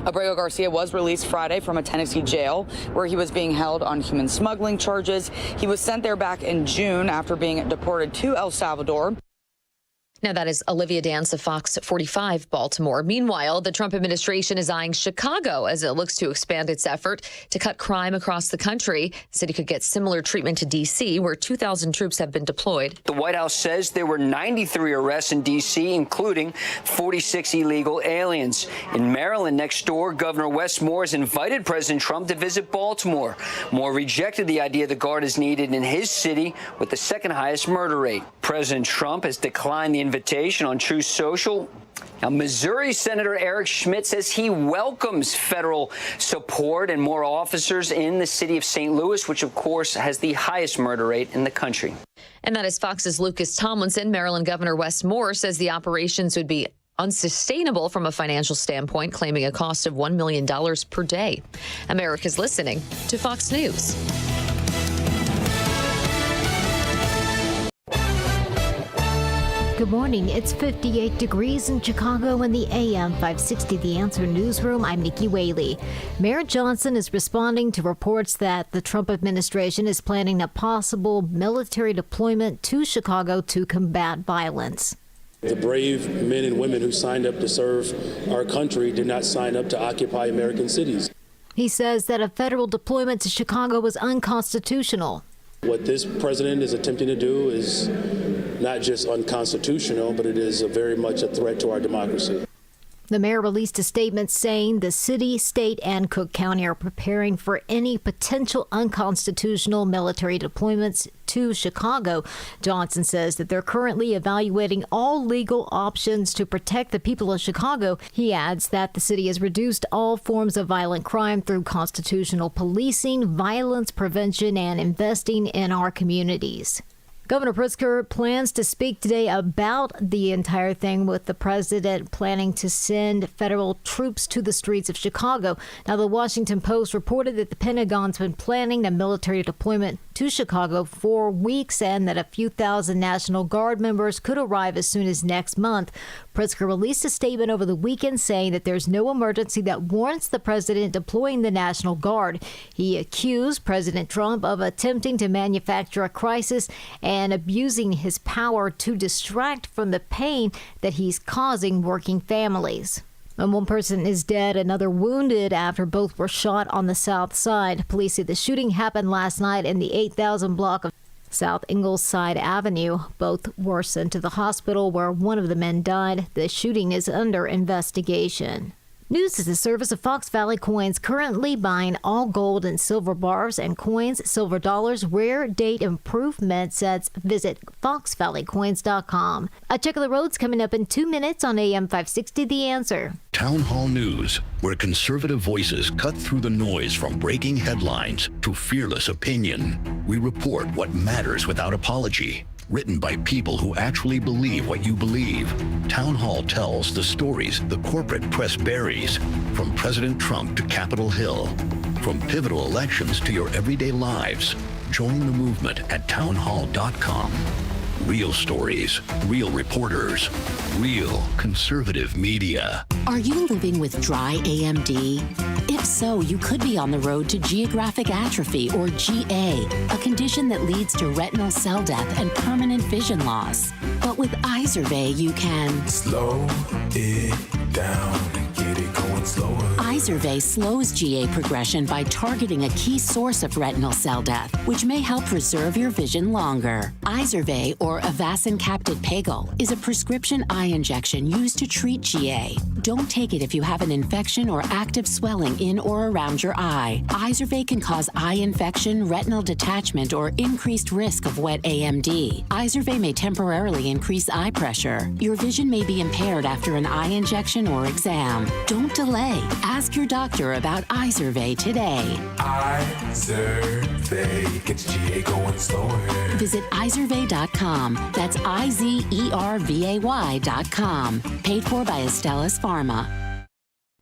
Abrego Garcia was released Friday from a Tennessee jail where he was being held on human smuggling charges. He was sent there back in June after being deported to El Salvador. Now, that is Olivia Dance of Fox 45 Baltimore. Meanwhile, the Trump administration is eyeing Chicago as it looks to expand its effort to cut crime across the country. The city could get similar treatment to D.C., where 2,000 troops have been deployed. The White House says there were 93 arrests in D.C., including 46 illegal aliens. In Maryland, next door, Governor Wes Moore has invited President Trump to visit Baltimore. Moore rejected the idea the guard is needed in his city with the second highest murder rate. President Trump has declined the invitation on Truth Social. Now, Missouri Senator Eric Schmidt says he welcomes federal support and more officers in the city of St. Louis, which, of course, has the highest murder rate in the country. And that is Fox's Lucas Tomlinson. Maryland Governor Wes Moore says the operations would be unsustainable from a financial standpoint, claiming a cost of $1 million per day. America's listening to Fox News. Good morning. It's 58 degrees in Chicago in the AM 560 The Answer newsroom. I'm Nikki Whaley. Mayor Johnson is responding to reports that the Trump administration is planning a possible military deployment to Chicago to combat violence. The brave men and women who signed up to serve our country did not sign up to occupy American cities. He says that a federal deployment to Chicago was unconstitutional. What this president is attempting to do is not just unconstitutional, but it is very much a threat to our democracy. The mayor released a statement saying the city, state, and Cook County are preparing for any potential unconstitutional military deployments to Chicago. Johnson says that they're currently evaluating all legal options to protect the people of Chicago. He adds that the city has reduced all forms of violent crime through constitutional policing, violence prevention, and investing in our communities. Governor Pritzker plans to speak today about the entire thing, with the president planning to send federal troops to the streets of Chicago. Now, the Washington Post reported that the Pentagon's been planning a military deployment to Chicago for weeks and that a few thousand National Guard members could arrive as soon as next month. Pritzker released a statement over the weekend saying that there's no emergency that warrants the president deploying the National Guard. He accused President Trump of attempting to manufacture a crisis and abusing his power to distract from the pain that he's causing working families. And one person is dead, another wounded after both were shot on the south side. Police say the shooting happened last night in the 8,000 block of South Ingleside Avenue. Both were sent to the hospital where one of the men died. The shooting is under investigation. News is the service of Fox Valley Coins, currently buying all gold and silver bars and coins, silver dollars, rare date improvement sets. Visit foxvalleycoins.com. A check of the roads coming up in 2 minutes on AM 560, The Answer. Town Hall News, where conservative voices cut through the noise from breaking headlines to fearless opinion. We report what matters without apology. Written by people who actually believe what you believe. Town Hall tells the stories the corporate press buries, from President Trump to Capitol Hill, from pivotal elections to your everyday lives. Join the movement at townhall.com. Real stories, real reporters, real conservative media. Are you living with dry AMD? If so, you could be on the road to geographic atrophy, or GA, a condition that leads to retinal cell death and permanent vision loss. But with Izervay, you can slow it down and get it going slower. Izervay slows GA progression by targeting a key source of retinal cell death, which may help preserve your vision longer. Izervay, or Avastin Captid Pagel, is a prescription eye injection used to treat GA. Don't take it if you have an infection or active swelling in or around your eye. Izervay can cause eye infection, retinal detachment, or increased risk of wet AMD. Izervay may temporarily increase eye pressure. Your vision may be impaired after an eye injection or exam. Don't delay. Ask your doctor about Izervay today. Izervay gets GA going slower. Visit Izervay.com. That's IZERVAY.com. Paid for by Astellas Pharma.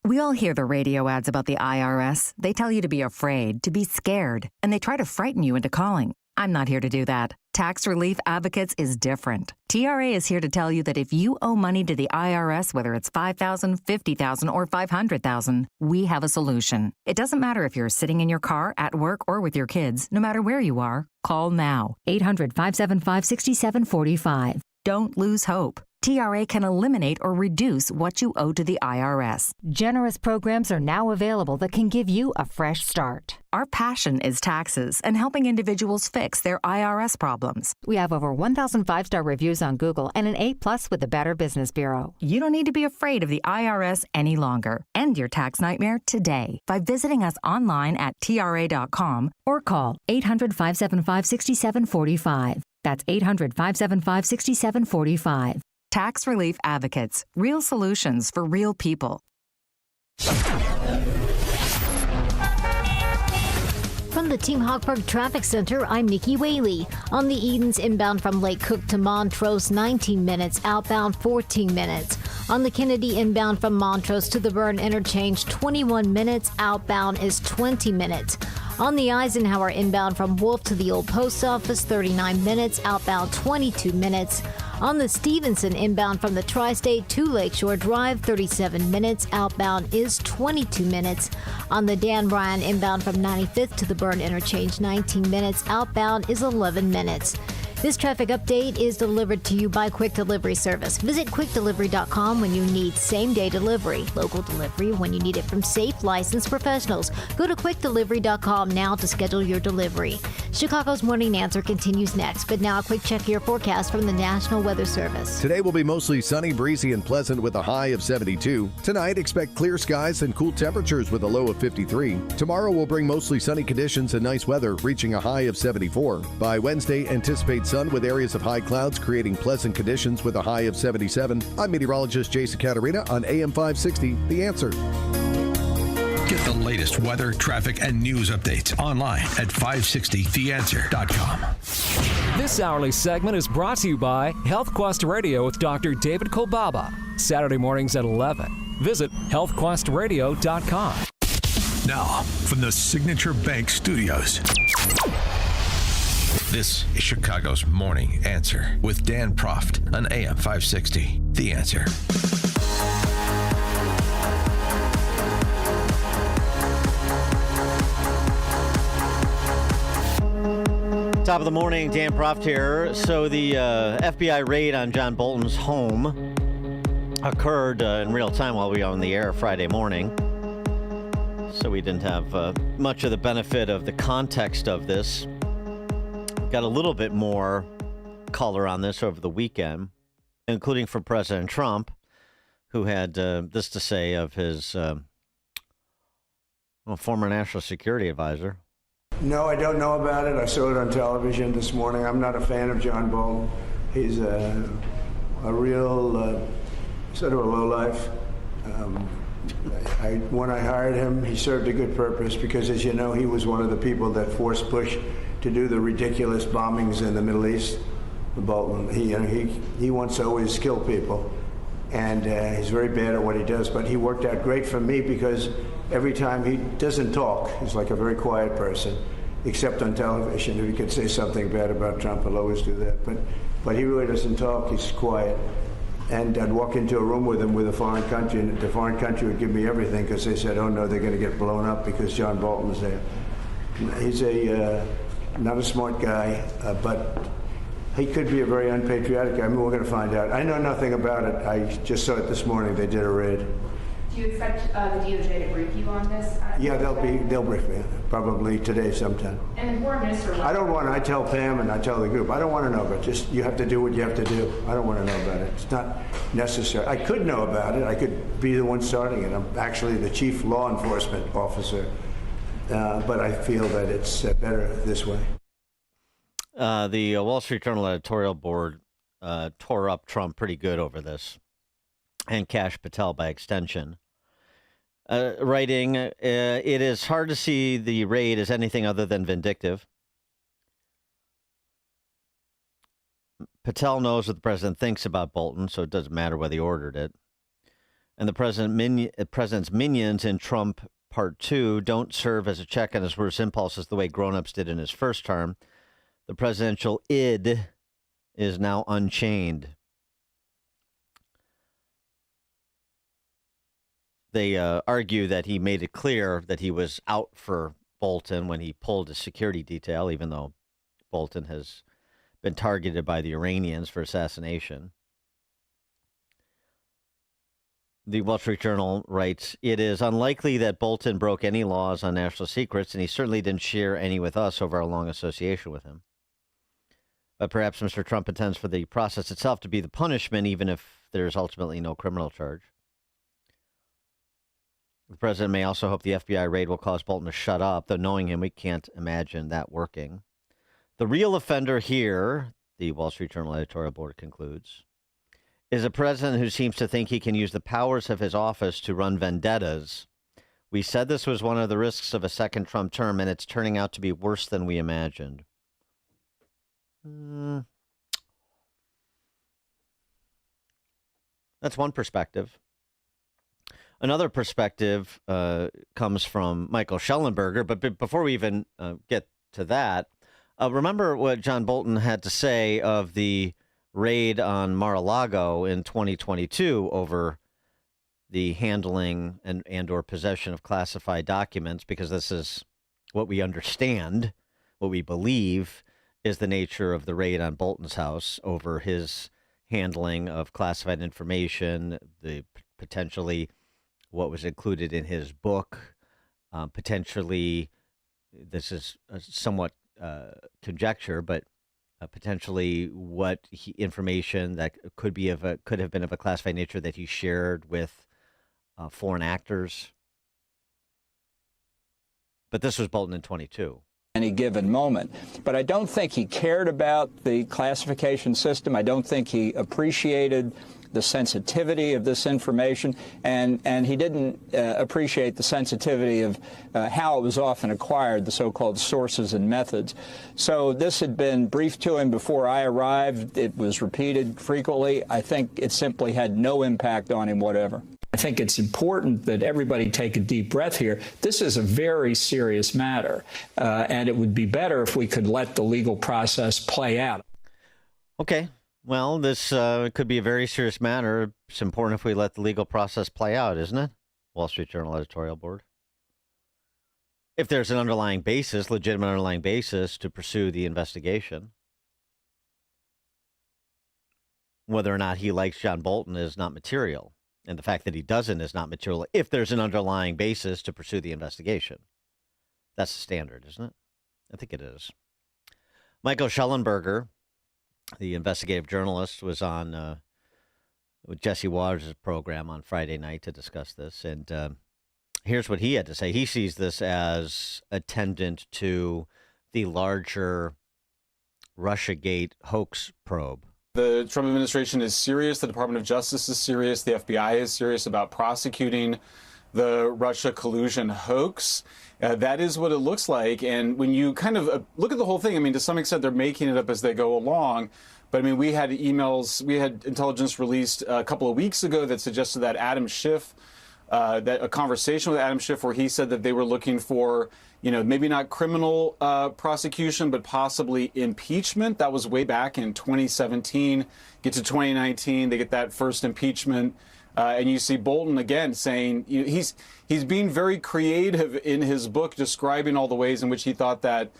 We all hear the radio ads about the IRS. They tell you to be afraid, to be scared, and they try to frighten you into calling. I'm not here to do that. Tax Relief Advocates is different. TRA is here to tell you that if you owe money to the IRS, whether it's $5,000, $50,000, or $500,000, we have a solution. It doesn't matter if you're sitting in your car, at work, or with your kids. No matter where you are, call now. 800-575-6745. Don't lose hope. TRA can eliminate or reduce what you owe to the IRS. Generous programs are now available that can give you a fresh start. Our passion is taxes and helping individuals fix their IRS problems. We have over 1,000 5-star reviews on Google and an A+ with the Better Business Bureau. You don't need to be afraid of the IRS any longer. End your tax nightmare today by visiting us online at TRA.com or call 800-575-6745. That's 800-575-6745. Tax Relief Advocates. Real solutions for real people. From the Team Hochberg Traffic Center, I'm Nikki Whaley. On the Edens inbound from Lake Cook to Montrose, 19 minutes. Outbound, 14 minutes. On the Kennedy inbound from Montrose to the Byrne Interchange, 21 minutes. Outbound is 20 minutes. On the Eisenhower inbound from Wolf to the Old Post Office, 39 minutes. Outbound, 22 minutes. On the Stevenson inbound from the Tri-State to Lakeshore Drive, 37 minutes. Outbound is 22 minutes. On the Dan Bryan inbound from 95th to the Byrne Interchange, 19 minutes. Outbound is 11 minutes. This traffic update is delivered to you by Quick Delivery Service. Visit quickdelivery.com when you need same-day delivery, local delivery when you need it from safe, licensed professionals. Go to quickdelivery.com now to schedule your delivery. Chicago's Morning Answer continues next, but now a quick check of your forecast from the National Weather Service. Today will be mostly sunny, breezy, and pleasant with a high of 72. Tonight, expect clear skies and cool temperatures with a low of 53. Tomorrow will bring mostly sunny conditions and nice weather, reaching a high of 74. By Wednesday, anticipate sun with areas of high clouds, creating pleasant conditions with a high of 77. I'm meteorologist Jason Caterina on AM 560, The Answer. Get the latest weather, traffic, and news updates online at 560theanswer.com. This hourly segment is brought to you by Health Quest Radio with Dr. David Kolbaba. Saturday mornings at 11. Visit healthquestradio.com. Now, from the Signature Bank Studios. This is Chicago's Morning Answer with Dan Proft on AM 560. The Answer. Top of the morning, Dan Proft here. So the FBI raid on John Bolton's home occurred in real time while we were on the air Friday morning. So we didn't have much of the benefit of the context of this. got a little bit more color on this over the weekend, including from President Trump, who had this to say of his former national security advisor. No, I don't know about it. I saw it on television this morning. I'm not a fan of John Bolton. He's a real sort of a lowlife. When I hired him, he served a good purpose because, as you know, he was one of the people that forced Bush to do the ridiculous bombings in the Middle East. Bolton, he wants to always kill people, and he's very bad at what he does. But he worked out great for me because every time he doesn't talk, he's like a very quiet person, except on television. If he could say something bad about Trump, he'll always do that. But he really doesn't talk. He's quiet. And I'd walk into a room with him with a foreign country, and the foreign country would give me everything because they said, "Oh no, they're going to get blown up because John Bolton's there." He's not a smart guy, but he could be a very unpatriotic guy. I mean, we're going to find out. I know nothing about it. I just saw it this morning. They did a raid. Do you expect the DOJ to brief you on this? Yeah, they'll brief me probably today sometime. And the foreign minister. I tell Pam and I tell the group. I don't want to know about it. Just you have to do what you have to do. I don't want to know about it. It's not necessary. I could know about it. I could be the one starting it. I'm actually the chief law enforcement officer, but I feel that it's better this way. The Wall Street Journal editorial board tore up Trump pretty good over this, and Kash Patel by extension. Writing, it is hard to see the raid as anything other than vindictive. Patel knows what the president thinks about Bolton, so it doesn't matter whether he ordered it. And the president's minions in Trump Part 2 don't serve as a check on his worst impulses the way grown-ups did in his first term. The presidential id is now unchained. They argue that he made it clear that he was out for Bolton when he pulled his security detail, even though Bolton has been targeted by the Iranians for assassination. The Wall Street Journal writes, "It is unlikely that Bolton broke any laws on national secrets, and he certainly didn't share any with us over our long association with him. But perhaps Mr. Trump intends for the process itself to be the punishment, even if there's ultimately no criminal charge. The president may also hope the FBI raid will cause Bolton to shut up, though knowing him, we can't imagine that working. The real offender here," the Wall Street Journal editorial board concludes, "is a president who seems to think he can use the powers of his office to run vendettas. We said this was one of the risks of a second Trump term, and it's turning out to be worse than we imagined." That's one perspective. Another perspective comes from Michael Schellenberger, but before we even get to that, remember what John Bolton had to say of the raid on Mar-a-Lago in 2022 over the handling and or possession of classified documents, because this is what we understand, what we believe is the nature of the raid on Bolton's house over his handling of classified information, the potentially what was included in his book, potentially, this is somewhat conjecture, but potentially what information that could have been of a classified nature that he shared with foreign actors. But this was Bolton in 22. Any given moment. But I don't think he cared about the classification system. I don't think he appreciated the sensitivity of this information, and he didn't appreciate the sensitivity of how it was often acquired, the so-called sources and methods. So this had been briefed to him before I arrived. It was repeated frequently. I think it simply had no impact on him whatever. I think it's important that everybody take a deep breath here. This is a very serious matter, and it would be better if we could let the legal process play out. Okay. Well, this could be a very serious matter. It's important if we let the legal process play out, isn't it? Wall Street Journal editorial board. If there's an underlying basis, legitimate underlying basis to pursue the investigation. Whether or not he likes John Bolton is not material. And the fact that he doesn't is not material if there's an underlying basis to pursue the investigation. That's the standard, isn't it? I think it is. Michael Schellenberger, the investigative journalist, was on with Jesse Waters' program on Friday night to discuss this. And here's what he had to say. He sees this as attendant to the larger Russiagate hoax probe. The Trump administration is serious. The Department of Justice is serious. The FBI is serious about prosecuting the Russia collusion hoax. That is what it looks like. And when you kind of look at the whole thing, I mean, to some extent, they're making it up as they go along. But I mean, we had emails, we had intelligence released a couple of weeks ago that suggested that Adam Schiff, that a conversation with Adam Schiff where he said that they were looking for, maybe not criminal prosecution, but possibly impeachment. That was way back in 2017. Get to 2019, they get that first impeachment. And you see Bolton again saying he's being very creative in his book, describing all the ways in which he thought that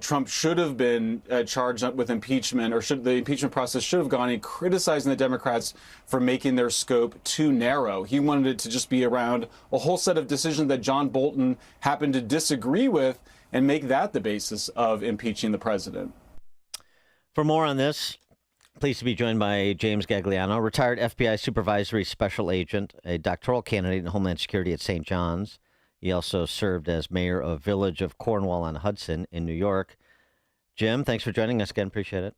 Trump should have been charged with impeachment, or the impeachment process should have gone, and criticizing the Democrats for making their scope too narrow. He wanted it to just be around a whole set of decisions that John Bolton happened to disagree with and make that the basis of impeaching the president. For more on this, pleased to be joined by James Gagliano, retired FBI supervisory special agent, a doctoral candidate in Homeland Security at St. John's. He also served as mayor of Village of Cornwall-on-Hudson in New York. Jim, thanks for joining us again. Appreciate it.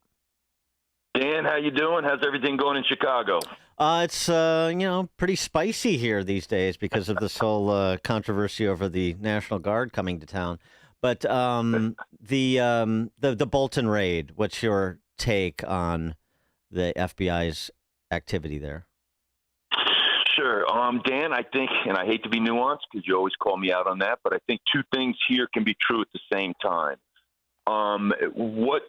Dan, how you doing? How's everything going in Chicago? It's pretty spicy here these days because of this whole controversy over the National Guard coming to town. But the Bolton raid, what's your take on the FBI's activity there? Sure. Dan, I think, and I hate to be nuanced because you always call me out on that, but I think two things here can be true at the same time. What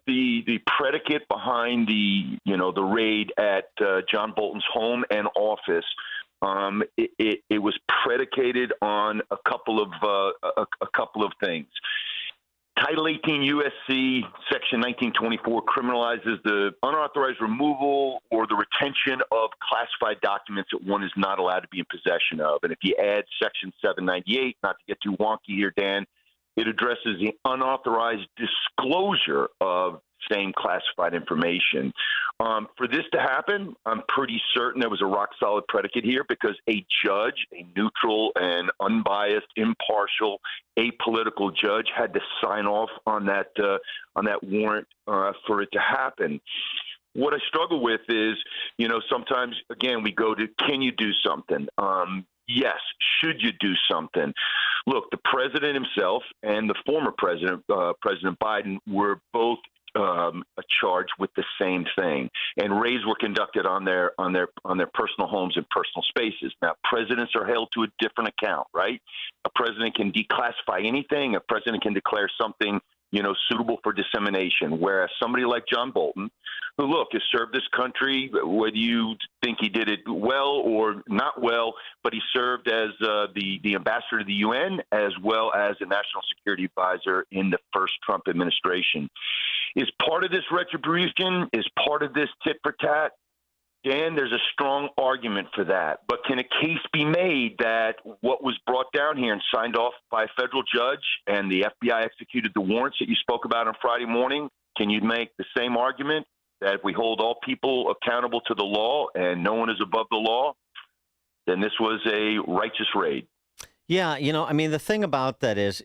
the predicate behind the raid at John Bolton's home and office, it was predicated on a couple of things. Title 18 USC Section 1924 criminalizes the unauthorized removal or the retention of classified documents that one is not allowed to be in possession of. And if you add Section 798, not to get too wonky here, Dan, it addresses the unauthorized disclosure of same classified information. For this to happen, I'm pretty certain there was a rock-solid predicate here because a judge, a neutral and unbiased, impartial, apolitical judge, had to sign off on that warrant for it to happen. What I struggle with is, sometimes, again, we go to, can you do something? Yes. Should you do something? Look, the president himself and the former president, President Biden, were both charged with the same thing, and raids were conducted on their personal homes and personal spaces. Now, presidents are held to a different account, right? A president can declassify anything. A president can declare something, suitable for dissemination. Whereas somebody like John Bolton, who, look, has served this country, whether you think he did it well or not well, but he served as the ambassador to the UN as well as a national security advisor in the first Trump administration. Is part of this retribution, is part of this tit for tat? Dan, there's a strong argument for that. But can a case be made that what was brought down here and signed off by a federal judge and the FBI executed the warrants that you spoke about on Friday morning? Can you make the same argument that if we hold all people accountable to the law and no one is above the law, then this was a righteous raid? Yeah, the thing about that is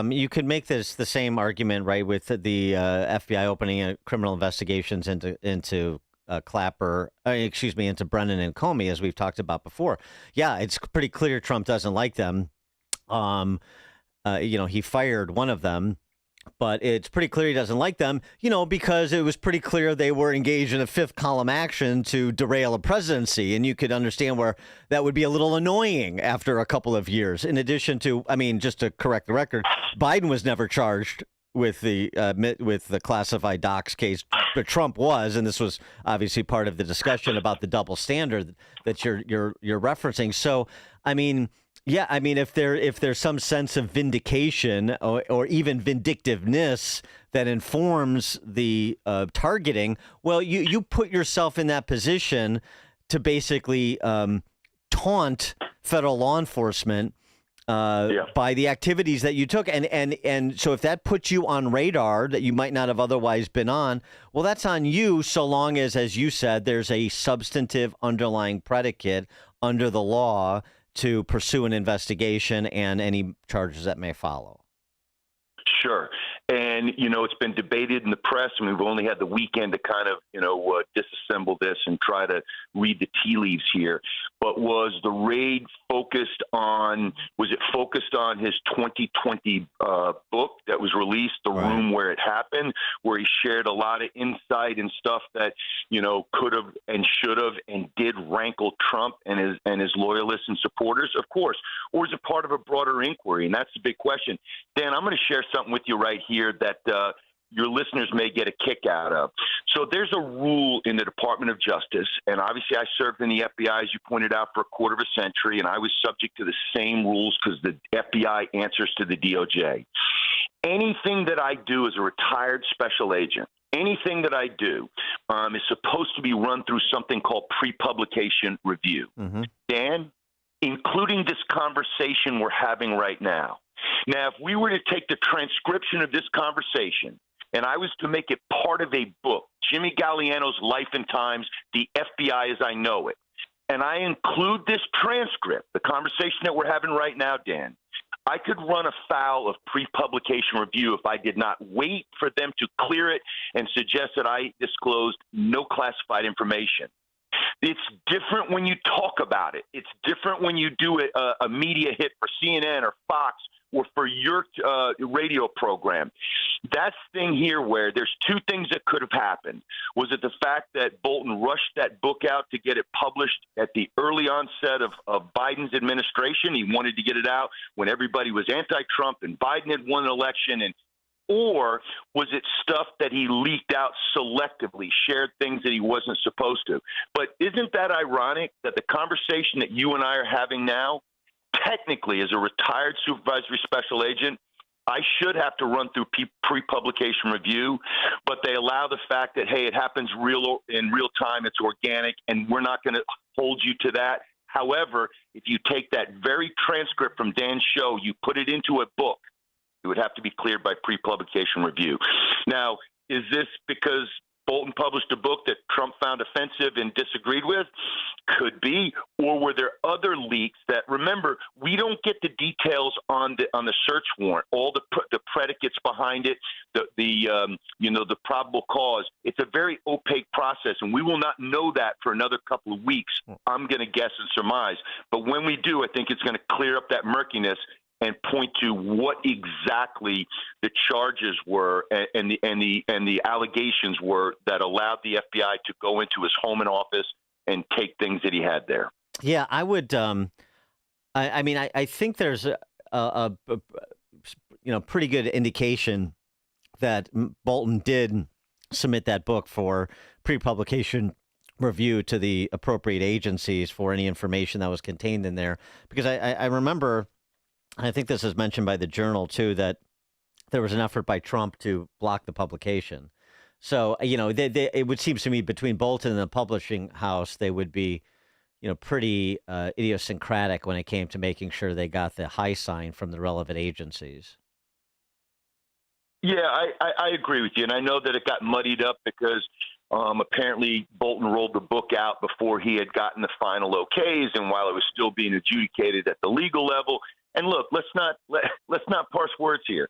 you could make this the same argument, right, with the FBI opening criminal investigations into Clapper, into Brennan and Comey, as we've talked about before. Yeah, it's pretty clear Trump doesn't like them. He fired one of them, but it's pretty clear he doesn't like them, because it was pretty clear they were engaged in a fifth column action to derail a presidency. And you could understand where that would be a little annoying after a couple of years. In addition to, just to correct the record, Biden was never charged with the classified docs case, but Trump was, and this was obviously part of the discussion about the double standard that you're referencing. So, if there's some sense of vindication or even vindictiveness that informs the targeting, well, you put yourself in that position to basically taunt federal law enforcement by the activities that you took. And so if that puts you on radar that you might not have otherwise been on, well, that's on you so long as you said, there's a substantive underlying predicate under the law to pursue an investigation and any charges that may follow. Sure. And, it's been debated in the press, and we've only had the weekend to kind of, disassemble this and try to read the tea leaves here. But was the raid focused on his 2020 book that was released, The Room Where It Happened, where he shared a lot of insight and stuff that, could have and should have and did rankle Trump and his loyalists and supporters, of course? Or is it part of a broader inquiry? And that's the big question. Dan, I'm going to share something with you right here that your listeners may get a kick out of. So there's a rule in the Department of Justice, and obviously I served in the FBI, as you pointed out, for a quarter of a century, and I was subject to the same rules because the FBI answers to the DOJ. Anything that I do as a retired special agent, anything that I do is supposed to be run through something called pre-publication review. Mm-hmm. Dan, including this conversation we're having right now. Now, if we were to take the transcription of this conversation and I was to make it part of a book, Jimmy Galliano's Life and Times, The FBI as I Know It, and I include this transcript, the conversation that we're having right now, Dan, I could run afoul of pre-publication review if I did not wait for them to clear it and suggest that I disclosed no classified information. It's different when you talk about it. It's different when you do a media hit for CNN or Fox or for your radio program. That's the thing here where there's two things that could have happened. Was it the fact that Bolton rushed that book out to get it published at the early onset of Biden's administration? He wanted to get it out when everybody was anti-Trump and Biden had won an election, or was it stuff that he leaked out selectively, shared things that he wasn't supposed to? But isn't that ironic that the conversation that you and I are having now, technically as a retired supervisory special agent, I should have to run through pre-publication review, but they allow the fact that, hey, it happens in real time, it's organic, and we're not going to hold you to that. However, if you take that very transcript from Dan's show, you put it into a book, it would have to be cleared by pre-publication review. Now, is this because Bolton published a book that Trump found offensive and disagreed with? Could be. Or were there other leaks that, remember, we don't get the details on the search warrant, all the predicates behind it, the probable cause. It's a very opaque process, and we will not know that for another couple of weeks. I'm going to guess and surmise. But when we do, I think it's going to clear up that murkiness and point to what exactly the charges were and the allegations were that allowed the FBI to go into his home and office and take things that he had there. Yeah, I would. I think there's a pretty good indication that Bolton did submit that book for pre-publication review to the appropriate agencies for any information that was contained in there. Because I remember, I think this is mentioned by the Journal too, that there was an effort by Trump to block the publication. So, it would seem to me between Bolton and the publishing house, they would be, pretty idiosyncratic when it came to making sure they got the high sign from the relevant agencies. Yeah, I agree with you. And I know that it got muddied up because apparently Bolton rolled the book out before he had gotten the final okays and while it was still being adjudicated at the legal level. And look, let's not parse words here.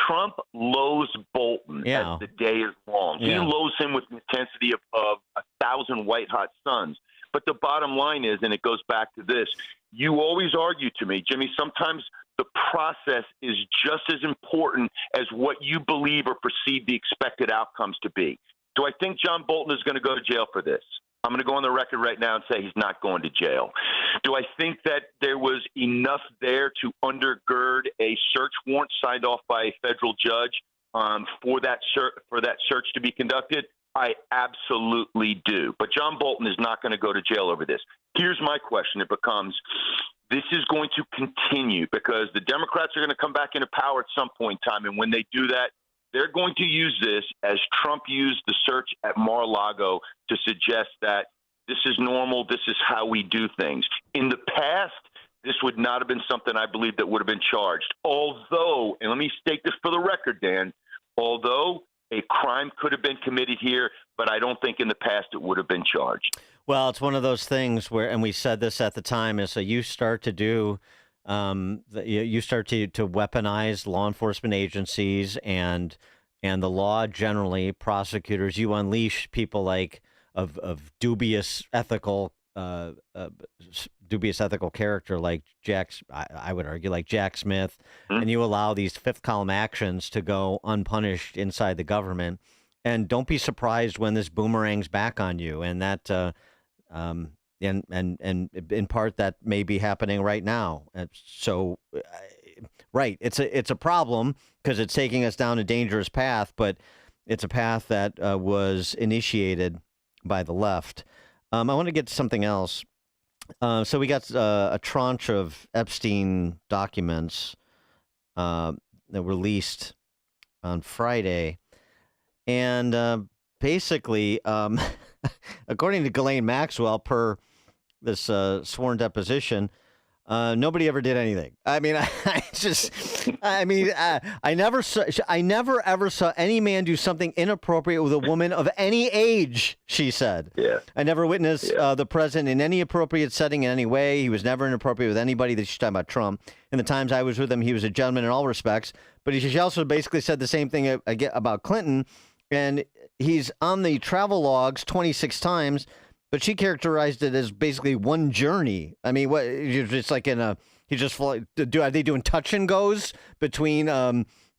Trump loathes Bolton as the day is long. Yeah. He loathes him with the intensity of 1,000 white-hot suns. But the bottom line is, and it goes back to this, you always argue to me, Jimmy, sometimes the process is just as important as what you believe or perceive the expected outcomes to be. Do I think John Bolton is going to go to jail for this? I'm going to go on the record right now and say he's not going to jail. Do I think that there was enough there to undergird a search warrant signed off by a federal judge for that search to be conducted? I absolutely do. But John Bolton is not going to go to jail over this. Here's my question. It becomes, this is going to continue because the Democrats are going to come back into power at some point in time. And when they do that, they're going to use this as Trump used the search at Mar-a-Lago to suggest that this is normal, this is how we do things. In the past, this would not have been something I believe that would have been charged. Although, and let me state this for the record, Dan, although a crime could have been committed here, but I don't think in the past it would have been charged. Well, it's one of those things where, and we said this at the time, is that you start to do, you start to weaponize law enforcement agencies and the law generally, prosecutors. You unleash people like of dubious ethical character like I would argue like Jack Smith, and you allow these fifth column actions to go unpunished inside the government. And don't be surprised when this boomerangs back on you. And that, and in part that may be happening right now. So, right, it's a problem because it's taking us down a dangerous path, but it's a path that was initiated by the left. I want to get to something else. So we got a tranche of Epstein documents that were released on Friday. And basically, according to Ghislaine Maxwell, per this sworn deposition, nobody ever did anything. I mean, I never ever saw any man do something inappropriate with a woman of any age, she said. Yeah. I never witnessed the president in any appropriate setting in any way. He was never inappropriate with anybody. That she's talking about Trump. In the times I was with him, he was a gentleman in all respects. But she also basically said the same thing about Clinton. And he's on the travel logs 26 times. But she characterized it as basically one journey. I mean, what? It's like are they doing touch and goes between,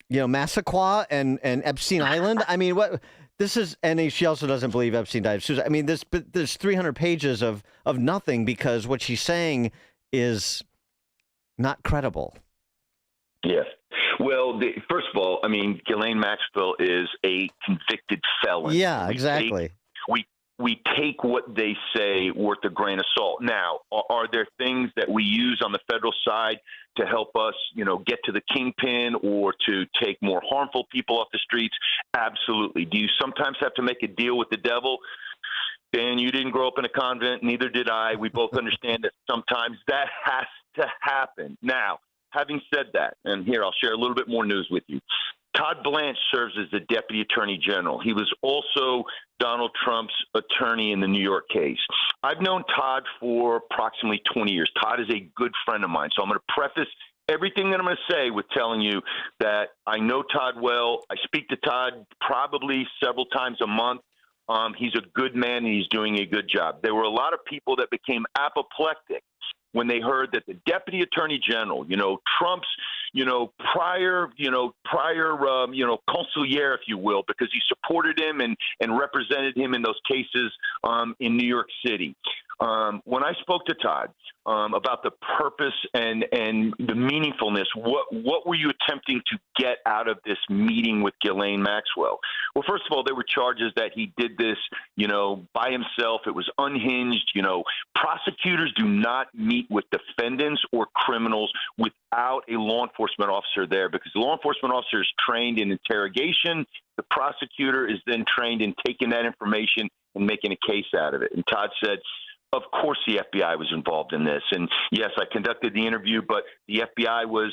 Massaquoi and Epstein Island? I mean, what? This is, and she also doesn't believe Epstein died of suicide. I mean, there's 300 pages of nothing because what she's saying is not credible. Yes. Well, first of all, I mean, Ghislaine Maxwell is a convicted felon. Yeah, exactly. We take what they say with a grain of salt. Now, are there things that we use on the federal side to help us, get to the kingpin or to take more harmful people off the streets? Absolutely. Do you sometimes have to make a deal with the devil? Dan, you didn't grow up in a convent, neither did I. We both understand that sometimes that has to happen. Now, having said that, and here I'll share a little bit more news with you. Todd Blanche serves as the Deputy Attorney General. He was also Donald Trump's attorney in the New York case. I've known Todd for approximately 20 years. Todd is a good friend of mine. So I'm going to preface everything that I'm going to say with telling you that I know Todd well. I speak to Todd probably several times a month. He's a good man, and he's doing a good job. There were a lot of people that became apoplectic when they heard that the Deputy Attorney General, Trump's, prior consigliere, if you will, because he supported him and represented him in those cases in New York City. When I spoke to Todd about the purpose and the meaningfulness, what were you attempting to get out of this meeting with Ghislaine Maxwell? Well, first of all, there were charges that he did this, by himself. It was unhinged. Prosecutors do not meet with defendants or criminals without a law enforcement officer there, because the law enforcement officer is trained in interrogation. The prosecutor is then trained in taking that information and making a case out of it. And Todd said, of course the FBI was involved in this. And yes, I conducted the interview, but the FBI was,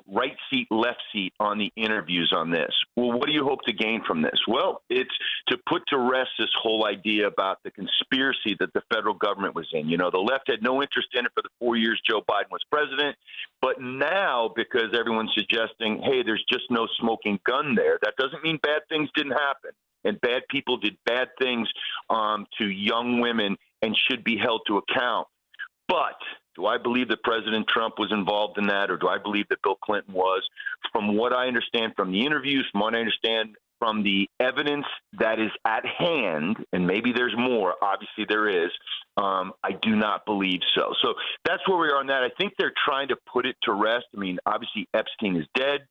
right seat, left seat on the interviews on this. Well, what do you hope to gain from this? Well, it's to put to rest this whole idea about the conspiracy that the federal government was in. The left had no interest in it for the 4 years Joe Biden was president. But now, because everyone's suggesting, hey, there's just no smoking gun there, that doesn't mean bad things didn't happen. And bad people did bad things to young women and should be held to account. But do I believe that President Trump was involved in that, or do I believe that Bill Clinton was? From what I understand from the interviews, from what I understand from the evidence that is at hand, and maybe there's more, obviously there is, I do not believe so. So that's where we are on that. I think they're trying to put it to rest. I mean, obviously Epstein is dead.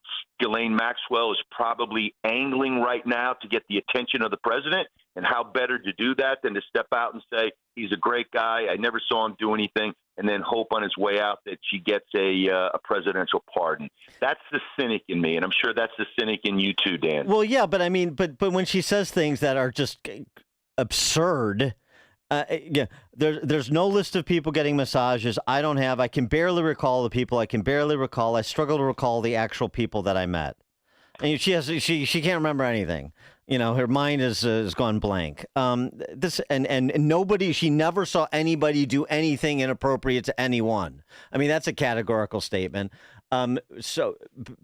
Ghislaine Maxwell is probably angling right now to get the attention of the president. And how better to do that than to step out and say, he's a great guy, I never saw him do anything, and then hope on his way out that she gets a presidential pardon. That's the cynic in me, and I'm sure that's the cynic in you too, Dan. Well, yeah, but I mean, but when she says things that are just absurd, Yeah, there's no list of people getting massages. I can barely recall the people. I struggle to recall the actual people that I met. And she can't remember anything. Her mind is gone blank. She never saw anybody do anything inappropriate to anyone. I mean, that's a categorical statement. So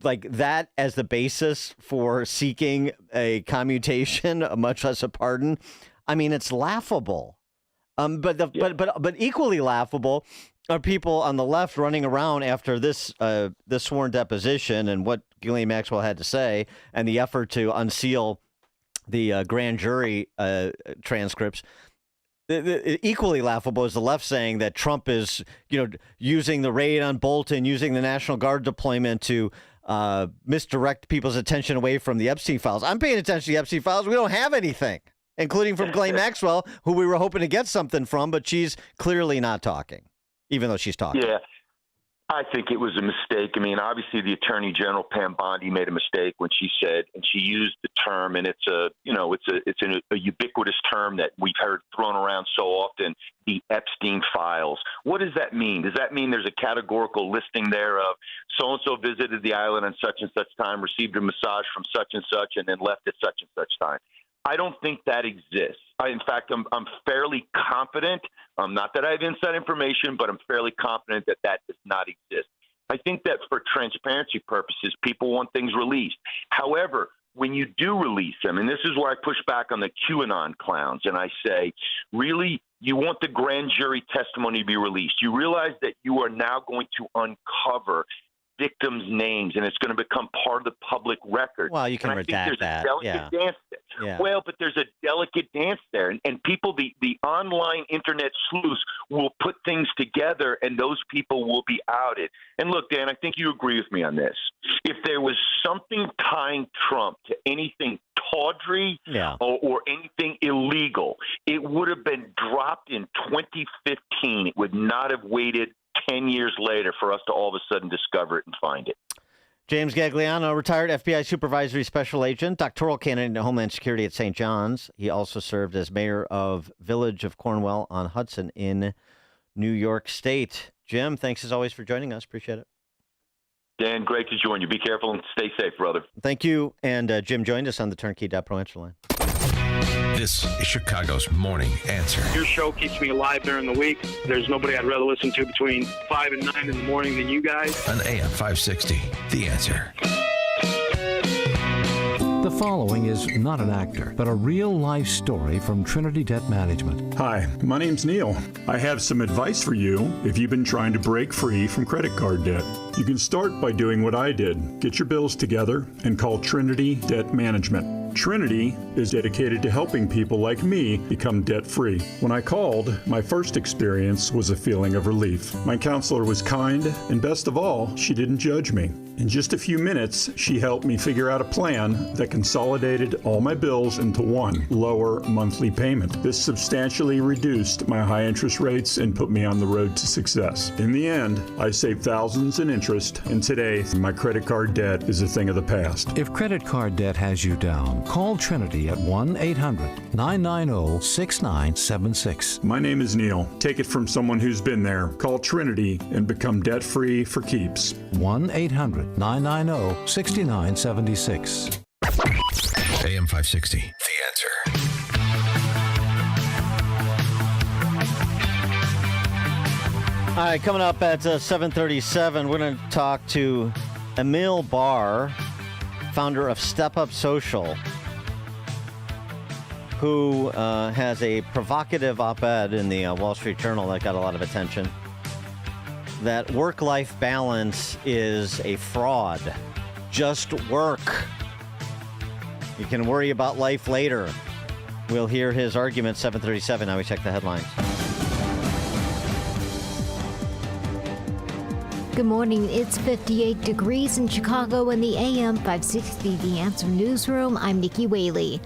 like that as the basis for seeking a commutation, much less a pardon. I mean, it's laughable. But equally laughable are people on the left running around after this sworn deposition and what Ghislaine Maxwell had to say and the effort to unseal the grand jury transcripts. Equally laughable is the left saying that Trump is, using the raid on Bolton, using the National Guard deployment to misdirect people's attention away from the Epstein files. I'm paying attention to the Epstein files. We don't have anything, including from Ghislaine Maxwell, who we were hoping to get something from, but she's clearly not talking, even though she's talking. Yeah, I think it was a mistake. I mean, obviously the Attorney General Pam Bondi made a mistake when she said, and she used the term, and it's a ubiquitous term that we've heard thrown around so often, the Epstein files. What does that mean? Does that mean there's a categorical listing there of so-and-so visited the island on such and such time, received a massage from such and such, and then left at such and such time? I don't think that exists. In fact, I'm fairly confident, not that I have inside information, but I'm fairly confident that does not exist. I think that for transparency purposes, people want things released. However, when you do release them, and this is where I push back on the QAnon clowns, and I say, really, you want the grand jury testimony to be released. You realize that you are now going to uncover victims' names, and it's going to become part of the public record. Well, you can redact that. Dance there. Yeah. Well, but there's a delicate dance there, and people, the online internet sleuths will put things together, and those people will be outed. And look, Dan, I think you agree with me on this. If there was something tying Trump to anything tawdry or anything illegal, it would have been dropped in 2015. It would not have waited 10 years later for us to all of a sudden discover it and find it. James Gagliano, retired FBI supervisory special agent, doctoral candidate in Homeland Security at St. John's. He also served as mayor of Village of Cornwall on Hudson in New York State. Jim, thanks as always for joining us. Appreciate it. Dan, great to join you. Be careful and stay safe, brother. Thank you. And Jim joined us on the Turnkey.pro answer line. This is Chicago's Morning Answer. Your show keeps me alive during the week. There's nobody I'd rather listen to between 5 and 9 in the morning than you guys. On AM 560, The Answer. The following is not an actor, but a real-life story from Trinity Debt Management. Hi, my name's Neil. I have some advice for you if you've been trying to break free from credit card debt. You can start by doing what I did. Get your bills together and call Trinity Debt Management. Trinity is dedicated to helping people like me become debt-free. When I called, my first experience was a feeling of relief. My counselor was kind, and best of all, she didn't judge me. In just a few minutes, she helped me figure out a plan that consolidated all my bills into one lower monthly payment. This substantially reduced my high interest rates and put me on the road to success. In the end, I saved thousands in interest, and today, my credit card debt is a thing of the past. If credit card debt has you down, call Trinity at 1-800-990-6976. My name is Neil. Take it from someone who's been there. Call Trinity and become debt-free for keeps. 1-800-990-6976. AM 560, The Answer. All right, coming up at 7:37, we're going to talk to Emil Barr, founder of Step Up Social, who has a provocative op-ed in the Wall Street Journal that got a lot of attention, that work-life balance is a fraud. Just work. You can worry about life later. We'll hear his argument 7:37. Now we check the headlines. Good morning. It's 58 degrees in Chicago in the AM 560 The Answer Newsroom. I'm Nikki Whaley.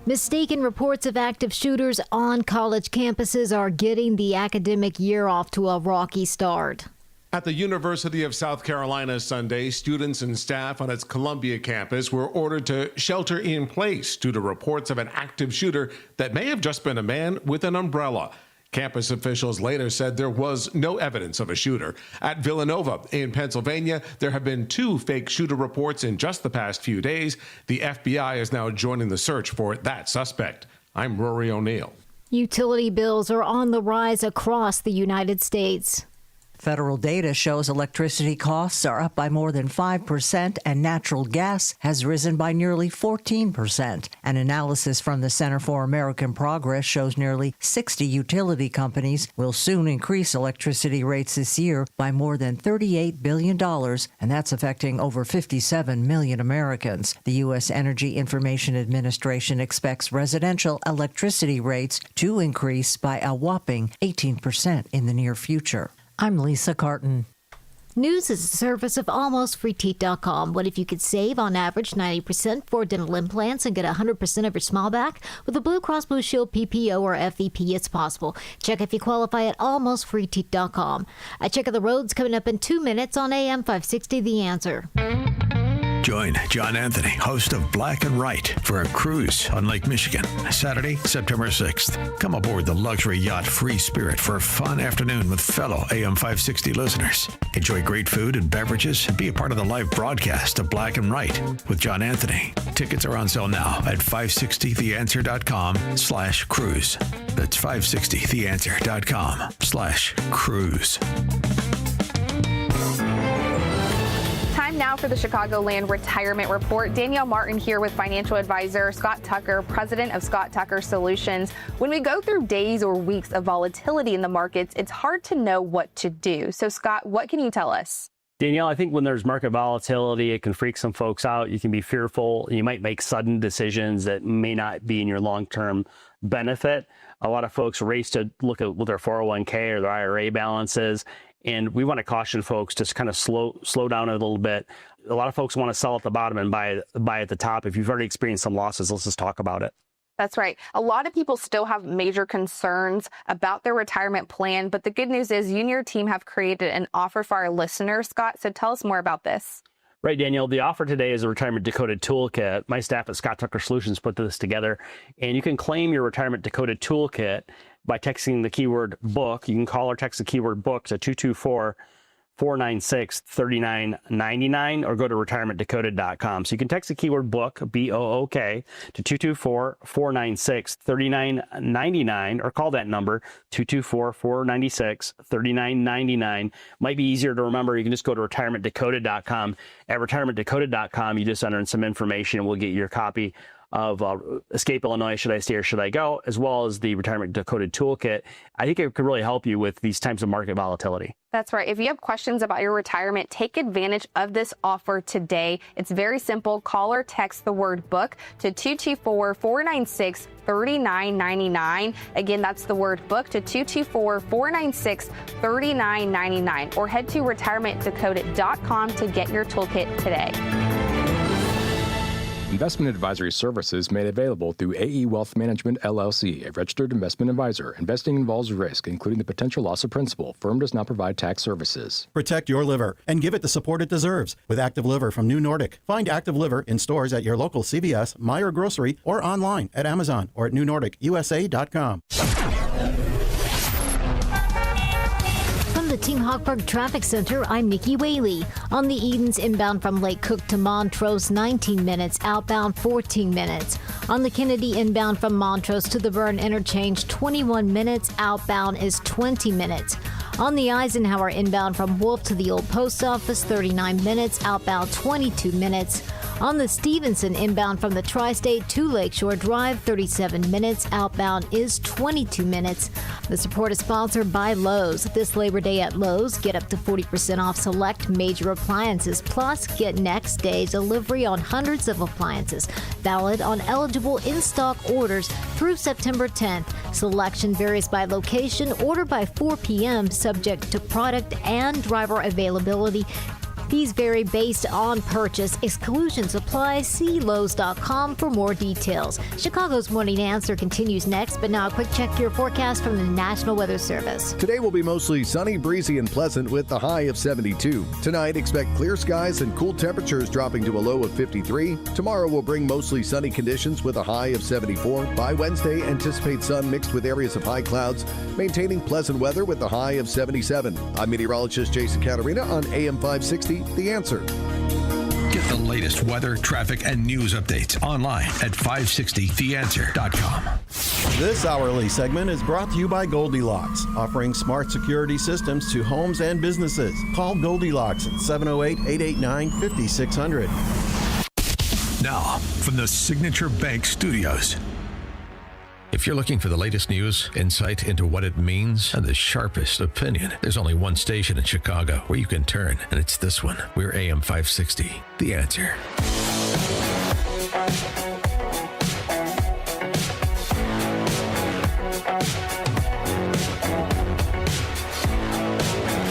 Mistaken reports of active shooters on college campuses are getting the academic year off to a rocky start. At the University of South Carolina Sunday, students and staff on its Columbia campus were ordered to shelter in place due to reports of an active shooter that may have just been a man with an umbrella. Campus officials later said there was no evidence of a shooter. At Villanova in Pennsylvania, there have been 2 fake shooter reports in just the past few days. The FBI is now joining the search for that suspect. I'm Rory O'Neill. Utility bills are on the rise across the United States. Federal data shows electricity costs are up by more than 5%, and natural gas has risen by nearly 14%. An analysis from the Center for American Progress shows nearly 60 utility companies will soon increase electricity rates this year by more than $38 billion, and that's affecting over 57 million Americans. The U.S. Energy Information Administration expects residential electricity rates to increase by a whopping 18% in the near future. I'm Lisa Carton. News is a service of AlmostFreeTeeth.com. What if you could save on average 90% for dental implants and get 100% of your smile back? With the Blue Cross Blue Shield PPO or FEP, it's possible. Check if you qualify at AlmostFreeTeeth.com. A check of the roads coming up in 2 minutes on AM 560 The Answer. Join John Anthony, host of Black and Right, for a cruise on Lake Michigan, Saturday, September 6th. Come aboard the luxury yacht Free Spirit for a fun afternoon with fellow AM 560 listeners. Enjoy great food and beverages and be a part of the live broadcast of Black and Right with John Anthony. Tickets are on sale now at 560theanswer.com/cruise. That's 560theanswer.com/cruise. Time now for the Chicagoland Retirement Report. Danielle Martin here with financial advisor Scott Tucker, president of Scott Tucker Solutions. When we go through days or weeks of volatility in the markets, it's hard to know what to do. So, Scott, what can you tell us? Danielle, I think when there's market volatility, it can freak some folks out. You can be fearful. You might make sudden decisions that may not be in your long-term benefit. A lot of folks race to look at what their 401k or their IRA balance is. And we want to caution folks to kind of slow down a little bit. A lot of folks want to sell at the bottom and buy at the top. If you've already experienced some losses, let's just talk about it. That's right. A lot of people still have major concerns about their retirement plan, but the good news is you and your team have created an offer for our listeners, Scott. So tell us more about this. Right, Danielle. The offer today is a Retirement Decoded Toolkit. My staff at Scott Tucker Solutions put this together, and you can claim your Retirement Decoded Toolkit by texting the keyword book. You can call or text the keyword book to 224-496-3999 or go to retirementdecoded.com. So you can text the keyword book, B-O-O-K, to 224-496-3999 or call that number, 224-496-3999. Might be easier to remember. You can just go to retirementdecoded.com. At retirementdecoded.com, you just enter in some information and we'll get your copy of Escape Illinois, Should I Stay or Should I Go, as well as the Retirement Decoded Toolkit. I think it could really help you with these times of market volatility. That's right. If you have questions about your retirement, take advantage of this offer today. It's very simple. Call or text the word book to 224-496-3999. Again, that's the word book to 224-496-3999 or head to retirementdecoded.com to get your toolkit today. Investment advisory services made available through AE Wealth Management, LLC, a registered investment advisor. Investing involves risk, including the potential loss of principal. Firm does not provide tax services. Protect your liver and give it the support it deserves with Active Liver from New Nordic. Find Active Liver in stores at your local CVS, Meijer Grocery, or online at Amazon or at newnordicusa.com. The Team Hochberg Traffic Center, I'm Nikki Whaley. On the Edens inbound from Lake Cook to Montrose, 19 minutes, outbound 14 minutes. On the Kennedy inbound from Montrose to the Byrne Interchange, 21 minutes, outbound is 20 minutes. On the Eisenhower inbound from Wolf to the Old Post Office, 39 minutes, outbound 22 minutes. On the Stevenson inbound from the Tri-State to Lakeshore Drive, 37 minutes, outbound is 22 minutes. This report is sponsored by Lowe's. This Labor Day at Lowe's, get up to 40% off select major appliances, plus get next day delivery on hundreds of appliances, valid on eligible in-stock orders through September 10th. Selection varies by location, order by 4 p.m., subject to product and driver availability. Fees vary based on purchase. Exclusions apply. See Lowe's.com for more details. Chicago's Morning Answer continues next, but now a quick check your forecast from the National Weather Service. Today will be mostly sunny, breezy, and pleasant with the high of 72. Tonight, expect clear skies and cool temperatures dropping to a low of 53. Tomorrow will bring mostly sunny conditions with a high of 74. By Wednesday, anticipate sun mixed with areas of high clouds, maintaining pleasant weather with a high of 77. I'm meteorologist Jason Caterina on AM 560, The Answer. Get the latest weather, traffic, and news updates online at 560theanswer.com. This hourly segment is brought to you by Goldilocks, offering smart security systems to homes and businesses. Call Goldilocks at 708-889-5600. Now, from the Signature Bank Studios. If you're looking for the latest news, insight into what it means, and the sharpest opinion, there's only one station in Chicago where you can turn, and it's this one. We're AM 560, The Answer.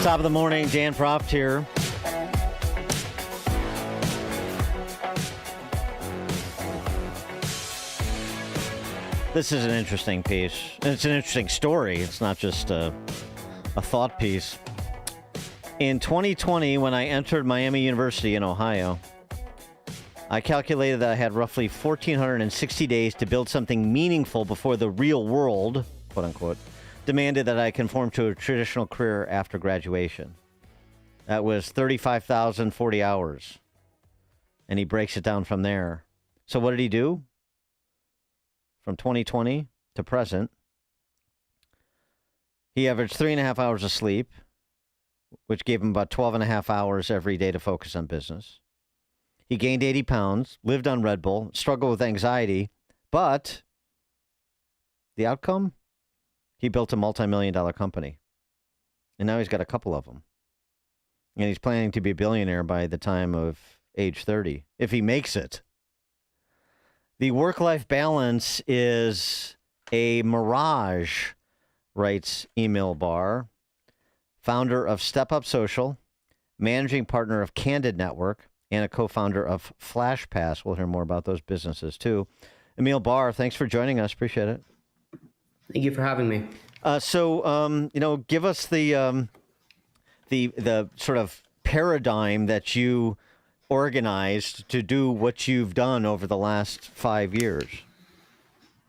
Top of the morning, Dan Proft here. This is an interesting piece. It's an interesting story. It's not just a thought piece. In 2020, when I entered Miami University in Ohio, I calculated that I had roughly 1,460 days to build something meaningful before the real world, quote unquote, demanded that I conform to a traditional career after graduation. That was 35,040 hours. And he breaks it down from there. So what did he do? From 2020 to present, he averaged 3.5 hours of sleep, which gave him about 12.5 hours every day to focus on business. He gained 80 pounds, lived on Red Bull, struggled with anxiety, but the outcome? He built a multi-million-dollar company. And now he's got a couple of them. And he's planning to be a billionaire by the time of age 30, if he makes it. The work-life balance is a mirage, writes Emil Barr, founder of Step Up Social, managing partner of Candid Network, and a co-founder of FlashPass. We'll hear more about those businesses, too. Emil Barr, thanks for joining us. Appreciate it. Thank you for having me. Give us the sort of paradigm that you organized to do what you've done over the last 5 years.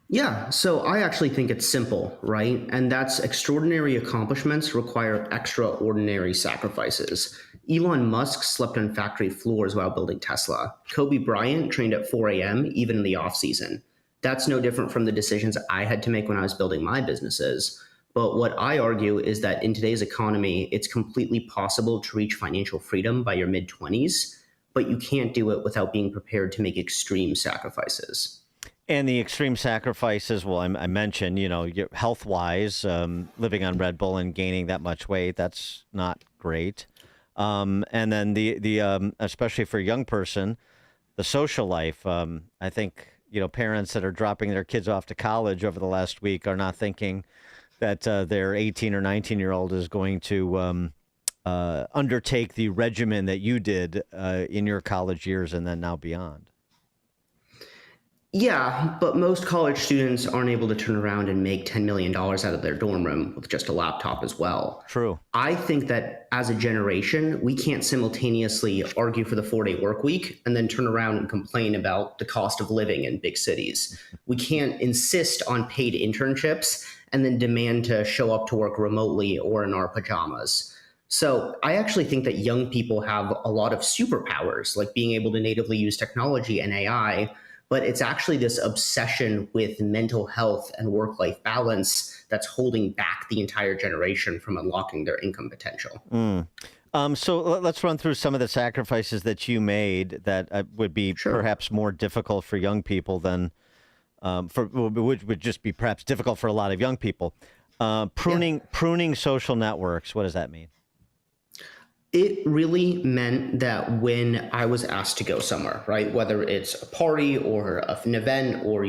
Yeah, so I actually think it's simple, right? And that's extraordinary accomplishments require extraordinary sacrifices. Elon Musk slept on factory floors while building Tesla. Kobe Bryant trained at 4 a.m. even in the off season. That's no different from the decisions I had to make when I was building my businesses. But what I argue is that in today's economy, it's completely possible to reach financial freedom by your mid-20s, but you can't do it without being prepared to make extreme sacrifices. And the extreme sacrifices, well, I mentioned, health-wise, living on Red Bull and gaining that much weight, that's not great. And then the especially for a young person, the social life. I think, parents that are dropping their kids off to college over the last week are not thinking that their 18 or 19-year-old is going to undertake the regimen that you did in your college years and then now beyond. Yeah, but most college students aren't able to turn around and make $10 million out of their dorm room with just a laptop as well. True. I think that as a generation, we can't simultaneously argue for the 4-day work week and then turn around and complain about the cost of living in big cities. We can't insist on paid internships and then demand to show up to work remotely or in our pajamas. So I actually think that young people have a lot of superpowers, like being able to natively use technology and AI, but it's actually this obsession with mental health and work-life balance that's holding back the entire generation from unlocking their income potential. So let's run through some of the sacrifices that you made that would be perhaps more difficult for young people than would just be perhaps difficult for a lot of young people. Pruning social networks. What does that mean? It really meant that when I was asked to go somewhere, right, whether it's a party or an event or,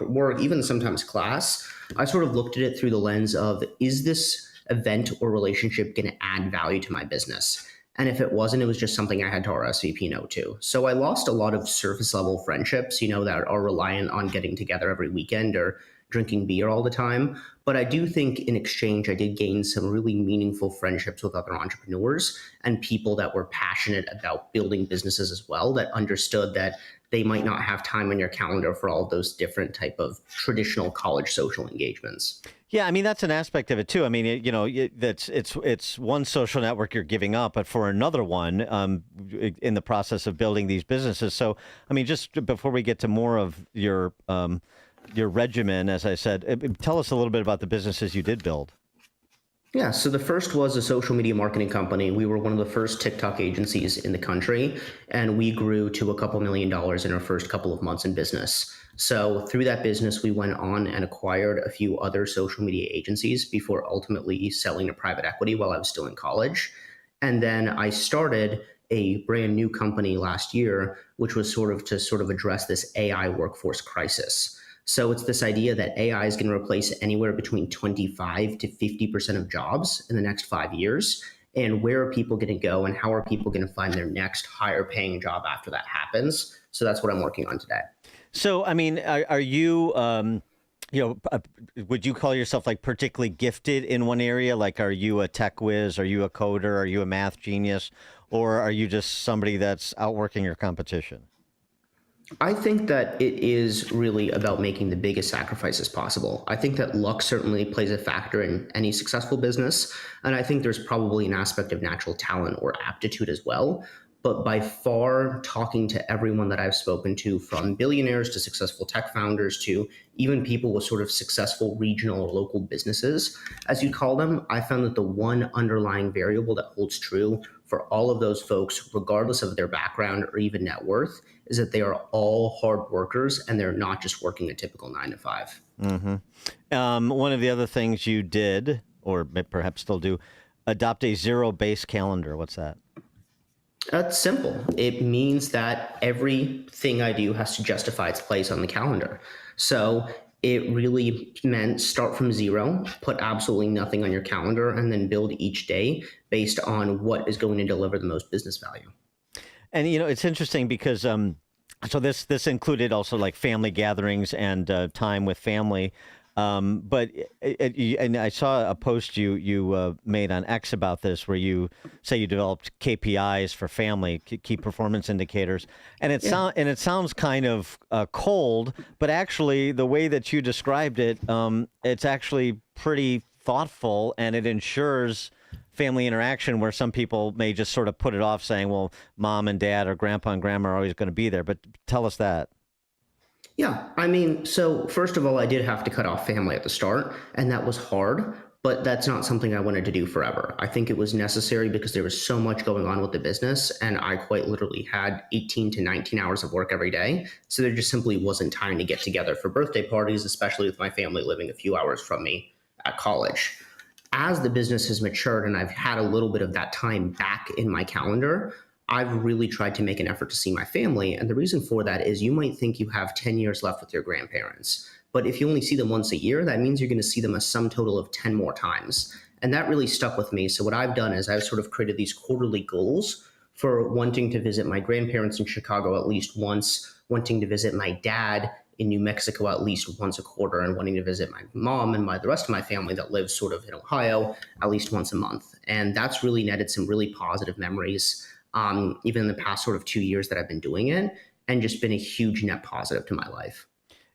work, even sometimes class, I sort of looked at it through the lens of, is this event or relationship going to add value to my business? And if it wasn't, it was just something I had to RSVP no to. So I lost a lot of surface level friendships, that are reliant on getting together every weekend or drinking beer all the time. But I do think in exchange, I did gain some really meaningful friendships with other entrepreneurs and people that were passionate about building businesses as well, that understood that they might not have time on your calendar for all of those different type of traditional college social engagements. Yeah, I mean, that's an aspect of it too. I mean, it's one social network you're giving up, but for another one, in the process of building these businesses. So, I mean, just before we get to more of your regimen, as I said, tell us a little bit about the businesses you did build. Yeah, so the first was a social media marketing company. We were one of the first TikTok agencies in the country, and we grew to a couple $1 million in our first couple of months in business. So through that business, we went on and acquired a few other social media agencies before ultimately selling to private equity while I was still in college. And then I started a brand new company last year, which was sort of address this AI workforce crisis. So it's this idea that AI is going to replace anywhere between 25 to 50% of jobs in the next 5 years. And where are people going to go and how are people going to find their next higher paying job after that happens? So that's what I'm working on today. So, I mean, are you, would you call yourself like particularly gifted in one area? Like, are you a tech whiz? Are you a coder? Are you a math genius? Or are you just somebody that's outworking your competition? I think that it is really about making the biggest sacrifices possible. I think that luck certainly plays a factor in any successful business. And I think there's probably an aspect of natural talent or aptitude as well. But by far, talking to everyone that I've spoken to, from billionaires to successful tech founders to even people with sort of successful regional or local businesses, as you call them, I found that the one underlying variable that holds true for all of those folks, regardless of their background or even net worth, is that they are all hard workers and they're not just working a typical 9 to 5. Mm-hmm. One of the other things you did, or perhaps still do, adopt a zero-based calendar. What's that? That's simple. It means that everything I do has to justify its place on the calendar. So it really meant start from zero, put absolutely nothing on your calendar, and then build each day based on what is going to deliver the most business value. And, it's interesting because so this included also like family gatherings and time with family. But I saw a post you made on X about this, where you say you developed KPIs for family, key performance indicators, and it sounds kind of cold, but actually the way that you described it, it's actually pretty thoughtful, and it ensures family interaction, where some people may just sort of put it off, saying, "Well, mom and dad or grandpa and grandma are always going to be there." But tell us that. Yeah, I mean, so first of all, I did have to cut off family at the start, and that was hard, but that's not something I wanted to do forever. I think it was necessary because there was so much going on with the business, and I quite literally had 18 to 19 hours of work every day. So there just simply wasn't time to get together for birthday parties, especially with my family living a few hours from me at college. As the business has matured and I've had a little bit of that time back in my calendar, I've really tried to make an effort to see my family. And the reason for that is you might think you have 10 years left with your grandparents, but if you only see them once a year, that means you're going to see them a sum total of 10 more times. And that really stuck with me. So what I've done is I've sort of created these quarterly goals for wanting to visit my grandparents in Chicago at least once, wanting to visit my dad in New Mexico at least once a quarter, and wanting to visit my mom and the rest of my family that lives sort of in Ohio at least once a month. And that's really netted some really positive memories, even in the past sort of 2 years that I've been doing it, and just been a huge net positive to my life.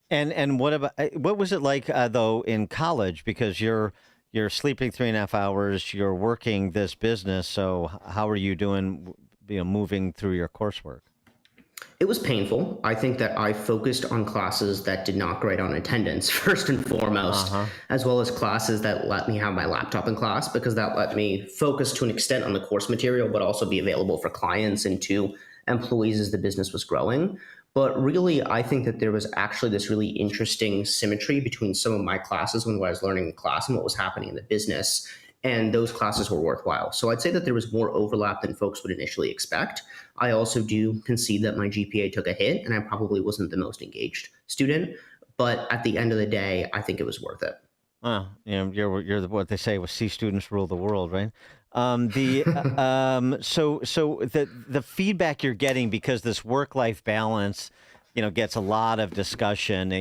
And what was it like though in college? Because you're sleeping 3.5 hours, you're working this business. So how are you doing, moving through your coursework? It was painful. I think that I focused on classes that did not grade on attendance first and foremost, as well as classes that let me have my laptop in class, because that let me focus to an extent on the course material, but also be available for clients and to employees as the business was growing. But really, I think that there was actually this really interesting symmetry between some of my classes when I was learning in class and what was happening in the business. And those classes were worthwhile. So I'd say that there was more overlap than folks would initially expect. I also do concede that my GPA took a hit and I probably wasn't the most engaged student. But at the end of the day, I think it was worth it. Well, you're what they say with C students rule the world, right? So the feedback you're getting, because this work-life balance, gets a lot of discussion,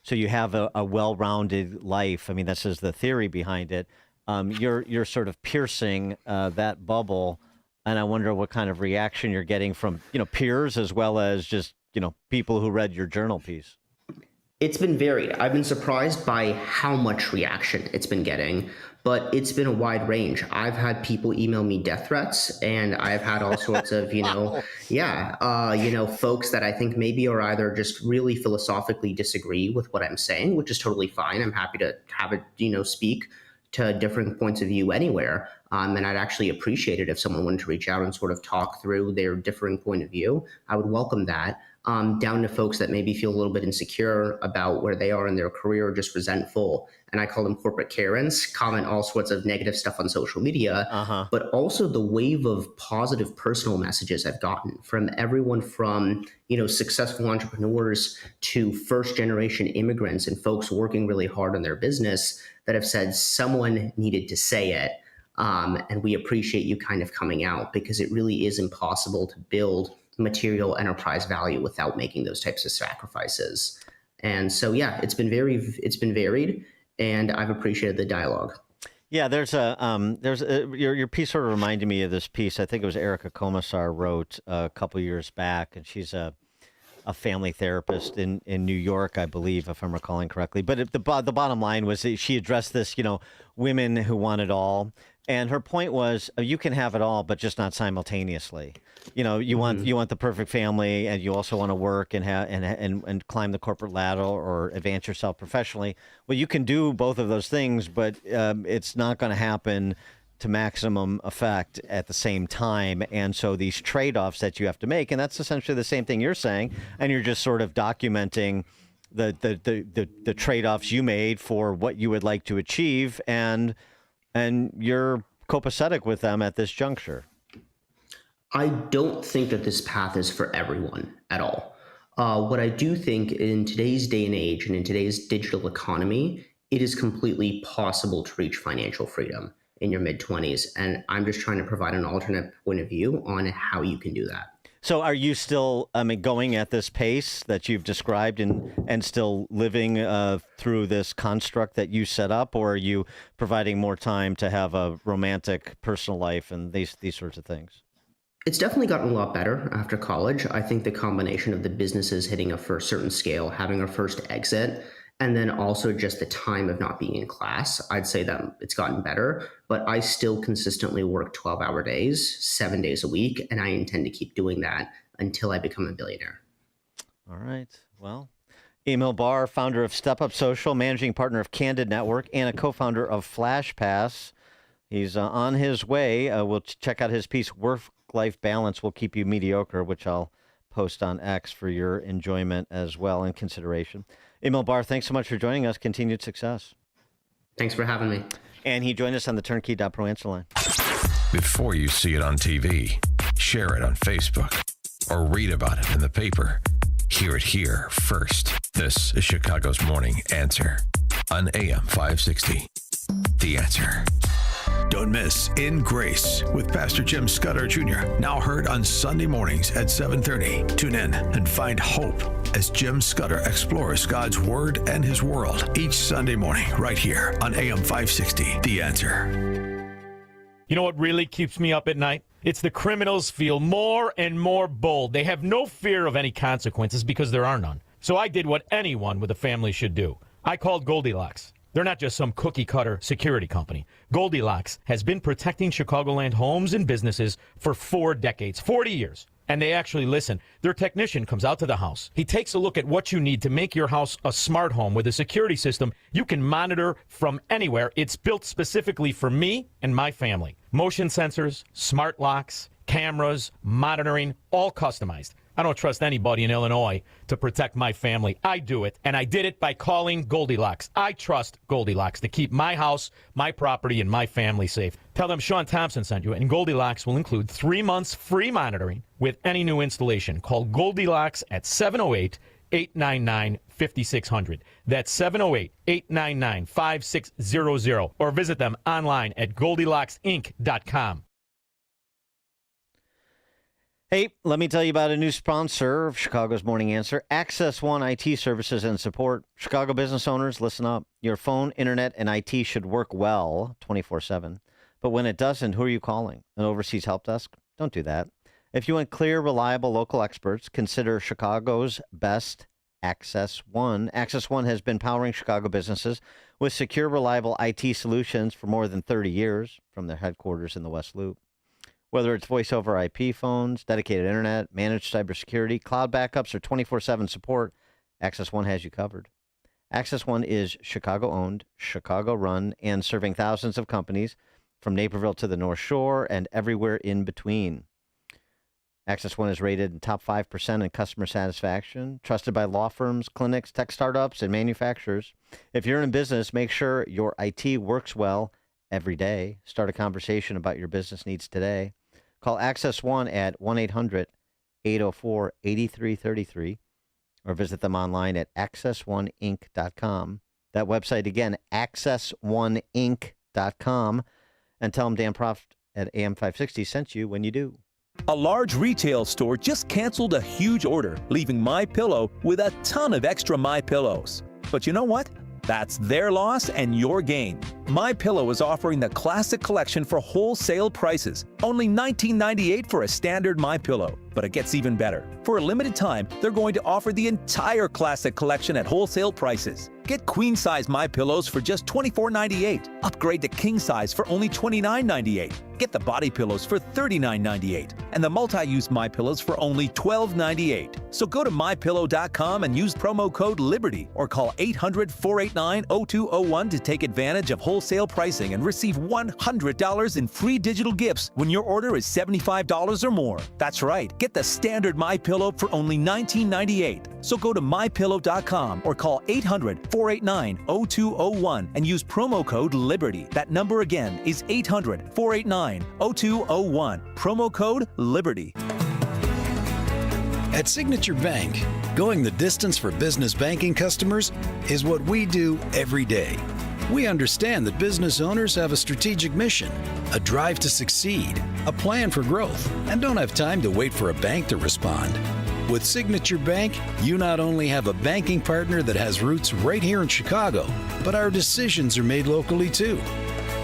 so you have a well-rounded life. I mean, that's just the theory behind it. You're sort of piercing that bubble, and I wonder what kind of reaction you're getting from peers as well as just people who read your journal piece. It's been varied. I've been surprised by how much reaction it's been getting, but it's been a wide range. I've had people email me death threats, and I've had all sorts of, folks that I think maybe are either just really philosophically disagree with what I'm saying, which is totally fine. I'm happy to have it, speak to different points of view anywhere. And I'd actually appreciate it if someone wanted to reach out and sort of talk through their differing point of view. I would welcome that. Down to folks that maybe feel a little bit insecure about where they are in their career, or just resentful. And I call them corporate Karens, comment all sorts of negative stuff on social media, but also the wave of positive personal messages I've gotten from everyone from, successful entrepreneurs to first generation immigrants and folks working really hard on their business that have said someone needed to say it. And we appreciate you kind of coming out, because it really is impossible to build material enterprise value without making those types of sacrifices. And so, yeah, it's been varied, and I've appreciated the dialogue. Yeah, your piece sort of reminded me of this piece. I think it was Erica Komisar wrote a couple years back, and she's a family therapist in New York, I believe, if I'm recalling correctly. But the bottom line was that she addressed this, women who want it all. And her point was, you can have it all, but just not simultaneously. You want the perfect family, and you also want to work and climb the corporate ladder or advance yourself professionally. Well, you can do both of those things, but it's not going to happen to maximum effect at the same time. And so these trade-offs that you have to make, and that's essentially the same thing you're saying, and you're just sort of documenting the trade-offs you made for what you would like to achieve, and you're copacetic with them at this juncture. I don't think that this path is for everyone at all. What I do think in today's day and age and in today's digital economy, it is completely possible to reach financial freedom in your mid-20s. And I'm just trying to provide an alternate point of view on how you can do that. So are you still going at this pace that you've described and still living through this construct that you set up, or are you providing more time to have a romantic personal life and these sorts of things? It's definitely gotten a lot better after college. I think the combination of the businesses hitting a certain scale, having our first exit, and then also just the time of not being in class, I'd say that it's gotten better, but I still consistently work 12-hour days, 7 days a week, and I intend to keep doing that until I become a billionaire. All right. Well, Emil Barr, founder of Step Up Social, managing partner of Candid Network, and a co-founder of FlashPass. He's on his way. We'll check out his piece, Work-Life Balance Will Keep You Mediocre, which I'll post on X for your enjoyment as well and consideration. Emil Barr, thanks so much for joining us. Continued success. Thanks for having me. And he joined us on the Turnkey.Pro answer line. Before you see it on TV, share it on Facebook, or read about it in the paper, hear it here first. This is Chicago's Morning Answer on AM 560. The Answer. Don't miss In Grace with Pastor Jim Scudder Jr., now heard on Sunday mornings at 7:30. Tune in and find hope as Jim Scudder explores God's Word and His world each Sunday morning right here on AM 560. The Answer. You know what really keeps me up at night? It's the criminals feel more and more bold. They have no fear of any consequences because there are none. So I did what anyone with a family should do. I called Goldilocks. They're not just some cookie-cutter security company. Goldilocks has been protecting Chicagoland homes and businesses for 4 decades, 40 years. And they actually listen. Their technician comes out to the house. He takes a look at what you need to make your house a smart home with a security system you can monitor from anywhere. It's built specifically for me and my family. Motion sensors, smart locks, cameras, monitoring, all customized. I don't trust anybody in Illinois to protect my family. I do it, and I did it by calling Goldilocks. I trust Goldilocks to keep my house, my property, and my family safe. Tell them Sean Thompson sent you, and Goldilocks will include 3 months free monitoring with any new installation. Call Goldilocks at 708-899-5555. 5600. That's 708-899-5600. Or visit them online at GoldilocksInc.com. Hey, let me tell you about a new sponsor of Chicago's Morning Answer, Access One IT Services and Support. Chicago business owners, listen up. Your phone, internet, and IT should work well 24/7. But when it doesn't, who are you calling? An overseas help desk? Don't do that. If you want clear, reliable local experts, consider Chicago's best, Access One. Access One has been powering Chicago businesses with secure, reliable IT solutions for more than 30 years from their headquarters in the West Loop. Whether it's voice over IP phones, dedicated internet, managed cybersecurity, cloud backups, or 24/7 support, Access One has you covered. Access One is Chicago-owned, Chicago-run, and serving thousands of companies from Naperville to the North Shore and everywhere in between. Access One is rated in top 5% in customer satisfaction, trusted by law firms, clinics, tech startups, and manufacturers. If you're in business, make sure your IT works well every day. Start a conversation about your business needs today. Call Access One at 1-800-804-8333 or visit them online at accessoneinc.com. That website again, accessoneinc.com, and tell them Dan Proft at AM560 sent you when you do. A large retail store just canceled a huge order, leaving MyPillow with a ton of extra MyPillows. But you know what? That's their loss and your gain. MyPillow is offering the Classic Collection for wholesale prices. Only $19.98 for a standard MyPillow. But it gets even better. For a limited time, they're going to offer the entire Classic Collection at wholesale prices. Get queen-size MyPillows for just $24.98. Upgrade to king-size for only $29.98. Get the body pillows for $39.98. And the multi-use MyPillows for only $12.98. So go to MyPillow.com and use promo code LIBERTY or call 800-489-0201 to take advantage of wholesale pricing and receive $100 in free digital gifts when your order is $75 or more. That's right. Get the standard MyPillow for only $19.98. So go to MyPillow.com or call 800-489-0201 and use promo code LIBERTY. That number again is 800-489-0201. Promo code LIBERTY. At Signature Bank, going the distance for business banking customers is what we do every day. We understand that business owners have a strategic mission, a drive to succeed, a plan for growth, and don't have time to wait for a bank to respond. With Signature Bank, you not only have a banking partner that has roots right here in Chicago, but our decisions are made locally too.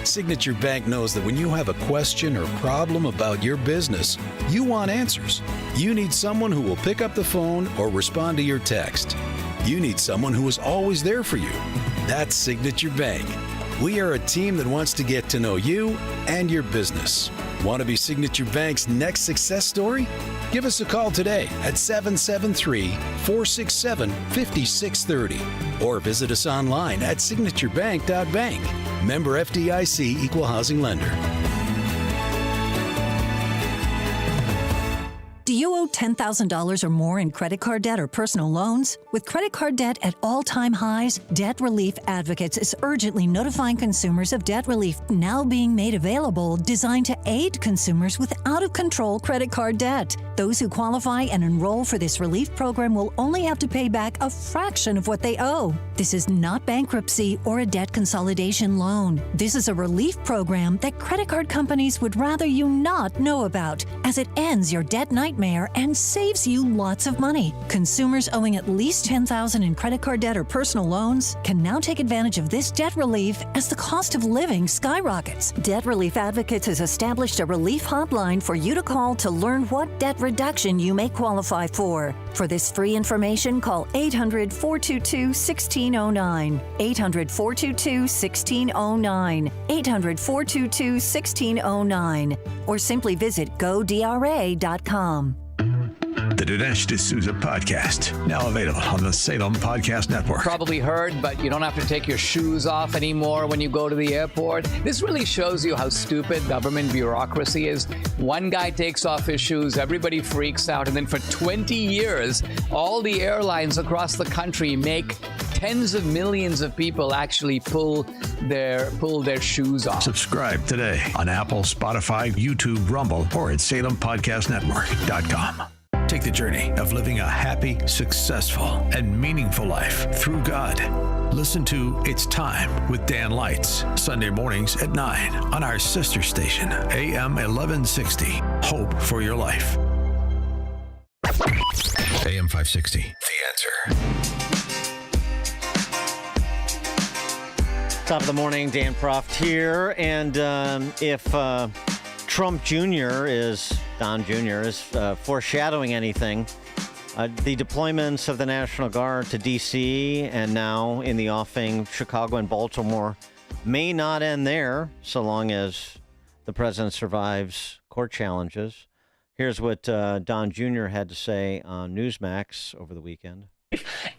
Signature Bank knows that when you have a question or problem about your business, you want answers. You need someone who will pick up the phone or respond to your text. You need someone who is always there for you. That's Signature Bank. We are a team that wants to get to know you and your business. Want to be Signature Bank's next success story? Give us a call today at 773-467-5630 or visit us online at signaturebank.bank. Member FDIC Equal Housing Lender. Do you owe $10,000 or more in credit card debt or personal loans? With credit card debt at all-time highs, Debt Relief Advocates is urgently notifying consumers of debt relief now being made available, designed to aid consumers with out-of-control credit card debt. Those who qualify and enroll for this relief program will only have to pay back a fraction of what they owe. This is not bankruptcy or a debt consolidation loan. This is a relief program that credit card companies would rather you not know about, as it ends your debt nightmare and saves you lots of money. Consumers owing at least $10,000 in credit card debt or personal loans can now take advantage of this debt relief as the cost of living skyrockets. Debt Relief Advocates has established a relief hotline for you to call to learn what debt reduction you may qualify for. For this free information, call 800-422-1609, 800-422-1609, 800-422-1609, or simply visit godra.com. The Dinesh D'Souza Podcast, now available on the Salem Podcast Network. Probably heard, but you don't have to take your shoes off anymore when you go to the airport. This really shows you how stupid government bureaucracy is. One guy takes off his shoes, everybody freaks out, and then for 20 years, all the airlines across the country make tens of millions of people actually pull their shoes off. Subscribe today on Apple, Spotify, YouTube, Rumble, or at SalemPodcastNetwork.com. Take the journey of living a happy, successful, and meaningful life through God. Listen to It's Time with Dan Lights, Sunday mornings at 9 on our sister station, AM 1160. Hope for your life. AM 560, The Answer. Top of the morning, Dan Proft here. And if Trump Jr. Don Jr. is foreshadowing anything, the deployments of the National Guard to D.C. and now in the offing Chicago and Baltimore may not end there so long as the president survives court challenges. Here's what Don Jr. had to say on Newsmax over the weekend.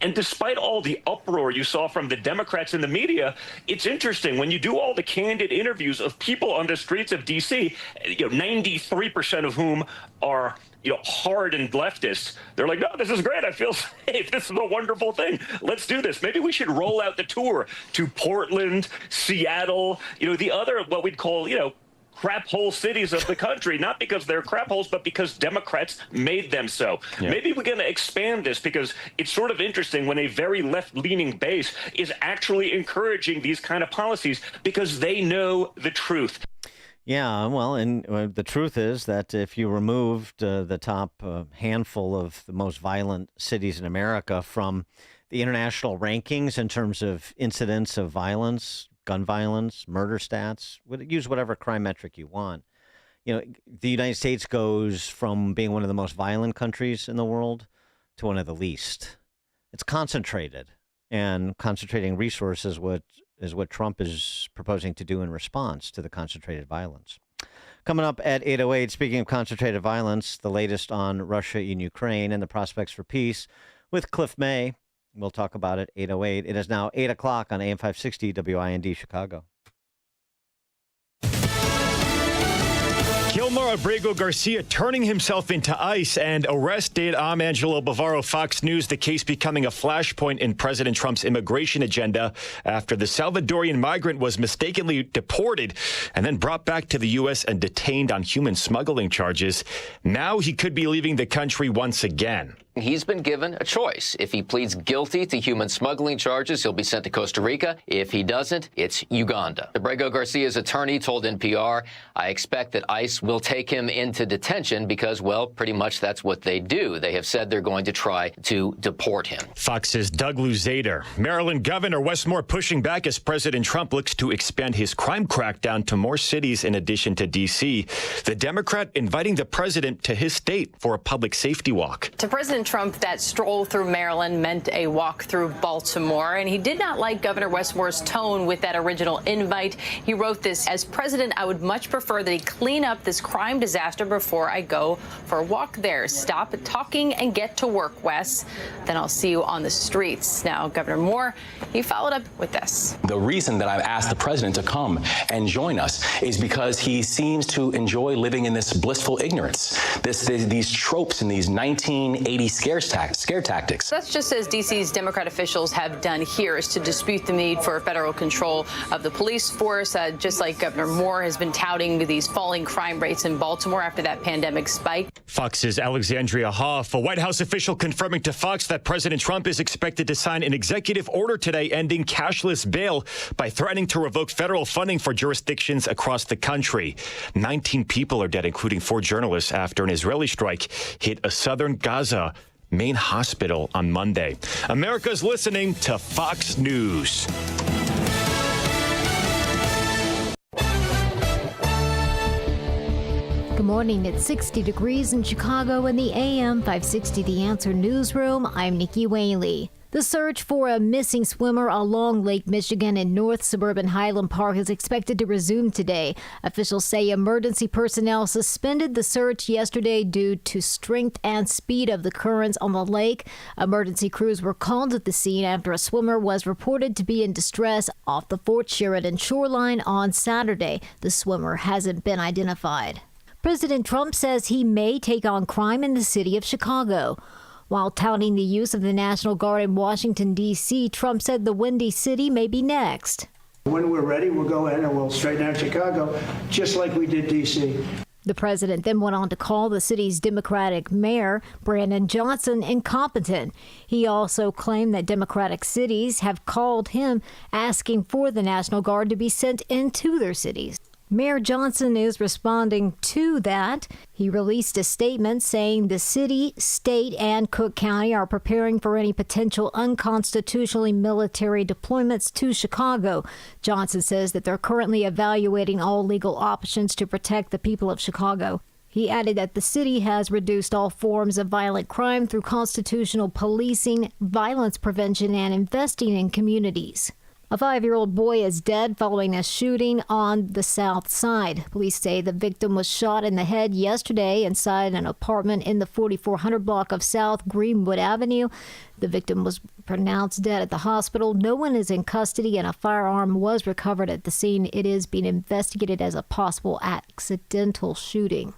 And despite all the uproar you saw from the Democrats in the media, it's interesting when you do all the candid interviews of people on the streets of D.C., 93% of whom are hardened leftists. They're like, no, this is great. I feel safe. This is a wonderful thing. Let's do this. Maybe we should roll out the tour to Portland, Seattle, the other, what we'd call, crap hole cities of the country, not because they're crap holes, but because Democrats made them so. Yeah. Maybe we're going to expand this because it's sort of interesting when a very left-leaning base is actually encouraging these kind of policies because they know the truth. Yeah, well, and the truth is that if you removed the top handful of the most violent cities in America from the international rankings in terms of incidents of violence, gun violence, murder stats, use whatever crime metric you want. The United States goes from being one of the most violent countries in the world to one of the least. It's concentrated, and concentrating resources is what Trump is proposing to do in response to the concentrated violence. Coming up at 8:08, speaking of concentrated violence, the latest on Russia and Ukraine and the prospects for peace with Cliff May. We'll talk about it 8:08. It is now 8 o'clock on AM 560 WIND Chicago. Gilmar Abrego Garcia turning himself into ice and arrested. I'm Angelo Bavaro, Fox News. The case becoming a flashpoint in President Trump's immigration agenda after the Salvadorian migrant was mistakenly deported and then brought back to the U.S. and detained on human smuggling charges. Now he could be leaving the country once again. He's been given a choice. If he pleads guilty to human smuggling charges, he'll be sent to Costa Rica. If he doesn't, it's Uganda. Abrego Garcia's attorney told NPR, I expect that ICE will take him into detention because, well, pretty much that's what they do. They have said they're going to try to deport him. Fox's Doug Luzader. Maryland Governor Wes Moore pushing back as President Trump looks to expand his crime crackdown to more cities in addition to D.C. The Democrat inviting the president to his state for a public safety walk. To President Trump, that stroll through Maryland meant a walk through Baltimore, and he did not like Governor Wes Moore's tone with that original invite. He wrote this, as president, I would much prefer that he clean up this crime disaster before I go for a walk there. Stop talking and get to work, Wes. Then I'll see you on the streets. Now, Governor Moore, he followed up with this. The reason that I've asked the president to come and join us is because he seems to enjoy living in this blissful ignorance, these tropes and these 1980s scare tactics. That's just as D.C.'s Democrat officials have done here, is to dispute the need for federal control of the police force, just like Governor Moore has been touting these falling crime rates in Baltimore after that pandemic spike. Fox's Alexandria Hoff, a White House official confirming to Fox that President Trump is expected to sign an executive order today ending cashless bail by threatening to revoke federal funding for jurisdictions across the country. 19 people are dead, including 4 journalists, after an Israeli strike hit a southern Gaza main hospital on Monday. America's listening to Fox News. Good morning. It's 60 degrees in Chicago in the AM 560 The Answer newsroom. I'm Nikki Whaley. The search for a missing swimmer along Lake Michigan in North Suburban Highland Park is expected to resume today. Officials say emergency personnel suspended the search yesterday due to strength and speed of the currents on the lake. Emergency crews were called at the scene after a swimmer was reported to be in distress off the Fort Sheridan shoreline on Saturday. The swimmer hasn't been identified. President Trump says he may take on crime in the city of Chicago. While touting the use of the National Guard in Washington, D.C., Trump said the Windy City may be next. When we're ready, we'll go in and we'll straighten out Chicago, just like we did D.C. The president then went on to call the city's Democratic mayor, Brandon Johnson, incompetent. He also claimed that Democratic cities have called him asking for the National Guard to be sent into their cities. Mayor Johnson is responding to that. He released a statement saying the city, state, and Cook County are preparing for any potential unconstitutionally military deployments to Chicago. Johnson says that they're currently evaluating all legal options to protect the people of Chicago. He added that the city has reduced all forms of violent crime through constitutional policing, violence prevention, and investing in communities. A 5-year-old boy is dead following a shooting on the south side. Police say the victim was shot in the head yesterday inside an apartment in the 4400 block of South Greenwood Avenue. The victim was pronounced dead at the hospital. No one is in custody, and a firearm was recovered at the scene. It is being investigated as a possible accidental shooting.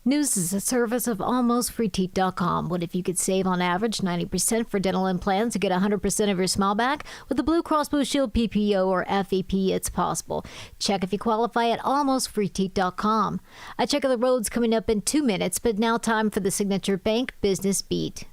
News is a service of AlmostFreeTeeth.com. What if you could save on average 90% for dental implants to get 100% of your smile back? With the Blue Cross Blue Shield PPO or FEP, it's possible. Check if you qualify at AlmostFreeTeeth.com. A check of the roads coming up in 2 minutes, but now time for the Signature Bank Business Beat.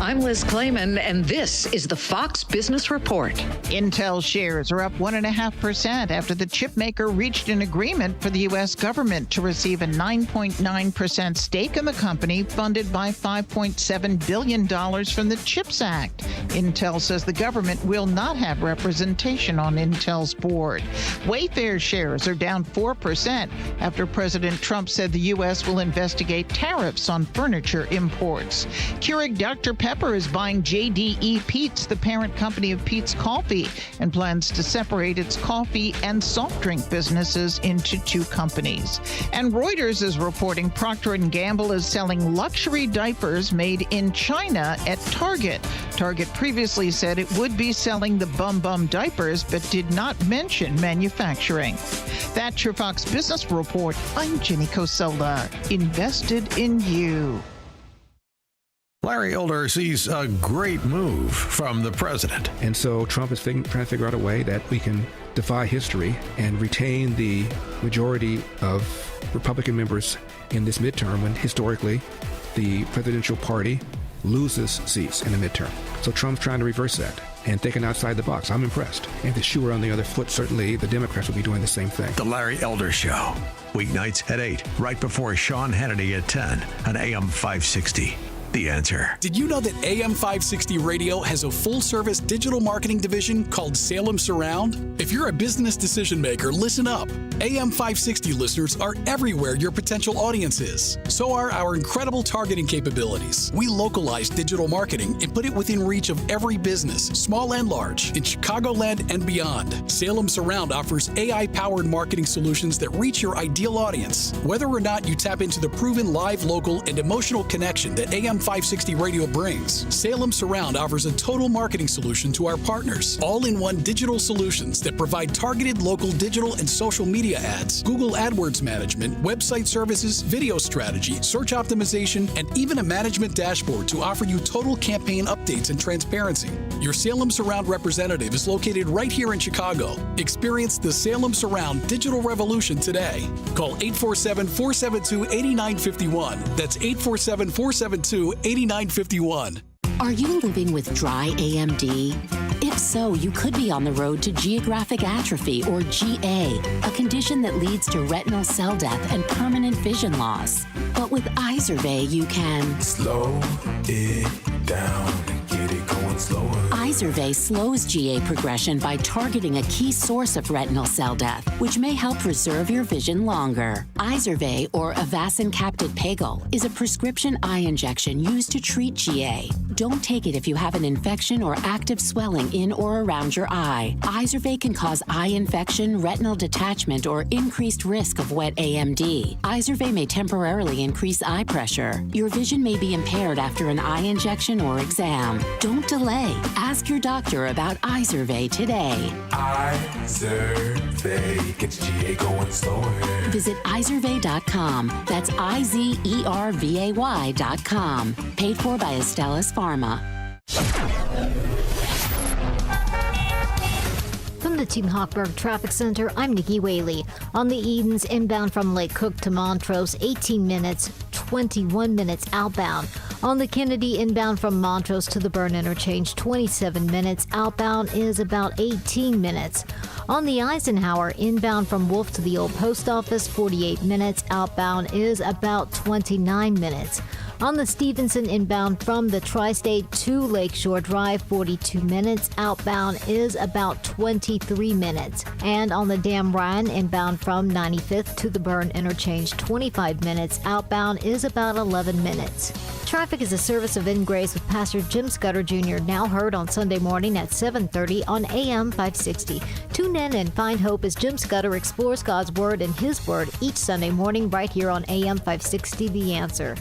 I'm Liz Clayman, and this is the Fox Business Report. Intel shares are up 1.5% after the chipmaker reached an agreement for the U.S. government to receive a 9.9% stake in the company funded by $5.7 billion from the CHIPS Act. Intel says the government will not have representation on Intel's board. Wayfair shares are down 4% after President Trump said the U.S. will investigate tariffs on furniture imports. Keurig Dr. Pepper is buying JDE Peet's, the parent company of Peet's Coffee, and plans to separate its coffee and soft drink businesses into 2 companies. And Reuters is reporting Procter & Gamble is selling luxury diapers made in China at Target. Target previously said it would be selling the Bum Bum diapers, but did not mention manufacturing. That's your Fox Business Report. I'm Jenny Cosola. Invested in you. Larry Elder sees a great move from the president. And so Trump is trying to figure out a way that we can defy history and retain the majority of Republican members in this midterm when historically the presidential party loses seats in the midterm. So Trump's trying to reverse that and thinking outside the box. I'm impressed. And if the shoe were on the other foot, certainly the Democrats will be doing the same thing. The Larry Elder Show, weeknights at 8, right before Sean Hannity at 10 on AM 560. The Answer. Did you know that AM 560 Radio has a full-service digital marketing division called Salem Surround? If you're a business decision maker, listen up. AM 560 listeners are everywhere your potential audience is. So are our incredible targeting capabilities. We localize digital marketing and put it within reach of every business, small and large, in Chicagoland and beyond. Salem Surround offers AI-powered marketing solutions that reach your ideal audience. Whether or not you tap into the proven live, local, and emotional connection that AM 560 Radio brings, Salem Surround offers a total marketing solution to our partners, all-in-one digital solutions that provide targeted local digital and social media ads, Google AdWords management, website services, video strategy, search optimization, and even a management dashboard to offer you total campaign updates and transparency. Your Salem Surround representative is located right here in Chicago. Experience the Salem Surround digital revolution today. Call 847-472-8951. That's 847-472-8951. Are you living with dry AMD? If so, you could be on the road to geographic atrophy, or GA, a condition that leads to retinal cell death and permanent vision loss. But with Izervay, you can slow it down and get it going slower. Izervay slows GA progression by targeting a key source of retinal cell death, which may help preserve your vision longer. Izervay, or Avastin Captid Pegol, is a prescription eye injection used to treat GA. Don't take it if you have an infection or active swelling in or around your eye. Izervay can cause eye infection, retinal detachment, or increased risk of wet AMD. Izervay may temporarily increase eye pressure. Your vision may be impaired after an eye injection or exam. Don't delay. Ask your doctor about Izervay today. Izervay gets GA going slower. Visit Izervay.com. That's IZERVAY.com. Paid for by Astellas Pharma. From the the Team Hochberg Traffic Center, I'm Nikki Whaley. On the Edens, inbound from Lake Cook to Montrose, 18 minutes, 21 minutes outbound. On the Kennedy, inbound from Montrose to the Byrne Interchange, 27 minutes. Outbound is about 18 minutes. On the Eisenhower, inbound from Wolf to the Old Post Office, 48 minutes. Outbound is about 29 minutes. On the Stevenson, inbound from the Tri-State to Lakeshore Drive, 42 minutes. Outbound is about 23 minutes. And on the Dan Ryan, inbound from 95th to the Byrne Interchange, 25 minutes. Outbound is about 11 minutes. Traffic is a service of In Grace with Pastor Jim Scudder Jr., now heard on Sunday morning at 7:30 on AM 560. Tune in and find hope as Jim Scudder explores God's Word and His Word each Sunday morning right here on AM 560 The Answer.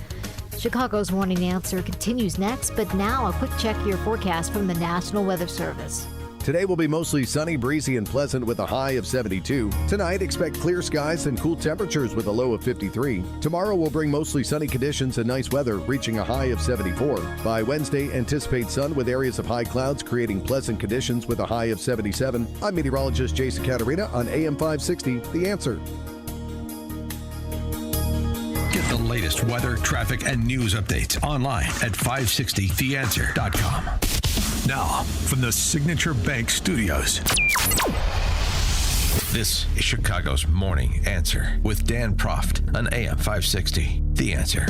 Chicago's Morning Answer continues next, but now a quick check of your forecast from the National Weather Service. Today will be mostly sunny, breezy, and pleasant with a high of 72. Tonight, expect clear skies and cool temperatures with a low of 53. Tomorrow will bring mostly sunny conditions and nice weather, reaching a high of 74. By Wednesday, anticipate sun with areas of high clouds, creating pleasant conditions with a high of 77. I'm meteorologist Jason Caterina on AM 560, The Answer. Get the latest weather, traffic, and news updates online at 560theanswer.com. Now, from the Signature Bank Studios, this is Chicago's Morning Answer with Dan Proft on AM 560. The Answer.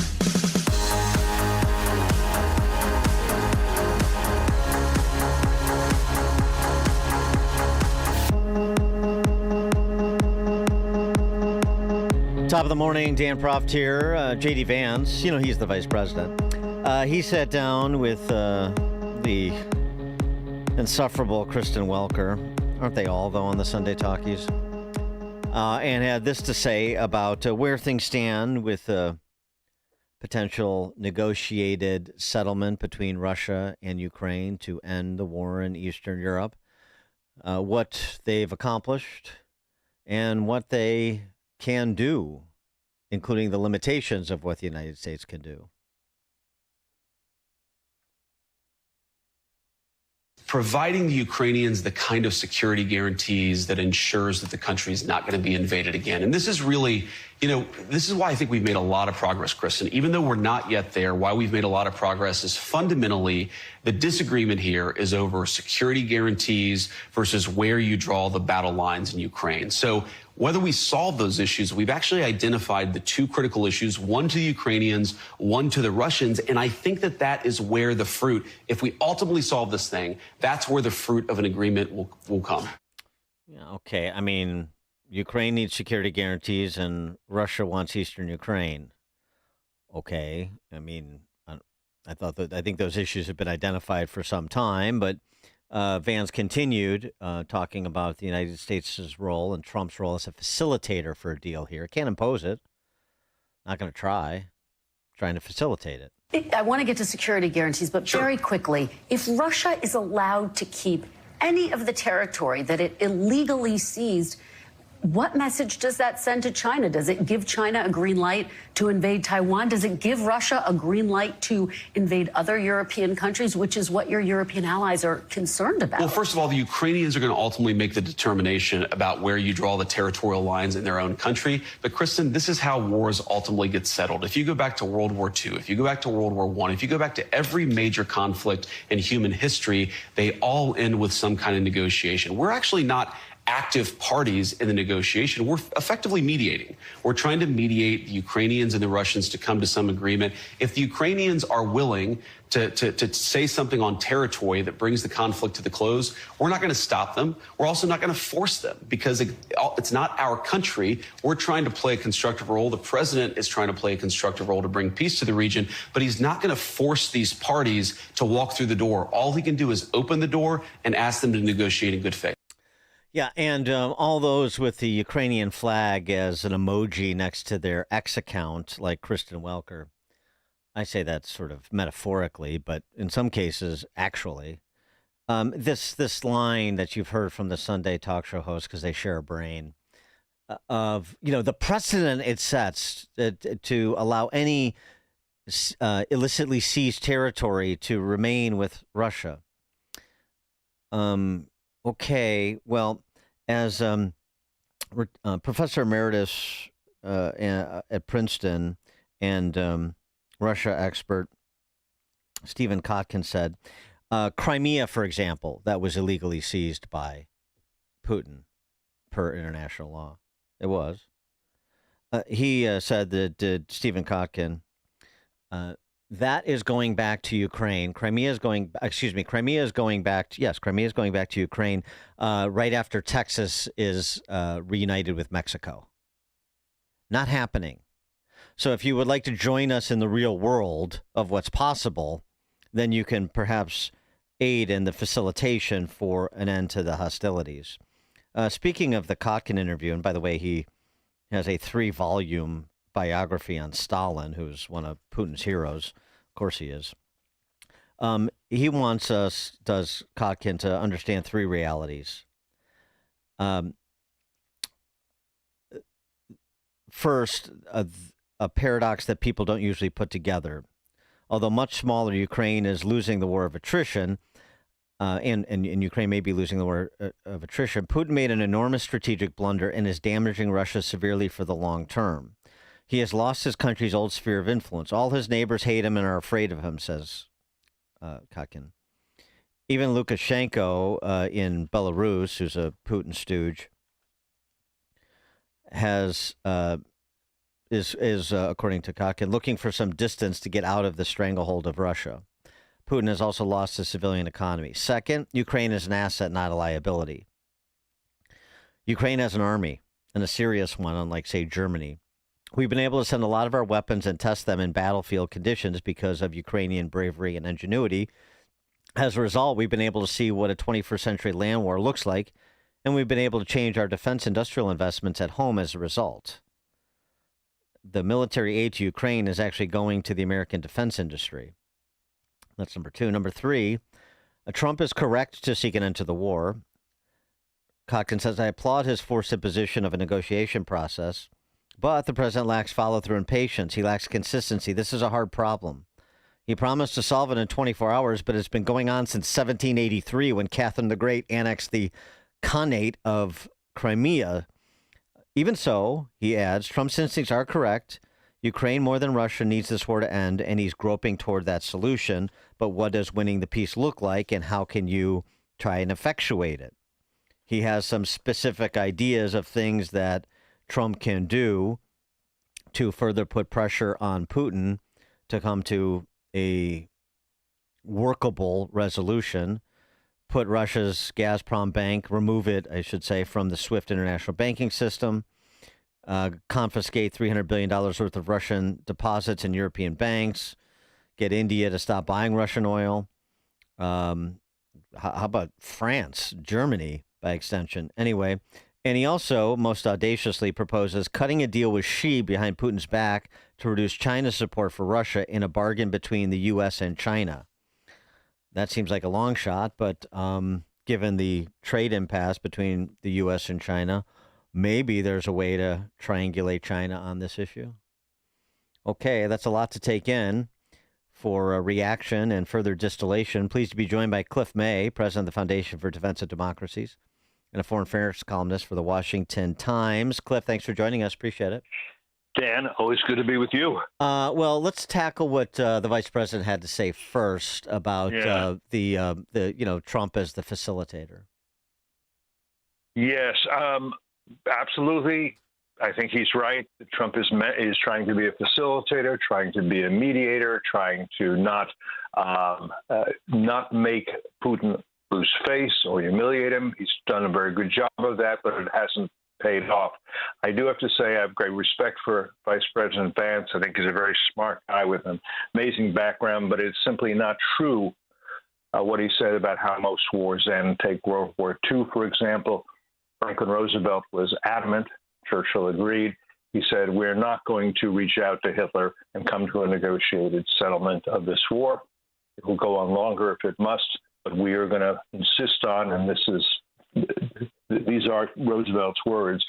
Top of the morning, Dan Proft here. J.D. Vance, he's the vice president. He sat down with the insufferable Kristen Welker, aren't they all, though, on the Sunday Talkies? And had this to say about where things stand with a potential negotiated settlement between Russia and Ukraine to end the war in Eastern Europe, what they've accomplished, and what they can do, including the limitations of what the United States can do. Providing the Ukrainians the kind of security guarantees that ensures that the country is not going to be invaded again. And this is really, this is why I think we've made a lot of progress, Kristen. Even though we're not yet there, why we've made a lot of progress is fundamentally the disagreement here is over security guarantees versus where you draw the battle lines in Ukraine. So whether we solve those issues, we've actually identified the two critical issues, one to the Ukrainians, one to the Russians. And I think that that is where the fruit, if we ultimately solve this thing, that's where the fruit of an agreement will come. Yeah, okay. I mean, Ukraine needs security guarantees and Russia wants Eastern Ukraine. Okay. I mean, I think those issues have been identified for some time, but Vance continued talking about the United States' role and Trump's role as a facilitator for a deal here. Can't impose it. Not going to try. Trying to facilitate it. I want to get to security guarantees, but very quickly, if Russia is allowed to keep any of the territory that it illegally seized, what message does that send to China? Does it give China a green light to invade Taiwan? Does it give Russia a green light to invade other European countries, which is what your European allies are concerned about? Well, first of all, the Ukrainians are going to ultimately make the determination about where you draw the territorial lines in their own country. But, Kristen, this is how wars ultimately get settled. If you go back to World War II, if you go back to World War I, if you go back to every major conflict in human history, they all end with some kind of negotiation. We're actually not active parties in the negotiation. We're effectively mediating. We're trying to mediate the Ukrainians and the Russians to come to some agreement. If the Ukrainians are willing to say something on territory that brings the conflict to the close, we're not going to stop them. We're also not going to force them because it's not our country. We're trying to play a constructive role. The president is trying to play a constructive role to bring peace to the region, but he's not going to force these parties to walk through the door. All he can do is open the door and ask them to negotiate in good faith. Yeah, and all those with the Ukrainian flag as an emoji next to their X account, like Kristen Welker. I say that sort of metaphorically, but in some cases, actually. This line that you've heard from the Sunday talk show host, because they share a brain, of, the precedent it sets to allow any illicitly seized territory to remain with Russia. Okay, well, As Professor Emeritus at Princeton and Russia expert Stephen Kotkin said, Crimea, for example, that was illegally seized by Putin per international law. It was. He said that Stephen Kotkin, that is going back to Ukraine. Crimea is going back to Ukraine right after Texas is reunited with Mexico. Not happening. So if you would like to join us in the real world of what's possible, then you can perhaps aid in the facilitation for an end to the hostilities. Speaking of the Kotkin interview, and by the way, he has a 3-volume biography on Stalin, who's one of Putin's heroes. Of course he is. He wants us, does Kotkin, to understand 3 realities. First, a paradox that people don't usually put together. Although much smaller, Ukraine is losing the war of attrition, and Ukraine may be losing the war of attrition. Putin made an enormous strategic blunder and is damaging Russia severely for the long term. He has lost his country's old sphere of influence. All his neighbors hate him and are afraid of him, says Kotkin. Even Lukashenko in Belarus, who's a Putin stooge, is according to Kotkin, looking for some distance to get out of the stranglehold of Russia. Putin has also lost his civilian economy. Second, Ukraine is an asset, not a liability. Ukraine has an army, and a serious one, unlike, say, Germany. We've been able to send a lot of our weapons and test them in battlefield conditions because of Ukrainian bravery and ingenuity. As a result, we've been able to see what a 21st century land war looks like, and we've been able to change our defense industrial investments at home as a result. The military aid to Ukraine is actually going to the American defense industry. That's number 2. Number 3, Trump is correct to seek an end to the war. Kotkin says, I applaud his forced imposition of a negotiation process, but the president lacks follow-through and patience. He lacks consistency. This is a hard problem. He promised to solve it in 24 hours, but it's been going on since 1783 when Catherine the Great annexed the Khanate of Crimea. Even so, he adds, Trump's instincts are correct. Ukraine, more than Russia, needs this war to end, and he's groping toward that solution. But what does winning the peace look like, and how can you try and effectuate it? He has some specific ideas of things that Trump can do to further put pressure on Putin to come to a workable resolution, put Russia's Gazprom bank, remove it, I should say, from the SWIFT international banking system, confiscate $300 billion worth of Russian deposits in European banks, get India to stop buying Russian oil. How about France, Germany, by extension? Anyway, and he also most audaciously proposes cutting a deal with Xi behind Putin's back to reduce China's support for Russia in a bargain between the U.S. and China. That seems like a long shot, but given the trade impasse between the U.S. and China, maybe there's a way to triangulate China on this issue. Okay, that's a lot to take in. For a reaction and further distillation, pleased to be joined by Cliff May, president of the Foundation for Defense of Democracies, and a foreign affairs columnist for the Washington Times. Cliff, thanks for joining us. Appreciate it. Dan, always good to be with you. Well, let's tackle what the vice president had to say first about the Trump as the facilitator. Yes, absolutely. I think he's right. Trump is trying to be a facilitator, trying to be a mediator, trying to not make Putin lose face or humiliate him. He's done a very good job of that, but it hasn't paid off. I do have to say I have great respect for Vice President Vance. I think he's a very smart guy with an amazing background, but it's simply not true what he said about how most wars end. Take World War II, for example. Franklin Roosevelt was adamant. Churchill agreed. He said, we're not going to reach out to Hitler and come to a negotiated settlement of this war. It will go on longer if it must, but we are going to insist on, and these are Roosevelt's words,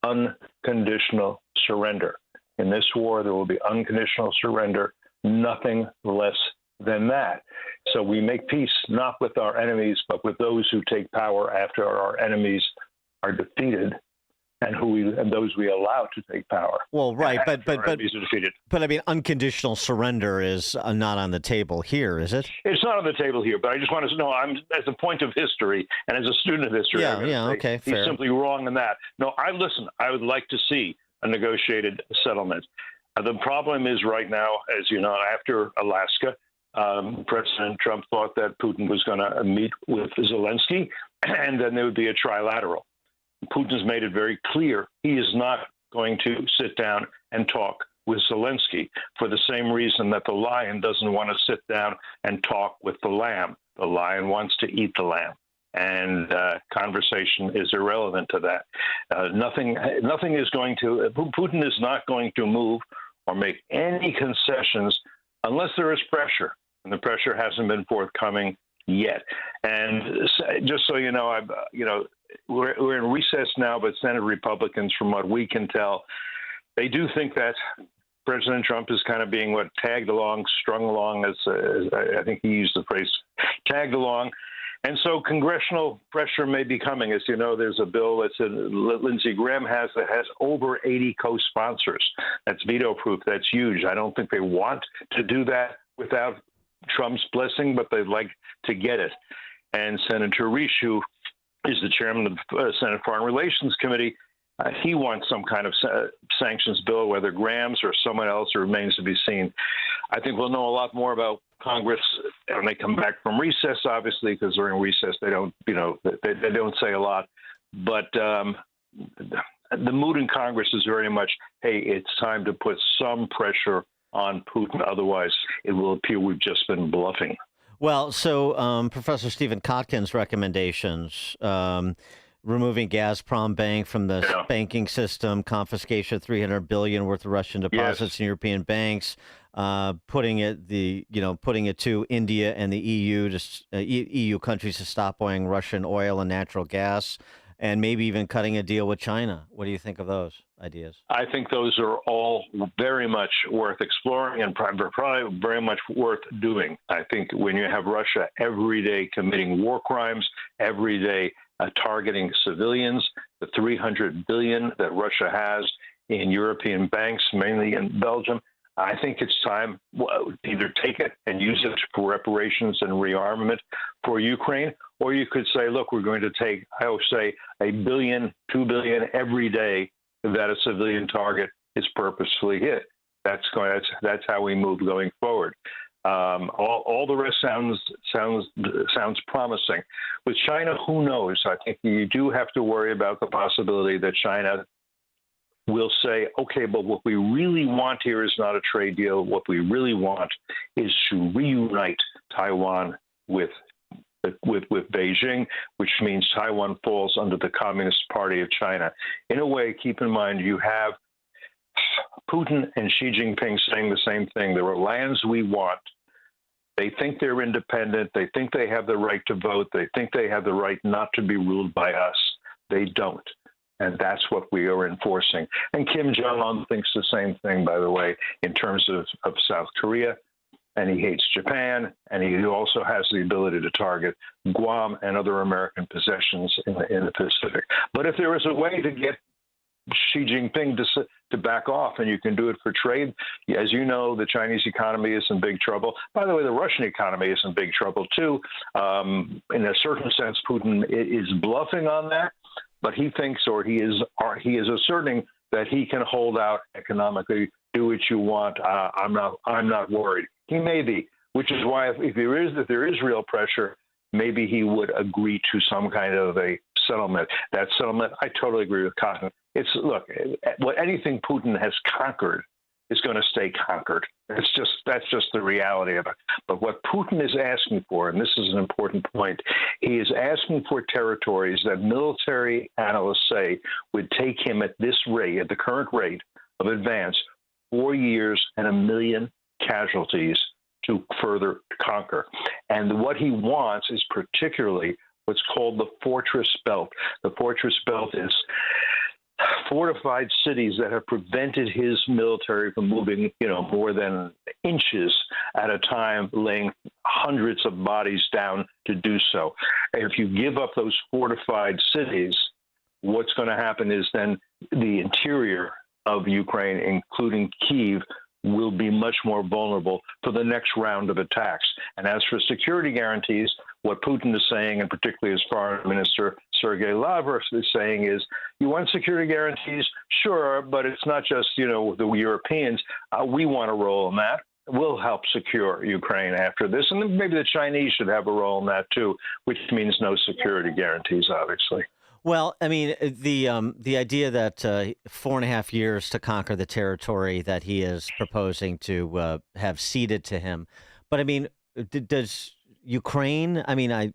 unconditional surrender. In this war, there will be unconditional surrender, nothing less than that. So we make peace not with our enemies, but with those who take power after our enemies are defeated and those we allow to take power. Well, right, but enemies are defeated. But I mean, unconditional surrender is not on the table here, is it? It's not on the table here, but I just want to know, I'm as a point of history and as a student of history, okay, he's fair. simply wrong in that. No, I would like to see a negotiated settlement. The problem is right now, as you know, after Alaska, President Trump thought that Putin was going to meet with Zelensky, and then there would be a trilateral. Putin's made it very clear he is not going to sit down and talk with Zelensky for the same reason that the lion doesn't want to sit down and talk with the lamb. The lion wants to eat the lamb, and conversation is irrelevant to that. Nothing is going to. Putin is not going to move or make any concessions unless there is pressure, and the pressure hasn't been forthcoming yet. And just so you know, we're in recess now, but Senate Republicans, from what we can tell, they do think that President Trump is kind of being tagged along, strung along, as I think he used the phrase, tagged along. And so congressional pressure may be coming. As you know, there's a bill that Lindsey Graham has that has over 80 co-sponsors. That's veto-proof. That's huge. I don't think they want to do that without Trump's blessing, but they'd like to get it. And Senator Risch, who is the chairman of the Senate Foreign Relations Committee, he wants some kind of sanctions bill, whether Graham's or someone else, remains to be seen. I think we'll know a lot more about Congress when they come back from recess, obviously, because during recess they don't, they don't say a lot. But the mood in Congress is very much, hey, it's time to put some pressure on Putin. Otherwise, it will appear we've just been bluffing. Well, so Professor Stephen Kotkin's recommendations, removing Gazprom Bank from the banking system, confiscation of $300 billion worth of Russian deposits in European banks, putting it to India and the EU EU countries to stop buying Russian oil and natural gas, and maybe even cutting a deal with China. What do you think of those ideas? I think those are all very much worth exploring and probably very much worth doing. I think when you have Russia every day committing war crimes, every day targeting civilians, the $300 billion that Russia has in European banks, mainly in Belgium, I think it's time to either take it and use it for reparations and rearmament for Ukraine, or you could say, look, we're going to take, I would say, $1 billion, $2 billion every day that a civilian target is purposefully hit. That's how we move going forward. All the rest sounds promising. With China, who knows? I think you do have to worry about the possibility that China will say, okay, but what we really want here is not a trade deal. What we really want is to reunite Taiwan with Beijing, which means Taiwan falls under the Communist Party of China. In a way, keep in mind, you have Putin and Xi Jinping saying the same thing. There are lands we want. They think they're independent. They think they have the right to vote. They think they have the right not to be ruled by us. They don't. And that's what we are enforcing. And Kim Jong-un thinks the same thing, by the way, in terms of South Korea. And he hates Japan. And he also has the ability to target Guam and other American possessions in the Pacific. But if there is a way to get Xi Jinping to back off, and you can do it for trade. As you know, the Chinese economy is in big trouble. By the way, the Russian economy is in big trouble, too. In a certain sense, Putin is bluffing on that, but he thinks, or he is asserting that he can hold out economically, do what you want. I'm not worried. He may be, which is why if there is real pressure, maybe he would agree to some kind of a settlement. That settlement, I totally agree with Cotton. What anything Putin has conquered is going to stay conquered. That's just the reality of it. But what Putin is asking for, and this is an important point, he is asking for territories that military analysts say would take him at this rate, at the current rate of advance, 4 years and 1 million casualties to further conquer. And what he wants is particularly what's called the Fortress Belt. The Fortress Belt is fortified cities that have prevented his military from moving, more than inches at a time, laying hundreds of bodies down to do so. If you give up those fortified cities, what's going to happen is then the interior of Ukraine, including Kyiv, will be much more vulnerable for the next round of attacks. And as for security guarantees, what Putin is saying, and particularly his foreign minister Sergei Lavrov is saying, is you want security guarantees? Sure, but it's not just, the Europeans. We want a role in that. We'll help secure Ukraine after this. And then maybe the Chinese should have a role in that too, which means no security guarantees, obviously. Well, I mean, the idea that 4.5 years to conquer the territory that he is proposing to have ceded to him. But I mean, does Ukraine? I mean, I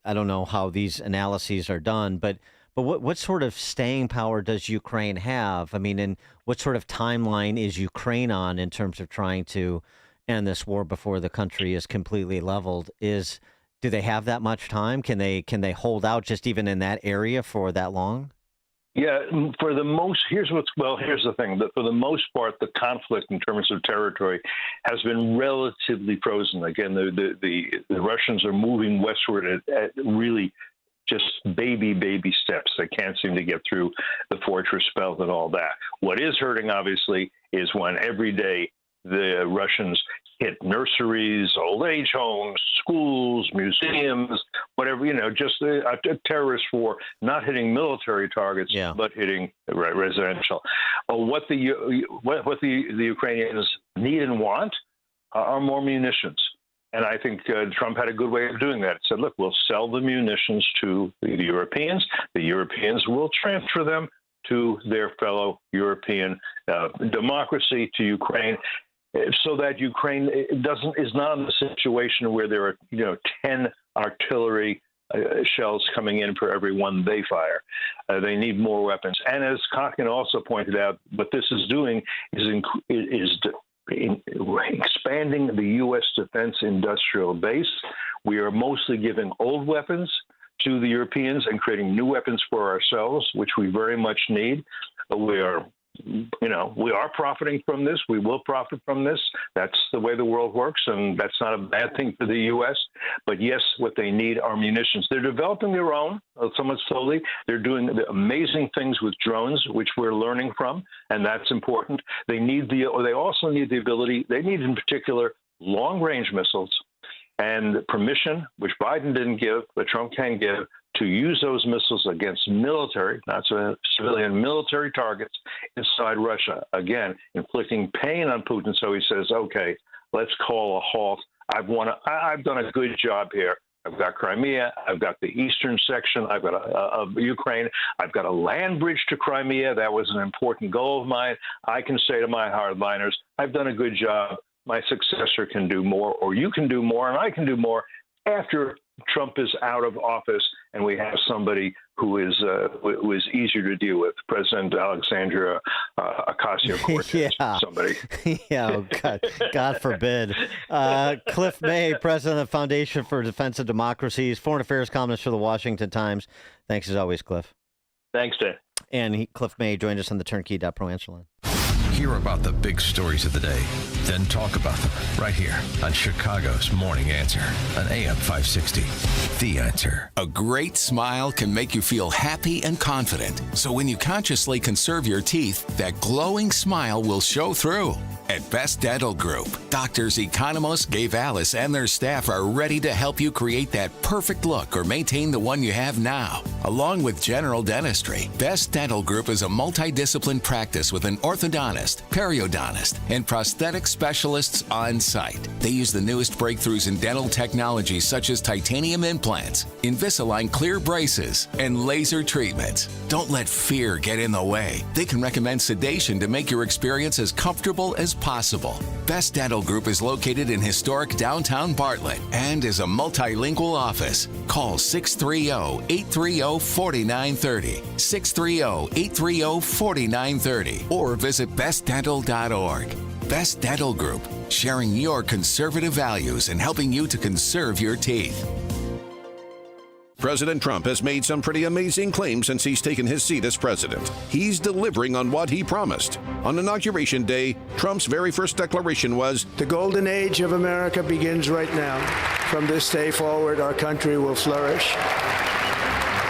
don't know how these analyses are done, but what sort of staying power does Ukraine have? I mean, and what sort of timeline is Ukraine on in terms of trying to end this war before the country is completely leveled? Do they have that much time? Can they hold out just even in that area for that long? Yeah, here's the thing. For the most part, the conflict in terms of territory has been relatively frozen. Again, the Russians are moving westward at really just baby steps. They can't seem to get through the fortress belt and all that. What is hurting, obviously, is when every day the Russians hit nurseries, old age homes, schools, museums, whatever, just a terrorist war, not hitting military targets, but hitting residential. What the Ukrainians need and want are more munitions. And I think Trump had a good way of doing that. He said, look, we'll sell the munitions to the Europeans. The Europeans will transfer them to their fellow European democracy, to Ukraine, so that Ukraine is not in the situation where there are 10 artillery shells coming in for every one they fire. They need more weapons. And as Kotkin also pointed out, what this is doing is expanding the U.S. defense industrial base. We are mostly giving old weapons to the Europeans and creating new weapons for ourselves, which we very much need. We are profiting from this. We will profit from this. That's the way the world works, and that's not a bad thing for the U.S. But yes, what they need are munitions. They're developing their own, somewhat slowly. They're doing amazing things with drones, which we're learning from, and that's important. They also need the ability. They need, in particular, long-range missiles and permission, which Biden didn't give, but Trump can give, to use those missiles against military, not civilian, military targets inside Russia. Again, inflicting pain on Putin. So he says, okay, let's call a halt. I've done a good job here. I've got Crimea. I've got the eastern section. I've got Ukraine. I've got a land bridge to Crimea. That was an important goal of mine. I can say to my hardliners, I've done a good job. My successor can do more, or you can do more, and I can do more after Trump is out of office and we have somebody who is easier to deal with, President Alexandria Ocasio-Cortez. Somebody. Yeah, God forbid. Cliff May, president of the Foundation for Defense of Democracies, foreign affairs columnist for the Washington Times. Thanks as always, Cliff. Thanks, Dan. And Cliff May joined us on the Turnkey.pro answer line. Hear about the big stories of the day, then talk about them right here on Chicago's Morning Answer on AM 560. The Answer. A great smile can make you feel happy and confident. So when you consciously conserve your teeth, that glowing smile will show through. At Best Dental Group, doctors Economos, Gay Vallis, and their staff are ready to help you create that perfect look or maintain the one you have now. Along with general dentistry, Best Dental Group is a multidiscipline practice with an orthodontist, periodontist, and prosthetic specialists on site. They use the newest breakthroughs in dental technology such as titanium implants, Invisalign clear braces, and laser treatments. Don't let fear get in the way. They can recommend sedation to make your experience as comfortable as possible. Best Dental Group is located in historic downtown Bartlett and is a multilingual office. Call 630-830-4930, 630-830-4930, or visit bestdental.org. Best Dental Group, sharing your conservative values and helping you to conserve your teeth. President Trump has made some pretty amazing claims since he's taken his seat as president. He's delivering on what he promised. On Inauguration Day, Trump's very first declaration was, "The golden age of America begins right now. From this day forward, our country will flourish."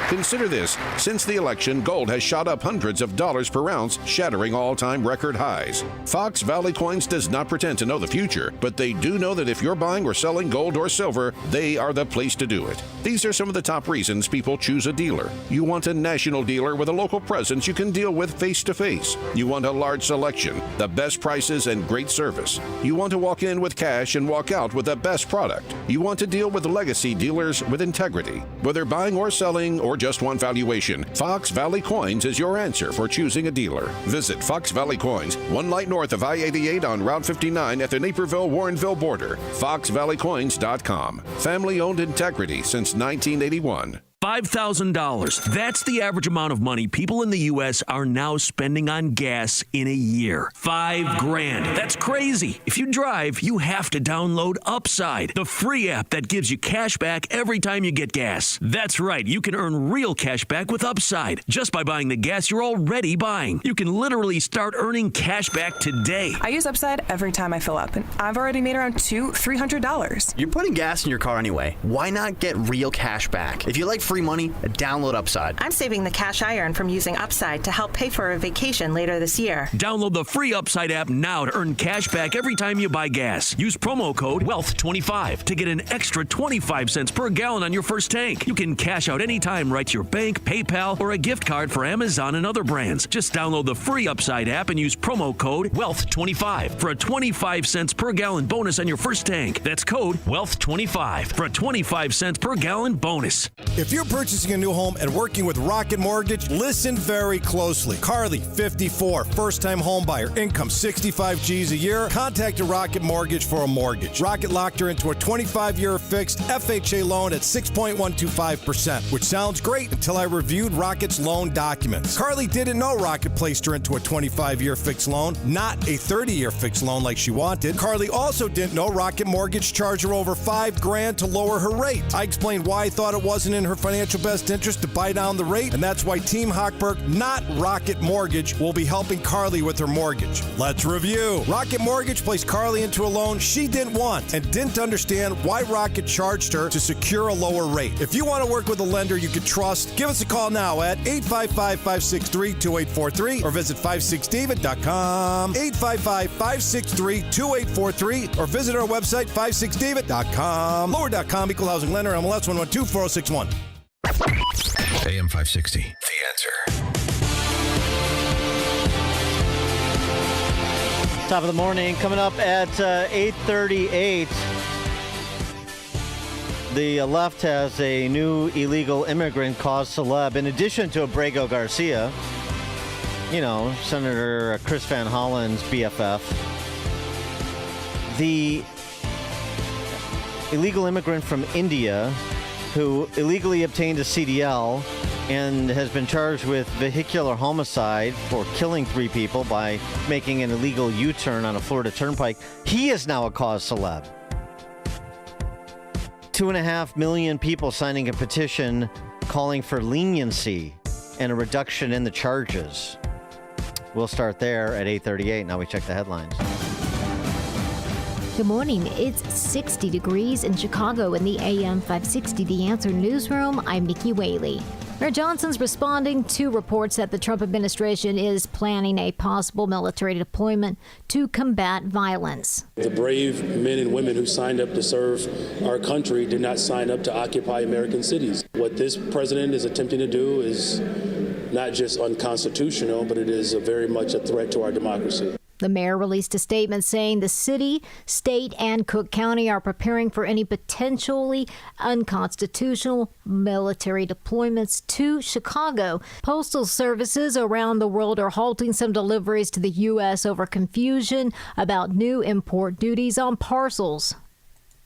Consider this. Since the election, gold has shot up hundreds of dollars per ounce, shattering all-time record highs. Fox Valley Coins does not pretend to know the future, but they do know that if you're buying or selling gold or silver, they are the place to do it. These are some of the top reasons people choose a dealer. You want a national dealer with a local presence you can deal with face-to-face. You want a large selection, the best prices, and great service. You want to walk in with cash and walk out with the best product. You want to deal with legacy dealers with integrity. Whether buying or selling or just want valuation, Fox Valley Coins is your answer for choosing a dealer. Visit Fox Valley Coins, 1 light north of I-88 on Route 59 at the Naperville-Warrenville border. FoxValleyCoins.com. Family-owned integrity since 1981. $5,000. That's the average amount of money people in the U.S. are now spending on gas in a year. $5,000. That's crazy. If you drive, you have to download Upside, the free app that gives you cash back every time you get gas. That's right. You can earn real cash back with Upside just by buying the gas you're already buying. You can literally start earning cash back today. I use Upside every time I fill up, and I've already made around $300. You're putting gas in your car anyway. Why not get real cash back? If you like free money, download Upside. I'm saving the cash I earn from using Upside to help pay for a vacation later this year. Download the free Upside app now to earn cash back every time you buy gas. Use promo code WEALTH25 to get an extra 25 cents per gallon on your first tank. You can cash out anytime right to your bank, PayPal, or a gift card for Amazon and other brands. Just download the free Upside app and use promo code WEALTH25 for a 25 cents per gallon bonus on your first tank. That's code WEALTH25 for a 25 cents per gallon bonus. If you're purchasing a new home and working with Rocket Mortgage, listen very closely. Carly, 54, first-time home buyer, income 65 G's a year, contacted Rocket Mortgage for a mortgage. Rocket locked her into a 25-year fixed FHA loan at 6.125%, which sounds great until I reviewed Rocket's loan documents. Carly didn't know Rocket placed her into a 25-year fixed loan, not a 30-year fixed loan like she wanted. Carly also didn't know Rocket Mortgage charged her over $5,000 to lower her rate. I explained why I thought it wasn't in her financial best interest to buy down the rate, and that's why Team Hochberg, not Rocket Mortgage, will be helping Carly with her mortgage. Let's review. Rocket Mortgage placed Carly into a loan she didn't want and didn't understand why Rocket charged her to secure a lower rate. If you want to work with a lender you can trust, give us a call now at 855-563-2843 or visit 56david.com, 855-563-2843 or visit our website 56david.com. Lower.com, equal housing lender, MLS 112-4061. AM 560, The Answer. Top of the morning, coming up at 8:38. The left has a new illegal immigrant cause celeb. In addition to Abrego Garcia, you know, Senator Chris Van Hollen's BFF, the illegal immigrant from India who illegally obtained a CDL and has been charged with vehicular homicide for killing 3 people by making an illegal U-turn on a Florida turnpike. He is now a cause celeb. 2.5 million people signing a petition calling for leniency and a reduction in the charges. We'll start there at 8:38. Now we check the headlines. Good morning. It's 60 degrees in Chicago in the AM 560 The Answer newsroom. I'm Nikki Whaley. Mayor Johnson's responding to reports that the Trump administration is planning a possible military deployment to combat violence. The brave men and women who signed up to serve our country did not sign up to occupy American cities. What this president is attempting to do is not just unconstitutional, but it is very much a threat to our democracy. The mayor released a statement saying the city, state, and Cook County are preparing for any potentially unconstitutional military deployments to Chicago. Postal services around the world are halting some deliveries to the U.S. over confusion about new import duties on parcels.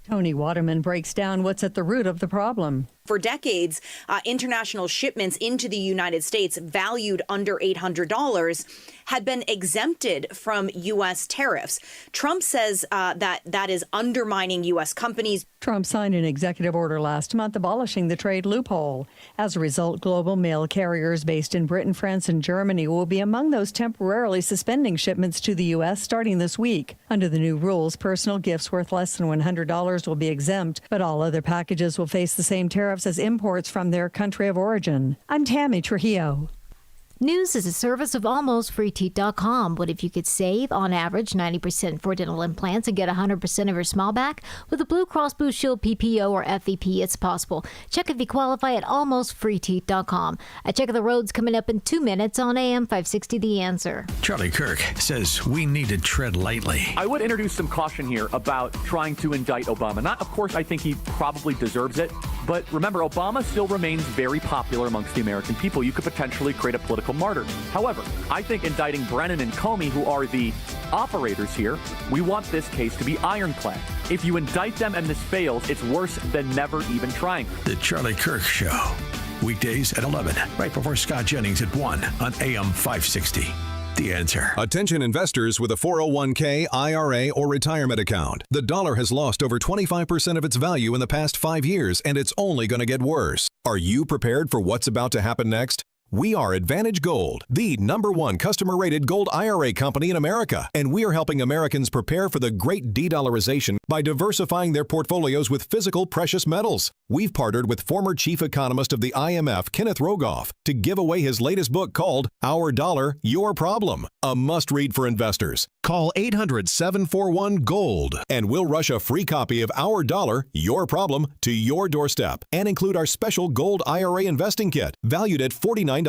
Tony Waterman breaks down what's at the root of the problem. For decades, international shipments into the United States valued under $800 had been exempted from U.S. tariffs. Trump says that is undermining U.S. companies. Trump signed an executive order last month abolishing the trade loophole. As a result, global mail carriers based in Britain, France, and Germany will be among those temporarily suspending shipments to the U.S. starting this week. Under the new rules, personal gifts worth less than $100 will be exempt, but all other packages will face the same tariff tariffs as imports from their country of origin. I'm Tammy Trujillo. News is a service of almostfreeteeth.com. What if you could save, on average, 90% for dental implants and get 100% of your smile back? With the Blue Cross Blue Shield PPO or FEP, it's possible. Check if you qualify at almostfreeteeth.com. A check of the roads coming up in 2 minutes on AM 560 The Answer. Charlie Kirk says we need to tread lightly. I would introduce some caution here about trying to indict Obama. Of course, I think he probably deserves it. But remember, Obama still remains very popular amongst the American people. You could potentially create a political martyr. However, I think indicting Brennan and Comey, who are the operators here, we want this case to be ironclad. If you indict them and this fails, it's worse than never even trying. The Charlie Kirk Show. Weekdays at 11, right before Scott Jennings at 1 on AM 560. The Answer. Attention investors with a 401k, IRA, or retirement account. The dollar has lost over 25% of its value in the past 5 years, and it's only going to get worse. Are you prepared for what's about to happen next? We are Advantage Gold, the #1 customer-rated gold IRA company in America, and we are helping Americans prepare for the great de-dollarization by diversifying their portfolios with physical precious metals. We've partnered with former chief economist of the IMF, Kenneth Rogoff, to give away his latest book called Our Dollar, Your Problem, a must-read for investors. Call 800-741-GOLD, and we'll rush a free copy of Our Dollar, Your Problem to your doorstep and include our special gold IRA investing kit, valued at $49.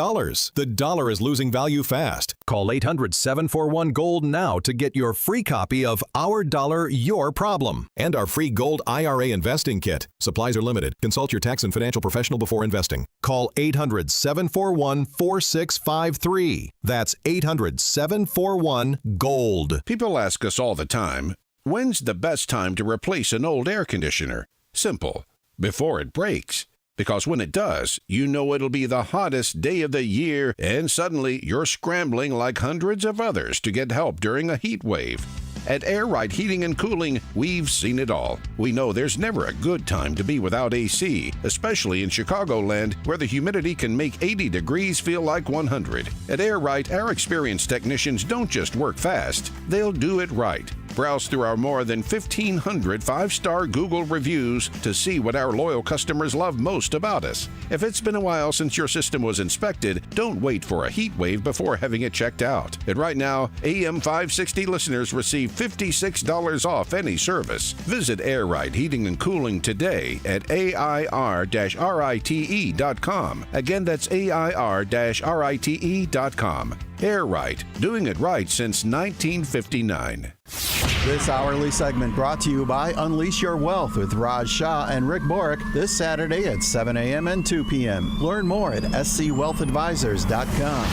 The dollar is losing value fast. Call 800-741-GOLD now to get your free copy of Our Dollar, Your Problem and our free gold IRA investing kit. Supplies are limited. Consult your tax and financial professional before investing. Call 800-741-4653. That's 800-741-GOLD. People ask us all the time, when's the best time to replace an old air conditioner? Simple. Before it breaks. Because when it does, you know it'll be the hottest day of the year, and suddenly you're scrambling like hundreds of others to get help during a heat wave. At Air Right Heating and Cooling, we've seen it all. We know there's never a good time to be without AC, especially in Chicagoland, where the humidity can make 80 degrees feel like 100. At Air Right, our experienced technicians don't just work fast, they'll do it right. Browse through our more than 1,500 5-star Google reviews to see what our loyal customers love most about us. If it's been a while since your system was inspected, don't wait for a heat wave before having it checked out. And right now, AM 560 listeners receive $56 off any service. Visit Air Right Heating and Cooling today at AIR-RITE.com. Again, that's AIR-RITE.com. Air Right, doing it right since 1959. This hourly segment brought to you by Unleash Your Wealth with Raj Shah and Rick Borick this Saturday at 7 a.m. and 2 p.m. Learn more at scwealthadvisors.com.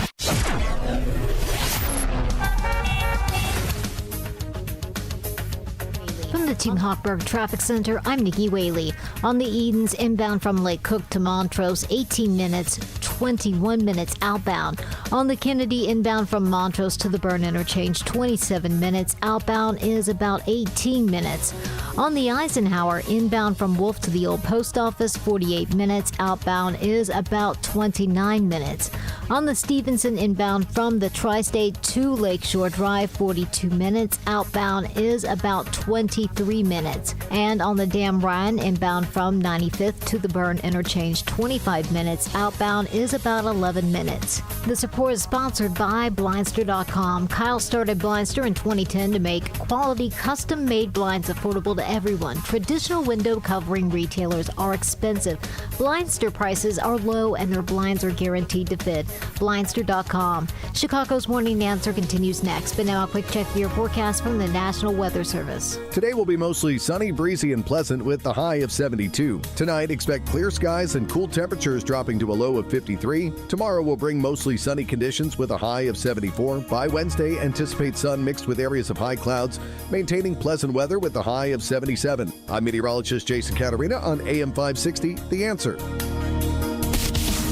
From the Tim Hochberg Traffic Center, I'm Nikki Whaley. On the Edens, inbound from Lake Cook to Montrose, 18 minutes, 21 minutes outbound. On the Kennedy, inbound from Montrose to the Byrne Interchange, 27 minutes. Outbound is about 18 minutes. On the Eisenhower, inbound from Wolf to the Old Post Office, 48 minutes. Outbound is about 29 minutes. On the Stevenson, inbound from the Tri-State to Lakeshore Drive, 42 minutes. Outbound is about 23 minutes. And on the Dan Ryan, inbound from 95th to the Byrne Interchange, 25 minutes. Outbound is about 11 minutes. This report is sponsored by Blindster.com. Kyle started Blindster in 2010 to make quality, custom-made blinds affordable to everyone. Traditional window covering retailers are expensive. Blindster prices are low and their blinds are guaranteed to fit. Blindster.com. Chicago's Morning Answer continues next, but now a quick check of your forecast from the National Weather Service. Today will be mostly sunny, breezy, and pleasant with the high of 72. Tonight, expect clear skies and cool temperatures dropping to a low of 53. Tomorrow will bring mostly sunny conditions with a high of 74. By Wednesday, anticipate sun mixed with areas of high clouds, maintaining pleasant weather with a high of 77. I'm meteorologist Jason Caterina on AM 560, The Answer.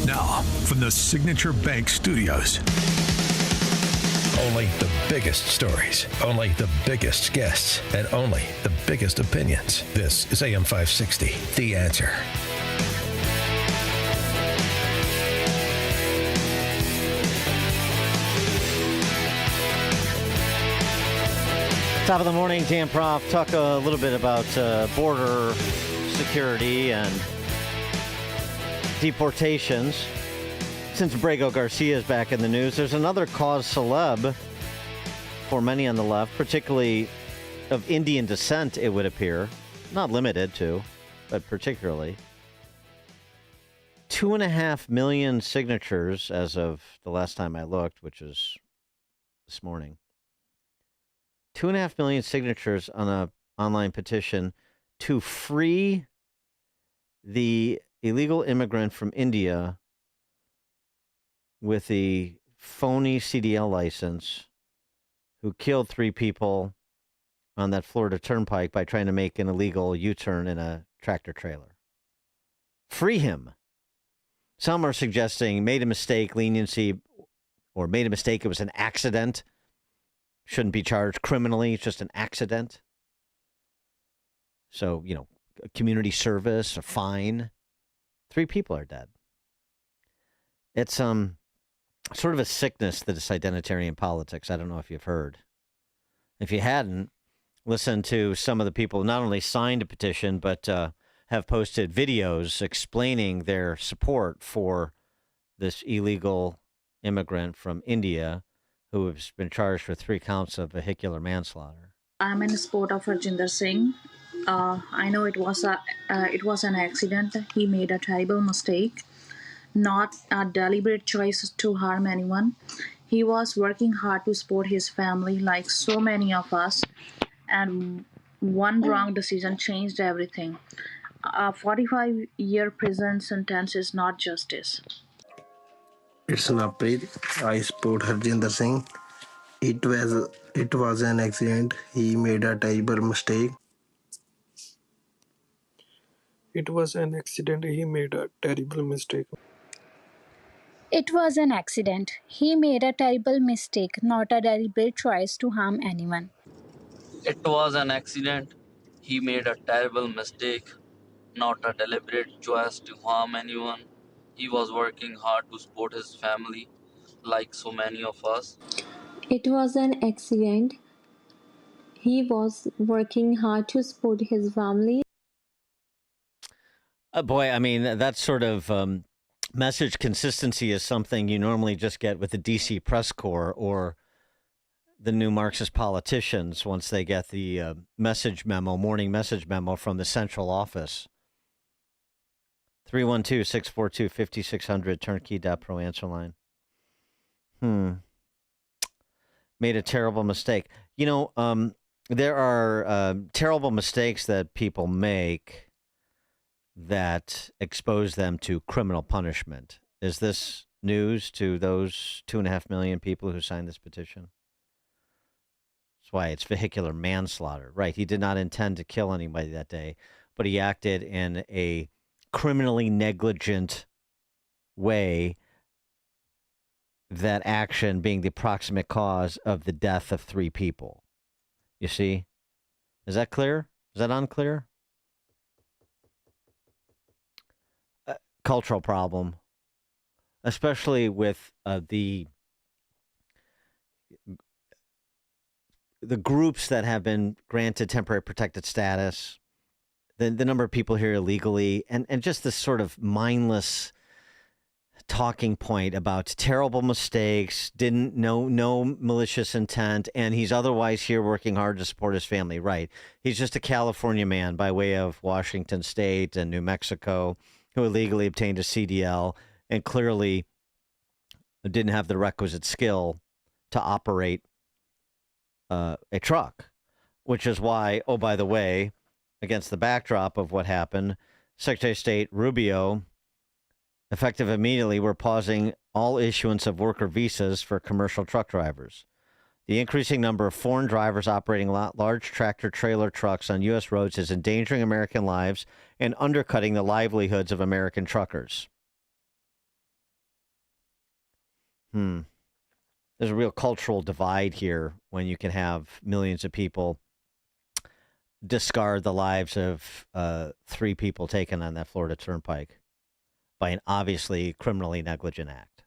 Now, from the Signature Bank Studios. Only the biggest stories, only the biggest guests, and only the biggest opinions. This is AM 560, The Answer. Top of the morning, Dan Proft. Talk a little bit about border security and deportations. Since Abrego Garcia is back in the news, there's another cause celeb for many on the left, particularly of Indian descent, it would appear. Not limited to, but particularly. 2.5 million signatures as of the last time I looked, which is this morning. 2.5 million signatures on an online petition to free the illegal immigrant from India with the phony CDL license who killed 3 people on that Florida Turnpike by trying to make an illegal U-turn in a tractor trailer. Free him. Some are suggesting made a mistake, leniency, or made a mistake, it was an accident. Shouldn't be charged criminally, it's just an accident. So, a community service, a fine. 3 people are dead. It's sort of a sickness that is identitarian politics. I don't know if you've heard. If you hadn't, listen to some of the people not only signed a petition, but have posted videos explaining their support for this illegal immigrant from India who has been charged with 3 counts of vehicular manslaughter. I'm in support of Harjinder Singh. I know it was an accident. He made a terrible mistake, not a deliberate choice to harm anyone. He was working hard to support his family like so many of us, and one wrong decision changed everything. A 45-year prison sentence is not justice. It's Naprit. I support Harjinder Singh. It was an accident. He made a terrible mistake. It was an accident. He made a terrible mistake. It was an accident. He made a terrible mistake, not a deliberate choice to harm anyone. It was an accident. He made a terrible mistake, not a deliberate choice to harm anyone. He was working hard to support his family, like so many of us. It was an accident. He was working hard to support his family. Boy, I mean, that sort of message consistency is something you normally just get with the DC Press Corps or the new Marxist politicians once they get the morning message memo from the central office. 312-642-5600, turnkey.pro answer line. Made a terrible mistake. There are terrible mistakes that people make that expose them to criminal punishment. Is this news to those 2.5 million people who signed this petition? That's why it's vehicular manslaughter. Right, he did not intend to kill anybody that day, but he acted in a criminally negligent way, that action being the proximate cause of the death of 3 people. You see? Is that clear? Is that unclear? Cultural problem, especially with the groups that have been granted temporary protected status, the number of people here illegally, and just this sort of mindless talking point about terrible mistakes, no malicious intent, and he's otherwise here working hard to support his family. Right. He's just a California man by way of Washington State and New Mexico who illegally obtained a CDL and clearly didn't have the requisite skill to operate a truck, which is why, oh, by the way, against the backdrop of what happened, Secretary of State Rubio, effective immediately, we're pausing all issuance of worker visas for commercial truck drivers. The increasing number of foreign drivers operating large tractor-trailer trucks on U.S. roads is endangering American lives and undercutting the livelihoods of American truckers. There's a real cultural divide here when you can have millions of people discard the lives of 3 people taken on that Florida Turnpike by an obviously criminally negligent act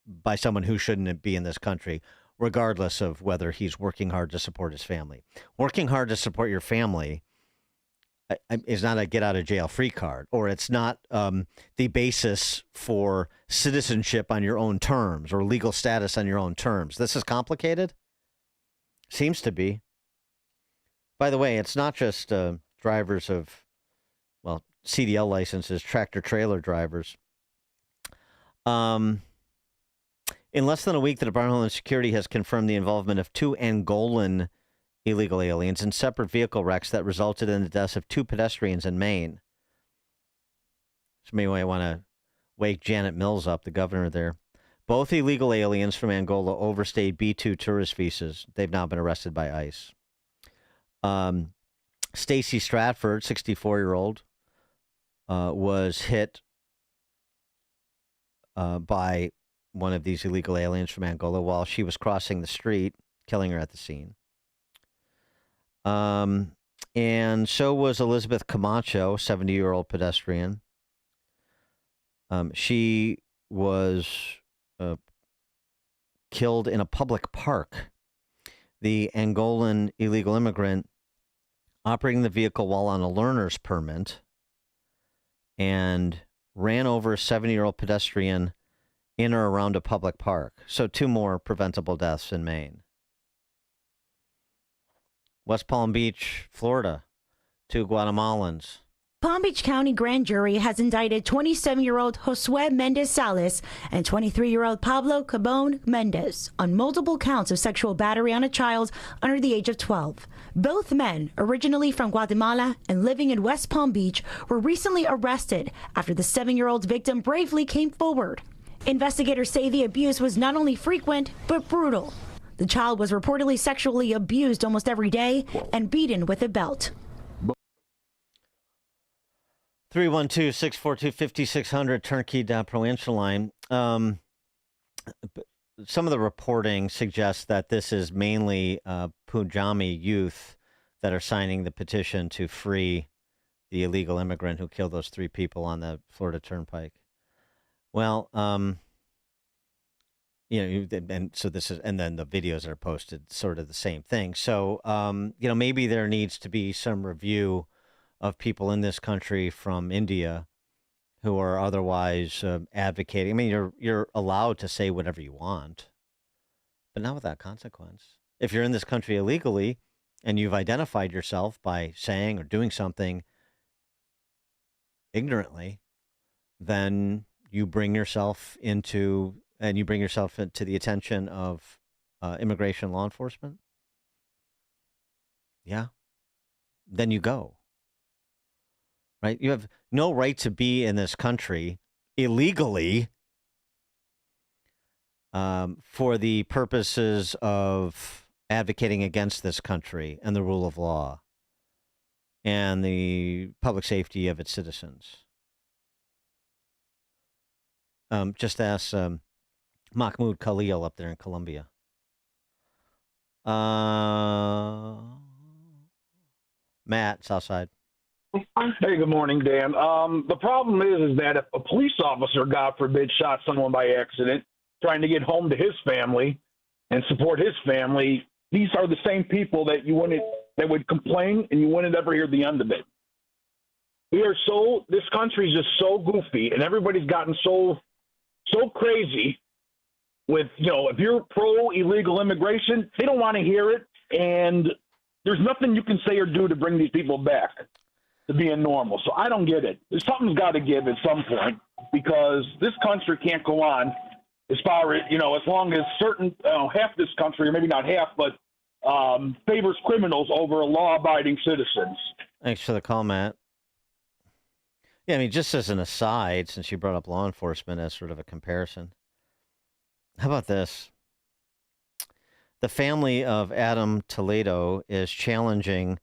by someone who shouldn't be in this country, regardless of whether he's working hard to support his family. Working hard to support your family, is not a get out of jail free card, or it's not the basis for citizenship on your own terms or legal status on your own terms. This is complicated. Seems to be. By the way, it's not just drivers of, well, CDL licenses, tractor trailer drivers. In less than a week, the Department of Homeland Security has confirmed the involvement of 2 Angolan illegal aliens in separate vehicle wrecks that resulted in the deaths of 2 pedestrians in Maine. So maybe I want to wake Janet Mills up, the governor there. Both illegal aliens from Angola overstayed B2 tourist visas. They've now been arrested by ICE. Stacy Stratford, 64-year-old, was hit by one of these illegal aliens from Angola while she was crossing the street, killing her at the scene. And so was Elizabeth Camacho, 70-year-old pedestrian. She was killed in a public park. The Angolan illegal immigrant operating the vehicle while on a learner's permit and ran over a 70-year-old pedestrian in or around a public park. So 2 more preventable deaths in Maine. West Palm Beach, Florida, 2 Guatemalans. Palm Beach County Grand Jury has indicted 27-year-old Josue Mendez Salas and 23-year-old Pablo Cabon Mendez on multiple counts of sexual battery on a child under the age of 12. Both men, originally from Guatemala and living in West Palm Beach, were recently arrested after the 7-year-old's victim bravely came forward. Investigators say the abuse was not only frequent, but brutal. The child was reportedly sexually abused almost every day and beaten with a belt. 312-642-5600, turnkey.pro answer line. Some of the reporting suggests that this is mainly Punjabi youth that are signing the petition to free the illegal immigrant who killed those 3 people on the Florida Turnpike. Well, and so this is, and then the videos that are posted, sort of the same thing. So, maybe there needs to be some review of people in this country from India who are otherwise advocating. I mean, you're allowed to say whatever you want, but not without consequence. If you're in this country illegally and you've identified yourself by saying or doing something ignorantly, then you bring yourself into the attention of immigration law enforcement. Yeah. Then you go. Right? You have no right to be in this country illegally for the purposes of advocating against this country and the rule of law and the public safety of its citizens. Just ask Mahmoud Khalil up there in Colombia. Matt, Southside. Hey, good morning, Dan. The problem is that if a police officer, God forbid, shot someone by accident, trying to get home to his family and support his family, these are the same people that would complain, and you wouldn't ever hear the end of it. This country is just so goofy, and everybody's gotten so crazy with, if you're pro illegal immigration, they don't want to hear it, and there's nothing you can say or do to bring these people back to being normal. So I don't get it. Something's got to give at some point, because this country can't go on as far as, as long as certain, half this country, or maybe not half, but favors criminals over law-abiding citizens. Thanks for the call, Matt. Yeah, I mean, just as an aside, since you brought up law enforcement as sort of a comparison, how about this? The family of Adam Toledo is challenging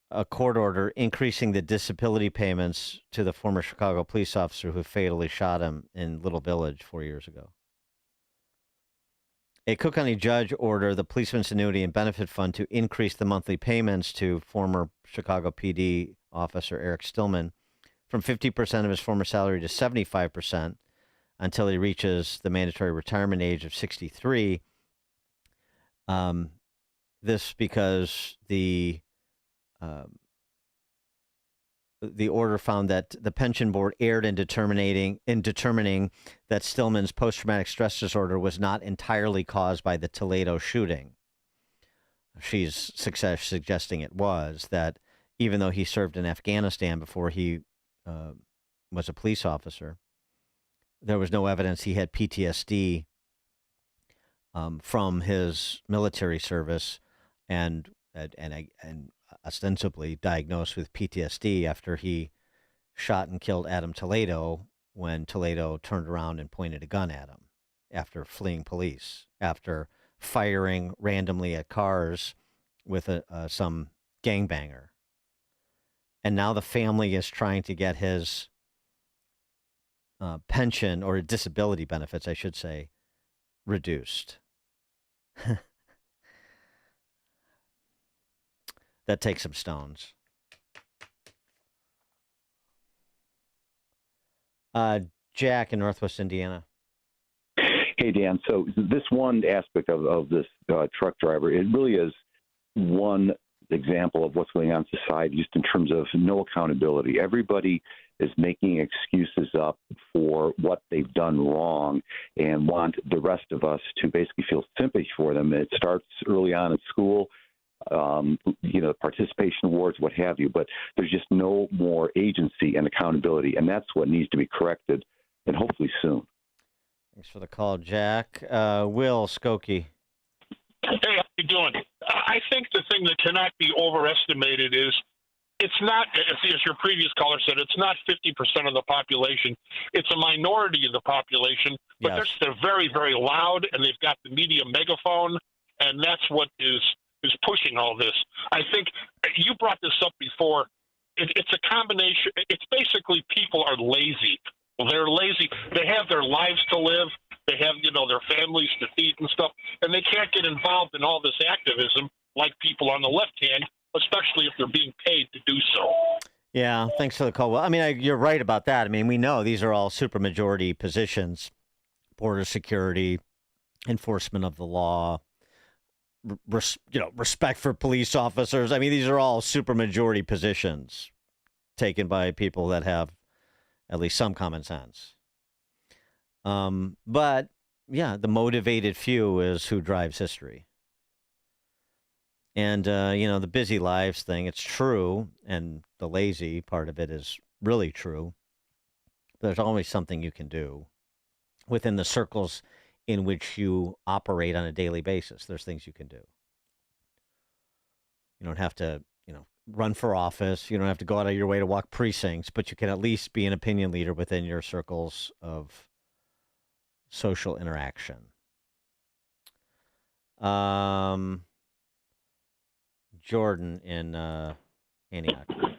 a court order increasing the disability payments to the former Chicago police officer who fatally shot him in Little Village 4 years ago. A Cook County judge ordered the Policeman's Annuity and Benefit Fund to increase the monthly payments to former Chicago PD officer Eric Stillman from 50% of his former salary to 75% until he reaches the mandatory retirement age of 63. This because the the order found that the pension board erred in determining that Stillman's post-traumatic stress disorder was not entirely caused by the Toledo shooting. She's suggesting it was, that even though he served in Afghanistan before he was a police officer, there was no evidence he had PTSD from his military service, and ostensibly diagnosed with PTSD after he shot and killed Adam Toledo when Toledo turned around and pointed a gun at him after fleeing police, after firing randomly at cars with some gangbanger. And now the family is trying to get his pension, or disability benefits, I should say, reduced. That takes some stones. Jack in Northwest Indiana. Hey, Dan. So this one aspect of this truck driver, it really is one example of what's going on in society, just in terms of no accountability. Everybody is making excuses up for what they've done wrong and want the rest of us to basically feel sympathy for them. It starts early on in school, participation awards, what have you, but there's just no more agency and accountability, and that's what needs to be corrected, and hopefully soon. Thanks for the call, Jack. Will Skokie. Hey, how you doing? I think the thing that cannot be overestimated is it's not, as your previous caller said, it's not 50% of the population. It's a minority of the population, but yes, they're very, very loud, and they've got the media megaphone, and that's what is pushing all this. I think you brought this up before. It's a combination. It's basically people are lazy. Well, they're lazy. They have their lives to live. They have, their families to feed and stuff, and they can't get involved in all this activism like people on the left hand, especially if they're being paid to do so. Yeah, thanks for the call. Well, I mean, you're right about that. I mean, we know these are all supermajority positions: border security, enforcement of the law, respect for police officers. I mean, these are all supermajority positions taken by people that have at least some common sense. But yeah, the motivated few is who drives history. And, the busy lives thing, it's true. And the lazy part of it is really true. There's always something you can do within the circles in which you operate on a daily basis. There's things you can do. You don't have to, run for office. You don't have to go out of your way to walk precincts, but you can at least be an opinion leader within your circles of social interaction. Jordan in Antioch. Good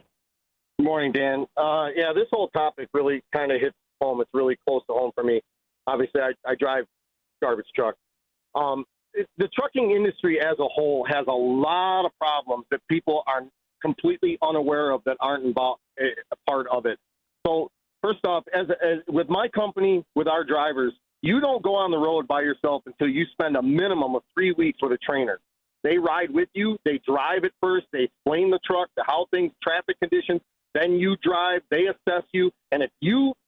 morning, Dan. This whole topic really kind of hits home. It's really close to home for me. Obviously, I drive garbage truck. The trucking industry as a whole has a lot of problems that people are completely unaware of, that aren't involved, a part of it. So first off, as with my company, with our drivers, you don't go on the road by yourself until you spend a minimum of 3 weeks with a trainer. They ride with you. They drive it first. They explain the truck, how things, traffic conditions. Then you drive. They assess you. And if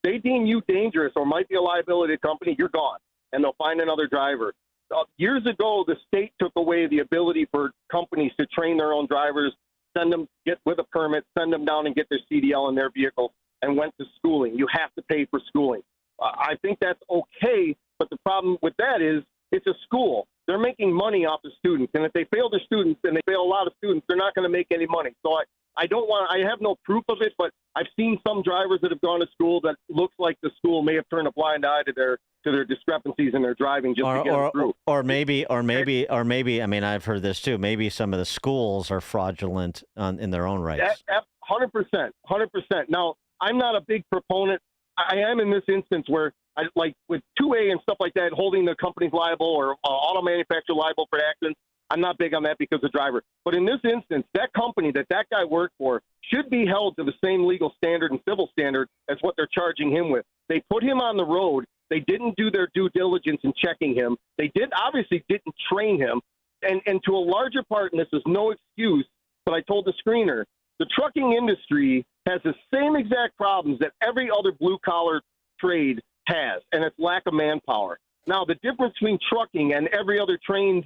they deem you dangerous or might be a liability to the company, you're gone. And they'll find another driver. Years ago, the state took away the ability for companies to train their own drivers, send them, get with a permit, send them down and get their CDL in their vehicle, and went to schooling. You have to pay for schooling. I think that's okay, but the problem with that is it's a school. They're making money off the students, and if they fail their students, and they fail a lot of students, they're not going to make any money. So I have no proof of it, but I've seen some drivers that have gone to school that looks like the school may have turned a blind eye to their discrepancies in their driving just to get them through. Or maybe, I mean, I've heard this too. Maybe some of the schools are fraudulent in their own rights. 100%. Now, I'm not a big proponent. I am in this instance where, like with 2A and stuff like that, holding the companies liable or auto manufacturer liable for accidents. I'm not big on that because of the driver. But in this instance, that company that guy worked for should be held to the same legal standard and civil standard as what they're charging him with. They put him on the road. They didn't do their due diligence in checking him. They obviously didn't train him. And to a larger part, and this is no excuse, but I told the screener, The trucking industry has the same exact problems that every other blue-collar trade has, and it's lack of manpower. Now, the difference between trucking and every other trained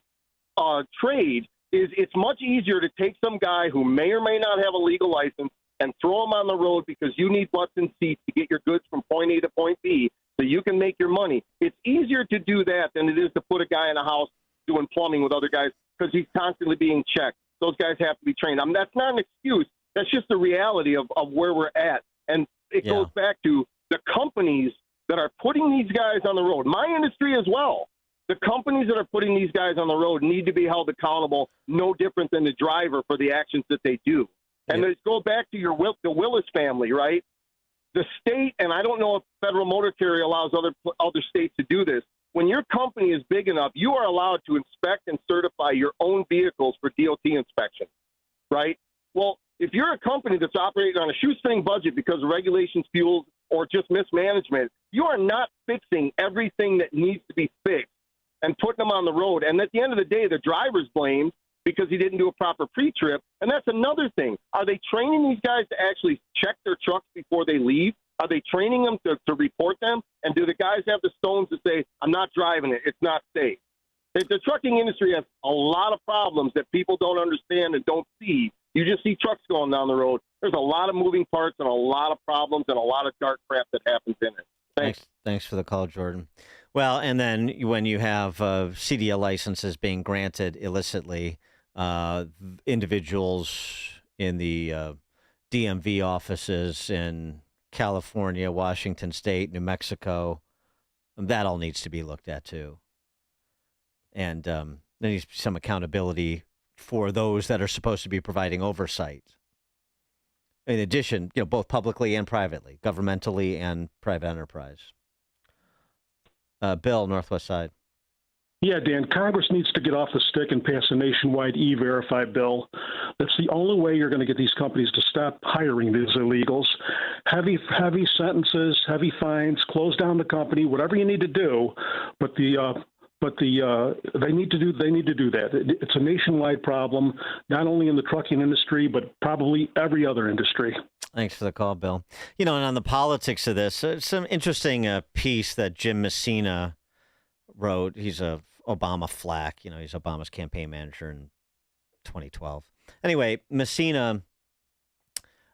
trade is it's much easier to take some guy who may or may not have a legal license and throw him on the road because you need butts and seats to get your goods from point A to point B so you can make your money. It's easier to do that than it is to put a guy in a house doing plumbing with other guys because he's constantly being checked. Those guys have to be trained. I mean, that's not an excuse. That's just the reality of where we're at. And it goes back to the companies that are putting these guys on the road. My industry as well. The companies that are putting these guys on the road need to be held accountable, no different than the driver for the actions that they do. And let's go back to the Willis family, right? The state, and I don't know if Federal Motor Carrier allows other states to do this. When your company is big enough, you are allowed to inspect and certify your own vehicles for DOT inspection, right? Well, if you're a company that's operating on a shoestring budget because of regulations, fuels, or just mismanagement, you are not fixing everything that needs to be fixed and putting them on the road. And at the end of the day, the driver's blamed because he didn't do a proper pre-trip. And that's another thing. Are they training these guys to actually check their trucks before they leave? Are they training them to report them? And do the guys have the stones to say, I'm not driving it, it's not safe? The trucking industry has a lot of problems that people don't understand and don't see. You just see trucks going down the road. There's a lot of moving parts and a lot of problems and a lot of dark crap that happens in it. Thanks for the call, Jordan. Well, and then when you have CDL licenses being granted illicitly, individuals in the DMV offices in California, Washington State, New Mexico, that all needs to be looked at too. And there needs to be some accountability for those that are supposed to be providing oversight. In addition, both publicly and privately, governmentally and private enterprise. Bill, Northwest Side. Yeah, Dan, Congress needs to get off the stick and pass a nationwide E-Verify bill. That's the only way you're going to get these companies to stop hiring these illegals. Heavy sentences, heavy fines, close down the company, whatever you need to do. But they need to do that. It's a nationwide problem, not only in the trucking industry, but probably every other industry. Thanks for the call, Bill. And on the politics of this, some interesting piece that Jim Messina wrote. He's a Obama flack. He's Obama's campaign manager in 2012. Anyway, Messina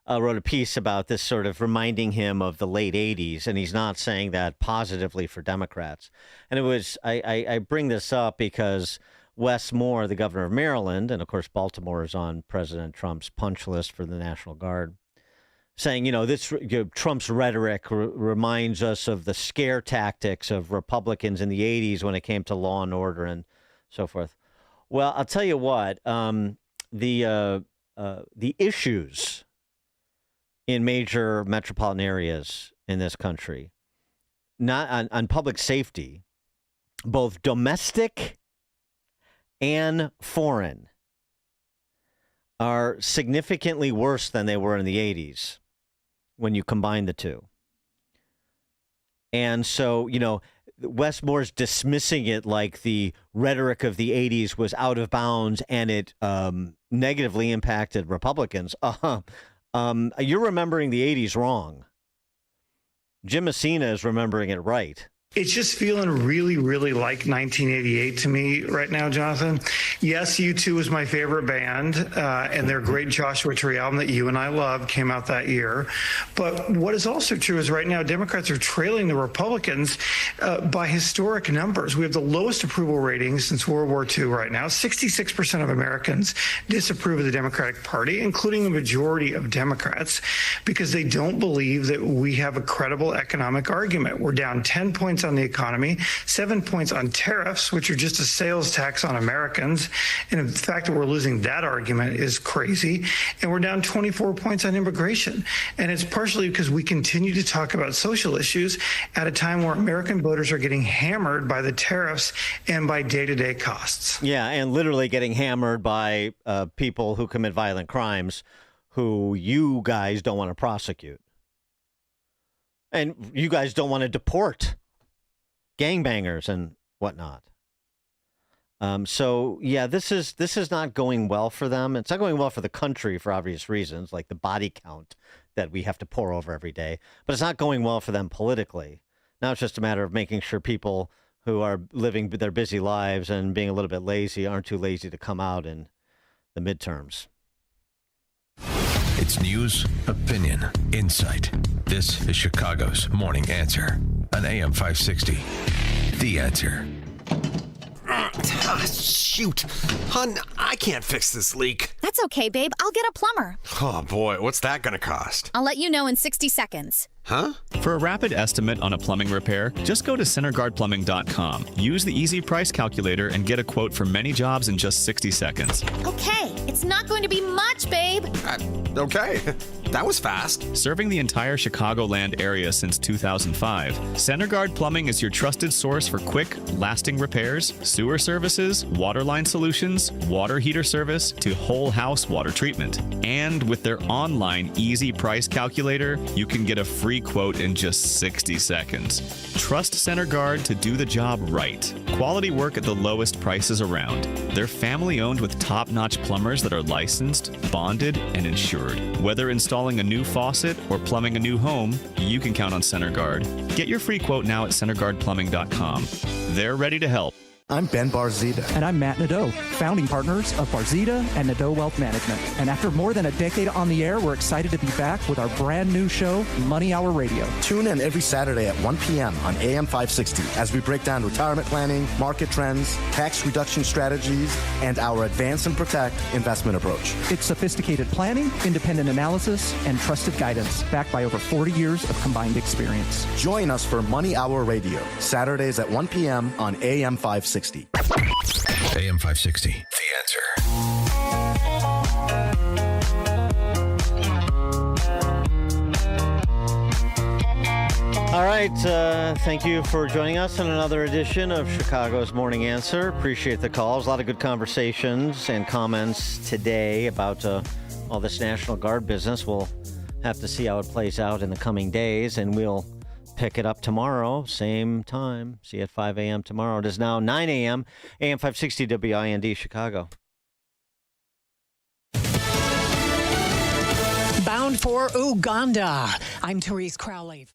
wrote a piece about this, sort of reminding him of the late 80s, and he's not saying that positively for Democrats. And it was, I bring this up because Wes Moore, the governor of Maryland, and of course Baltimore is on President Trump's punch list for the National Guard, saying, Trump's rhetoric reminds us of the scare tactics of Republicans in the 80s when it came to law and order and so forth. Well, I'll tell you what, the issues in major metropolitan areas in this country, not on public safety, both domestic and foreign, are significantly worse than they were in the 80s when you combine the two. And so, Wes Moore's dismissing it like the rhetoric of the 80s was out of bounds and it negatively impacted Republicans. You're remembering the 80s wrong. Jim Messina is remembering it right. It's just feeling really, really like 1988 to me right now, Jonathan. Yes, U2 was my favorite band, and their great Joshua Tree album that you and I loved came out that year. But what is also true is right now Democrats are trailing the Republicans by historic numbers. We have the lowest approval ratings since World War II right now. 66% of Americans disapprove of the Democratic Party, including a majority of Democrats, because they don't believe that we have a credible economic argument. We're down 10 points on the economy, 7 points on tariffs, which are just a sales tax on Americans. And the fact that we're losing that argument is crazy. And we're down 24 points on immigration. And it's partially because we continue to talk about social issues at a time where American voters are getting hammered by the tariffs and by day-to-day costs. Yeah, and literally getting hammered by people who commit violent crimes who you guys don't want to prosecute. And you guys don't want to deport gangbangers and whatnot. So yeah, this is not going well for them. It's not going well for the country for obvious reasons, like the body count that we have to pour over every day. But it's not going well for them politically. Now it's just a matter of making sure people who are living their busy lives and being a little bit lazy aren't too lazy to come out in the midterms. It's news, opinion, insight. This is Chicago's Morning Answer on AM 560. The Answer. Shoot. Hun, I can't fix this leak. That's okay, babe. I'll get a plumber. Oh, boy. What's that going to cost? I'll let you know in 60 seconds. Huh? For a rapid estimate on a plumbing repair, just go to CenterGuardPlumbing.com. Use the easy price calculator and get a quote for many jobs in just 60 seconds. Okay, it's not going to be much, babe. Okay. That was fast. Serving the entire Chicagoland area since 2005, CenterGuard Plumbing is your trusted source for quick, lasting repairs, sewer services, water line solutions, water heater service, to whole house water treatment. And with their online easy price calculator, you can get a free quote in just 60 seconds. Trust CenterGuard to do the job right. Quality work at the lowest prices around. They're family owned with top-notch plumbers that are licensed, bonded, and insured. Whether installing a new faucet or plumbing a new home, you can count on CenterGuard. Get your free quote now at CenterGuardPlumbing.com. They're ready to help. I'm Ben Barzita. And I'm Matt Nadeau, founding partners of Barzita and Nadeau Wealth Management. And after more than a decade on the air, we're excited to be back with our brand new show, Money Hour Radio. Tune in every Saturday at 1 p.m. on AM 560 as we break down retirement planning, market trends, tax reduction strategies, and our Advance and Protect investment approach. It's sophisticated planning, independent analysis, and trusted guidance backed by over 40 years of combined experience. Join us for Money Hour Radio, Saturdays at 1 p.m. on AM 560. AM 560. The Answer. All right. Thank you for joining us on another edition of Chicago's Morning Answer. Appreciate the calls. A lot of good conversations and comments today about all this National Guard business. We'll have to see how it plays out in the coming days, and we'll pick it up tomorrow, same time. See you at 5 a.m. tomorrow. It is now 9 a.m. AM 560 WIND Chicago. Bound for Uganda. I'm Therese Crowley.